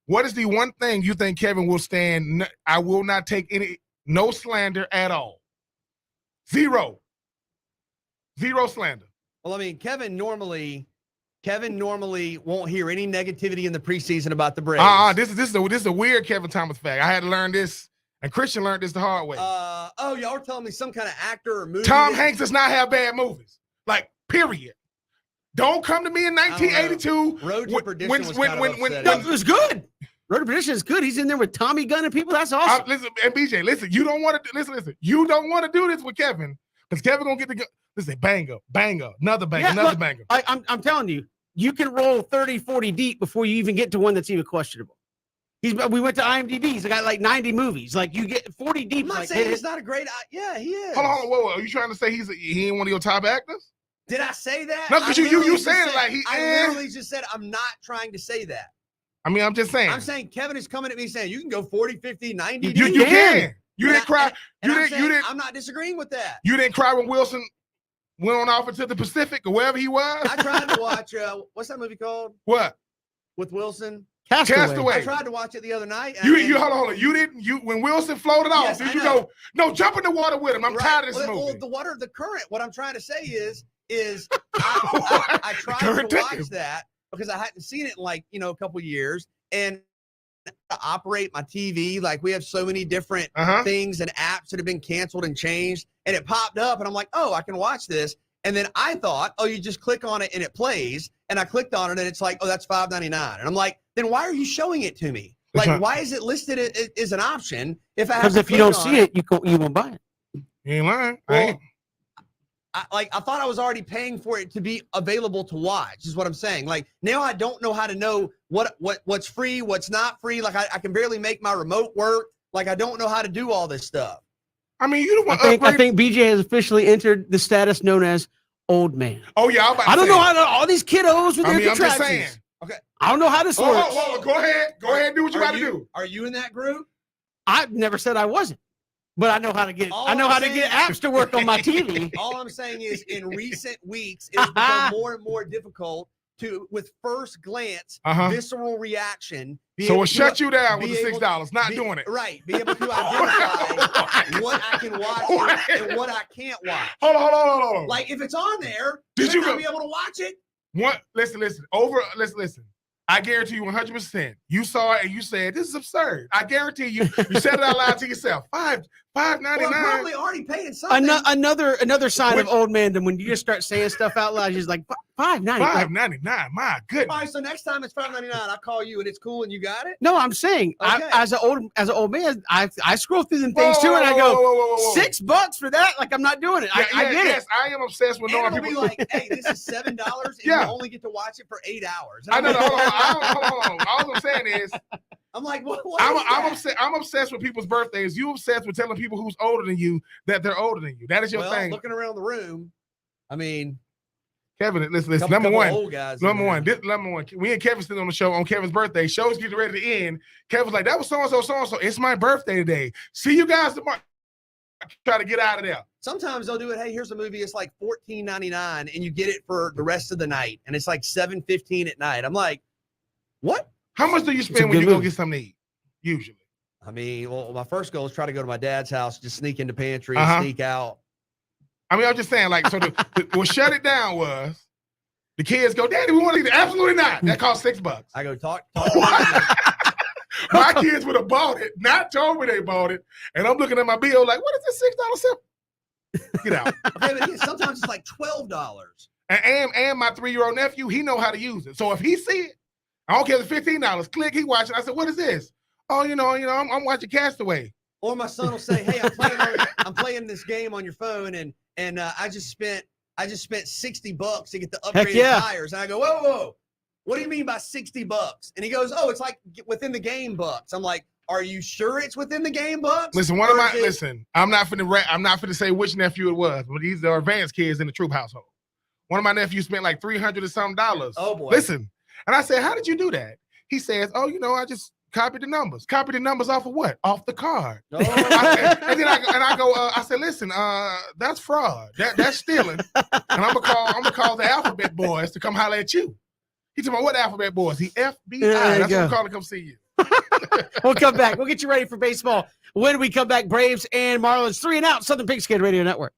Speaker 3: what is the one thing you think Kevin will stand? I will not take no slander at all. Zero slander.
Speaker 4: Well, I mean, Kevin normally won't hear any negativity in the preseason about the Braves.
Speaker 3: This is a weird Kevin Thomas fact. I had to learn this, and Christian learned this the hard way.
Speaker 4: Y'all were telling me some kind of actor or movie.
Speaker 3: Tom Hanks does not have bad movies. Like, period. Don't come to me in 1982.
Speaker 4: Road to Perdition was kind of upsetting.
Speaker 1: No, it was good. Road to Perdition is good. He's in there with Tommy Gunn and people. That's awesome.
Speaker 3: Listen, and BJ, listen. You don't want to listen. You don't want to do this with Kevin because Kevin gonna get the. Listen, banger, another banger,
Speaker 1: Yeah,
Speaker 3: another
Speaker 1: look,
Speaker 3: banger.
Speaker 1: I'm telling you, you can roll 30, 40 deep before you even get to one that's even questionable. We went to IMDb. He's got like 90 movies. Like you get 40 deep.
Speaker 4: I'm not
Speaker 1: like,
Speaker 4: saying he's not a great. Yeah, he is.
Speaker 3: Hold on, whoa. Are you trying to say he ain't one of your top actors?
Speaker 4: Did I say that?
Speaker 3: No, 'cause
Speaker 4: I
Speaker 3: you
Speaker 4: literally
Speaker 3: said
Speaker 4: just
Speaker 3: it like he-
Speaker 4: I literally just said I'm not trying to say that.
Speaker 3: I mean, I'm just saying.
Speaker 4: I'm saying Kevin is coming at me saying you can go 40, 50, 90.
Speaker 3: you
Speaker 4: deep.
Speaker 3: can. You didn't cry.
Speaker 4: And
Speaker 3: You
Speaker 4: I'm
Speaker 3: didn't.
Speaker 4: saying,
Speaker 3: You didn't.
Speaker 4: I'm not disagreeing with that.
Speaker 3: You didn't cry when Wilson went on off into the Pacific or wherever he was.
Speaker 4: I tried to watch what's that movie called
Speaker 3: What?
Speaker 4: with Wilson?
Speaker 3: Castaway.
Speaker 4: I tried to watch it the other night.
Speaker 3: You hold on. You didn't. When Wilson floated off,
Speaker 4: Yes,
Speaker 3: did
Speaker 4: I
Speaker 3: you
Speaker 4: know.
Speaker 3: go? No, jump in the water with him. I'm
Speaker 4: Right.
Speaker 3: tired of this
Speaker 4: Well,
Speaker 3: movie.
Speaker 4: the water, the current. What I'm trying to say is I tried
Speaker 3: Current
Speaker 4: to watch
Speaker 3: ticket.
Speaker 4: that because I hadn't seen it in like a couple years, and to operate my TV, like we have so many different things and apps that have been canceled and changed, and it popped up, and I'm like, oh, I can watch this. And then I thought, oh, you just click on it and it plays. And I clicked on it and it's like, oh, that's $5.99. And I'm like, then why are you showing it to me? Like, why is it listed as an option if I have
Speaker 1: Because
Speaker 4: to
Speaker 1: if you
Speaker 4: click
Speaker 1: don't
Speaker 4: on
Speaker 1: see it, you won't buy it.
Speaker 3: You ain't lying.
Speaker 4: Well, I thought I was already paying for it to be available to watch, is what I'm saying. Like now I don't know how to know what's free, what's not free. Like I can barely make my remote work. Like I don't know how to do all this stuff.
Speaker 3: I mean, you don't want
Speaker 1: I think BJ has officially entered the status known as old man.
Speaker 3: Oh yeah,
Speaker 1: I don't know how to, all these kiddos with their
Speaker 3: I'm just
Speaker 1: contractions.
Speaker 3: saying.
Speaker 4: Okay.
Speaker 1: I don't know how this works.
Speaker 3: Oh, go ahead. Go ahead and do what you got to do.
Speaker 4: Are you in that group?
Speaker 1: I never said I wasn't, but I know how to get.
Speaker 4: All
Speaker 1: I know
Speaker 4: I'm
Speaker 1: how to
Speaker 4: saying-
Speaker 1: get apps to work on my TV.
Speaker 4: All I'm saying is in recent weeks, it's become more and more difficult to, with first glance, visceral reaction.
Speaker 3: So it shut you down with the $6, not doing it.
Speaker 4: Right. Be able to identify what I can watch and what I can't watch.
Speaker 3: Hold on.
Speaker 4: Like if it's on there,
Speaker 3: Did you
Speaker 4: shouldn't I
Speaker 3: go-
Speaker 4: be able to watch it?
Speaker 3: Listen. Listen. I guarantee you 100%. You saw it and you said, this is absurd. I guarantee you said it out loud to yourself. $5.99.
Speaker 4: Well, I'm probably already paying something.
Speaker 1: Another sign of old man. When you just start saying stuff out loud, you're just like $5.99.
Speaker 3: $5.99. My goodness.
Speaker 4: All right, so next time it's $5.99, I call you and it's cool and you got it.
Speaker 1: No, I'm saying
Speaker 4: Okay.
Speaker 1: as an old man, I scroll through them things too, and I go
Speaker 3: whoa.
Speaker 1: $6 for that. Like I'm not doing it. I get
Speaker 3: yes,
Speaker 1: it.
Speaker 3: I am obsessed with knowing
Speaker 4: And it'll
Speaker 3: people.
Speaker 4: be like, hey, this is $7 and
Speaker 3: Yeah.
Speaker 4: you only get to watch it for 8 hours.
Speaker 3: I know. Hold on. All I'm saying is,
Speaker 2: I'm like, what?
Speaker 3: I'm obsessed with people's birthdays. You obsessed with telling people who's older than you that they're older than you. That is your
Speaker 4: Well,
Speaker 3: thing.
Speaker 4: looking around the room, I mean,
Speaker 3: Kevin, listen.
Speaker 4: couple
Speaker 3: Number one,
Speaker 4: old guys. in
Speaker 3: number
Speaker 4: there.
Speaker 3: one. Number one. We and Kevin sitting on the show on Kevin's birthday. Show's getting ready to end. Kevin's like, that was so and so, so and so. It's my birthday today. See you guys tomorrow. Try to get out of there.
Speaker 4: Sometimes they'll do it. Hey, here's a movie. It's like $14.99, and you get it for the rest of the night, and it's like $7.15 at night. I'm like, what?
Speaker 3: How much do you
Speaker 1: a
Speaker 3: spend when
Speaker 1: good
Speaker 3: you go
Speaker 1: movie.
Speaker 3: get something to eat? Usually.
Speaker 4: I mean, well, my first goal is try to go to my dad's house, just sneak into pantry and sneak out.
Speaker 3: I mean, I'm just saying, like, so what shut it down was the kids go, Daddy, we want to eat it. Absolutely not. That cost $6.
Speaker 4: I go talk.
Speaker 3: My kids would have bought it, not told me they bought it, and I'm looking at my bill like, what is this $6 simple? Get out.
Speaker 4: Okay, but yeah, sometimes it's like $12.
Speaker 3: And my 3-year-old nephew, he know how to use it. So if he see it, I don't care if it's $15. Click, he watch it. I said, what is this? Oh, I'm watching Castaway.
Speaker 4: Or my son will say, "Hey, I'm playing this game on your phone, and I just spent $60 to get the
Speaker 1: Heck
Speaker 4: upgraded
Speaker 1: yeah.
Speaker 4: tires." And I go, "Whoa, what do you mean by $60?" And he goes, "Oh, it's like within the game bucks." I'm like, "Are you sure it's within the game bucks?"
Speaker 3: Listen, I'm not finna say which nephew it was, but these are advanced kids in the Troop household. One of my nephews spent like $300 or something.
Speaker 4: Oh boy!
Speaker 3: Listen, and I said, "How did you do that?" He says, "Oh, I just copied the numbers. Copied the numbers off of what? Off the card."
Speaker 4: Oh.
Speaker 3: And then I go, I said, "Listen, that's fraud. That's stealing." And I'm gonna call the Alphabet Boys to come holler at you. He told me, what Alphabet Boys? The FBI.
Speaker 1: There you
Speaker 3: That's what
Speaker 1: go.
Speaker 3: I'm calling to come see you.
Speaker 1: We'll come back. We'll get you ready for baseball. When we come back, Braves and Marlins 3 and out, Southern Pigskin Radio Network.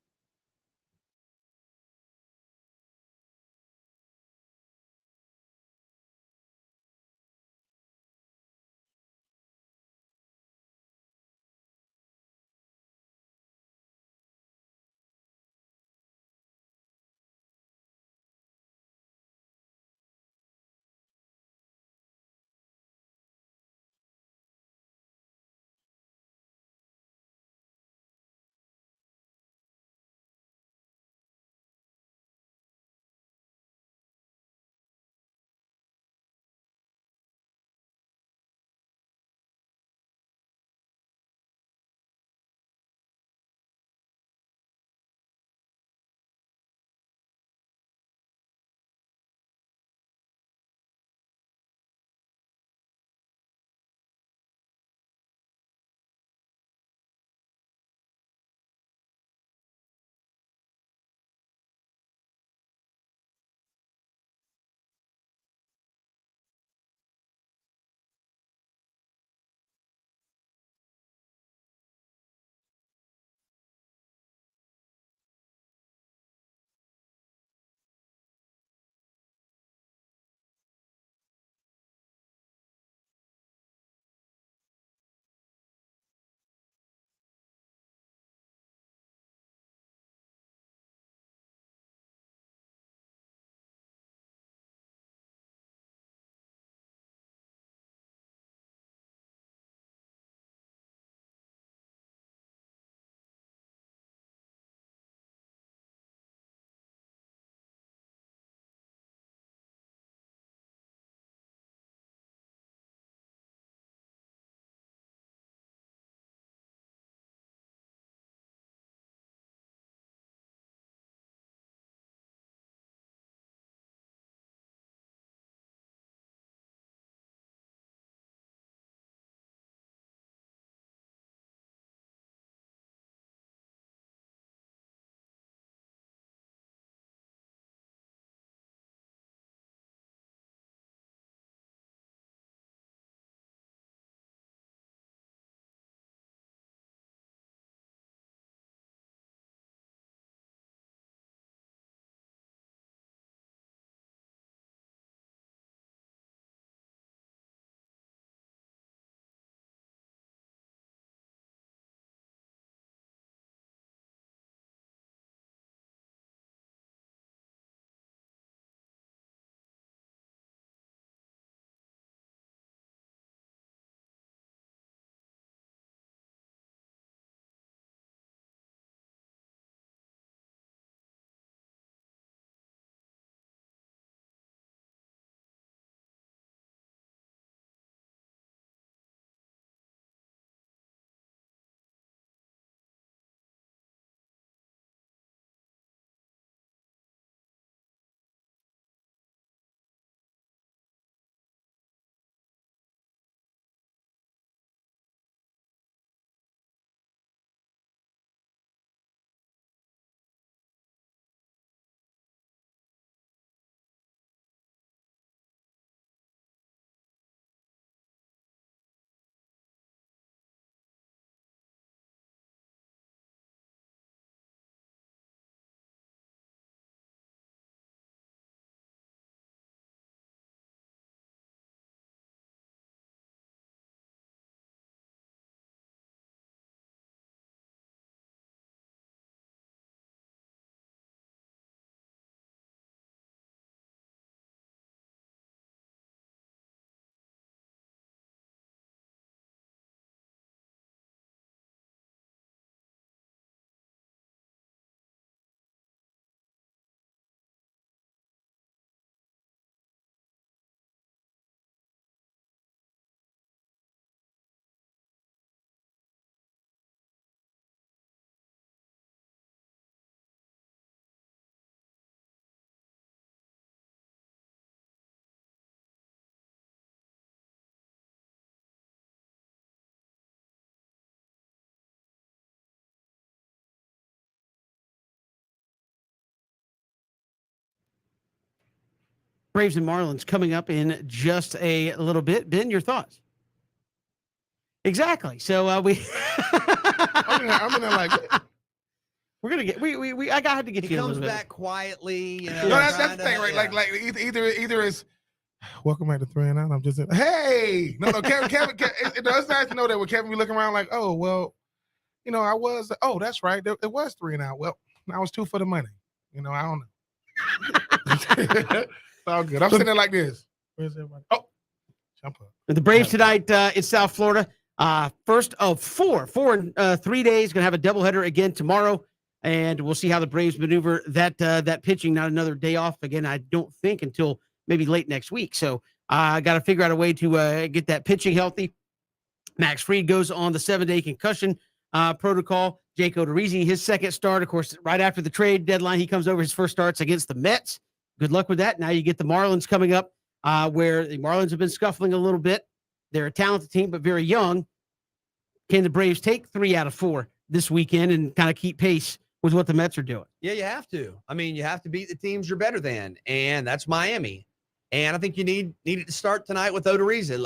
Speaker 1: Braves and Marlins coming up in just a little bit. Ben, your thoughts? Exactly. So we
Speaker 3: I'm in there like,
Speaker 1: we're gonna get I had to get
Speaker 4: He
Speaker 1: you a
Speaker 4: comes
Speaker 1: little bit.
Speaker 4: back quietly. You know,
Speaker 3: no, that's
Speaker 4: trying
Speaker 3: the thing,
Speaker 4: to-
Speaker 3: right?
Speaker 4: yeah.
Speaker 3: Like either is welcome back to 3 and 9. I'm just hey, no, Kevin it's nice to know that when Kevin be looking around like, oh well, you know, I was that's right, it was 3 and out. Well, I was 2 for the money. You know, I don't know. It's all good. I'm sitting there like this. Where's everybody? Oh, jump up.
Speaker 1: The Braves tonight in South Florida. First of four in 3 days. Going to have a doubleheader again tomorrow, and we'll see how the Braves maneuver that pitching. Not another day off again. I don't think until maybe late next week. So I got to figure out a way to get that pitching healthy. Max Fried goes on the 7-day concussion protocol. Jake Odorizzi, his second start, of course, right after the trade deadline, he comes over. His first starts against the Mets. Good luck with that. Now you get the Marlins coming up, where the Marlins have been scuffling a little bit. They're a talented team, but very young. Can the Braves take 3 out of 4 this weekend and kind of keep pace with what the Mets are doing?
Speaker 4: Yeah, you have to. I mean, you have to beat the teams you're better than, and that's Miami. And I think you needed to start tonight with Odorizzi.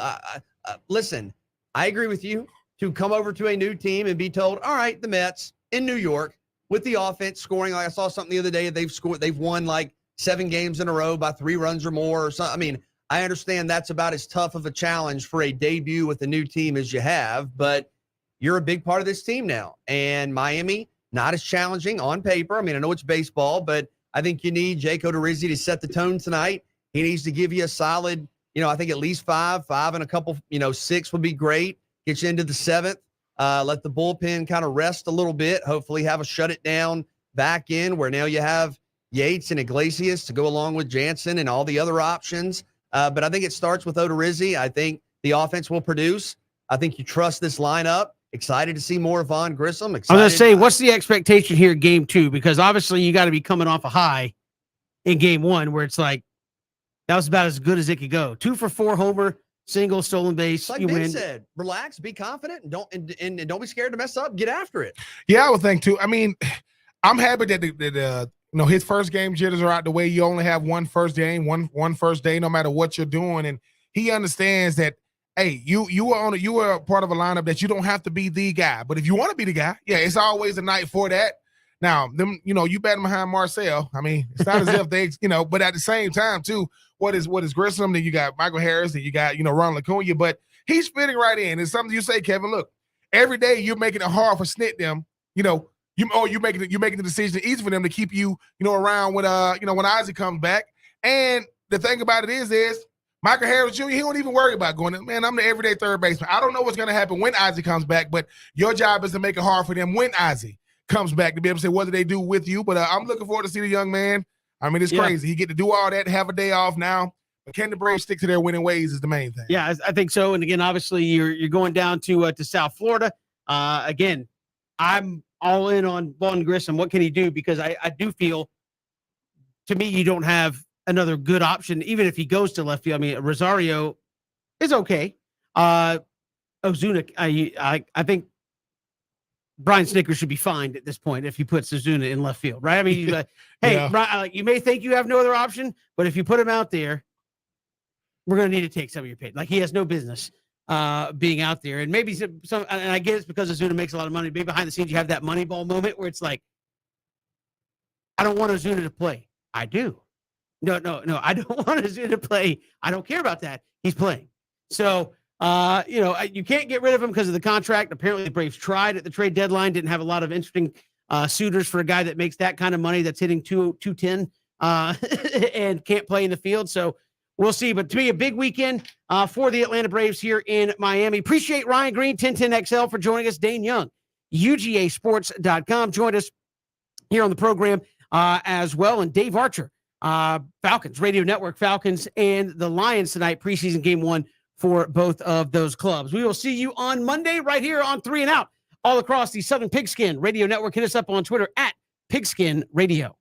Speaker 4: Listen, I agree with you. To come over to a new team and be told, all right, the Mets in New York with the offense scoring. Like I saw something the other day, they've won like 7 games in a row by 3 runs or more or something. I mean, I understand that's about as tough of a challenge for a debut with a new team as you have, but you're a big part of this team now. And Miami, not as challenging on paper. I mean, I know it's baseball, but I think you need Jake Odorizzi to set the tone tonight. He needs to give you a solid, I think at least 5 and a couple, 6 would be great. Get you into the 7th. Let the bullpen kind of rest a little bit. Hopefully have a shut it down back in where now you have Yates and Iglesias to go along with Jansen and all the other options. But I think it starts with Odorizzi. I think the offense will produce. I think you trust this lineup. Excited to see more Vaughn Grissom.
Speaker 1: I was going
Speaker 4: Excited.
Speaker 1: to say, what's the expectation here game 2? Because obviously you got to be coming off a high in game 1 where it's like, that was about as good as it could go. 2 for 4 homer, single, stolen base.
Speaker 4: It's like
Speaker 1: you
Speaker 4: Ben
Speaker 1: win.
Speaker 4: said, relax, be confident, and don't be scared to mess up. Get after it.
Speaker 3: Yeah, I would think too. I mean, I'm happy that his first game jitters are out the way. You only have one first game, one first day, no matter what you're doing, and he understands that. Hey, you are part of a lineup that you don't have to be the guy, but if you want to be the guy, yeah, it's always a night for that. Now, you batting behind Marcel. I mean, it's not as if they, but at the same time too, what is Grissom? Then you got Michael Harris, then you got Ronald Acuna, but he's fitting right in. It's something you say, Kevin. Look, every day you're making it hard for Snit them. You're making the decision easy for them to keep you, around when when Ozzie comes back. And the thing about it is Michael Harris Jr., he don't even worry about going, man, I'm the everyday third baseman. I don't know what's going to happen when Ozzie comes back, but your job is to make it hard for them when Ozzie comes back to be able to say what do they do with you. But I'm looking forward to see the young man. I mean, it's crazy. He get to do all that, have a day off now. But can the Braves stick to their winning ways is the main thing.
Speaker 1: Yeah, I think so. And again, obviously, you're going down to South Florida. Again, I'm all in on Vaughn Grissom. What can he do? Because I do feel, to me, you don't have another good option, even if he goes to left field. I mean, Rosario is okay. Ozuna, I think Brian Snickers should be fined at this point if he puts Ozuna in left field, right? I mean, hey,
Speaker 3: Yeah.
Speaker 1: Brian, you may think you have no other option, but if you put him out there, we're going to need to take some of your pay. Like, he has no business being out there. And maybe some, and I get it's because Ozuna makes a lot of money. Maybe behind the scenes, you have that Moneyball moment where it's like, I don't want Ozuna to play. I do. No, I don't want Ozuna to play. I don't care about that. He's playing. So, you can't get rid of him because of the contract. Apparently, the Braves tried at the trade deadline, didn't have a lot of interesting suitors for a guy that makes that kind of money, that's hitting 210 and can't play in the field. So we'll see. But to me, a big weekend for the Atlanta Braves here in Miami. Appreciate Ryan Green, 1010XL, for joining us. Dane Young, UGAsports.com, joined us here on the program as well. And Dave Archer, Falcons, Radio Network Falcons, and the Lions tonight, preseason game 1 for both of those clubs. We will see you on Monday right here on 3 and Out, all across the Southern Pigskin Radio Network. Hit us up on Twitter at Pigskin Radio.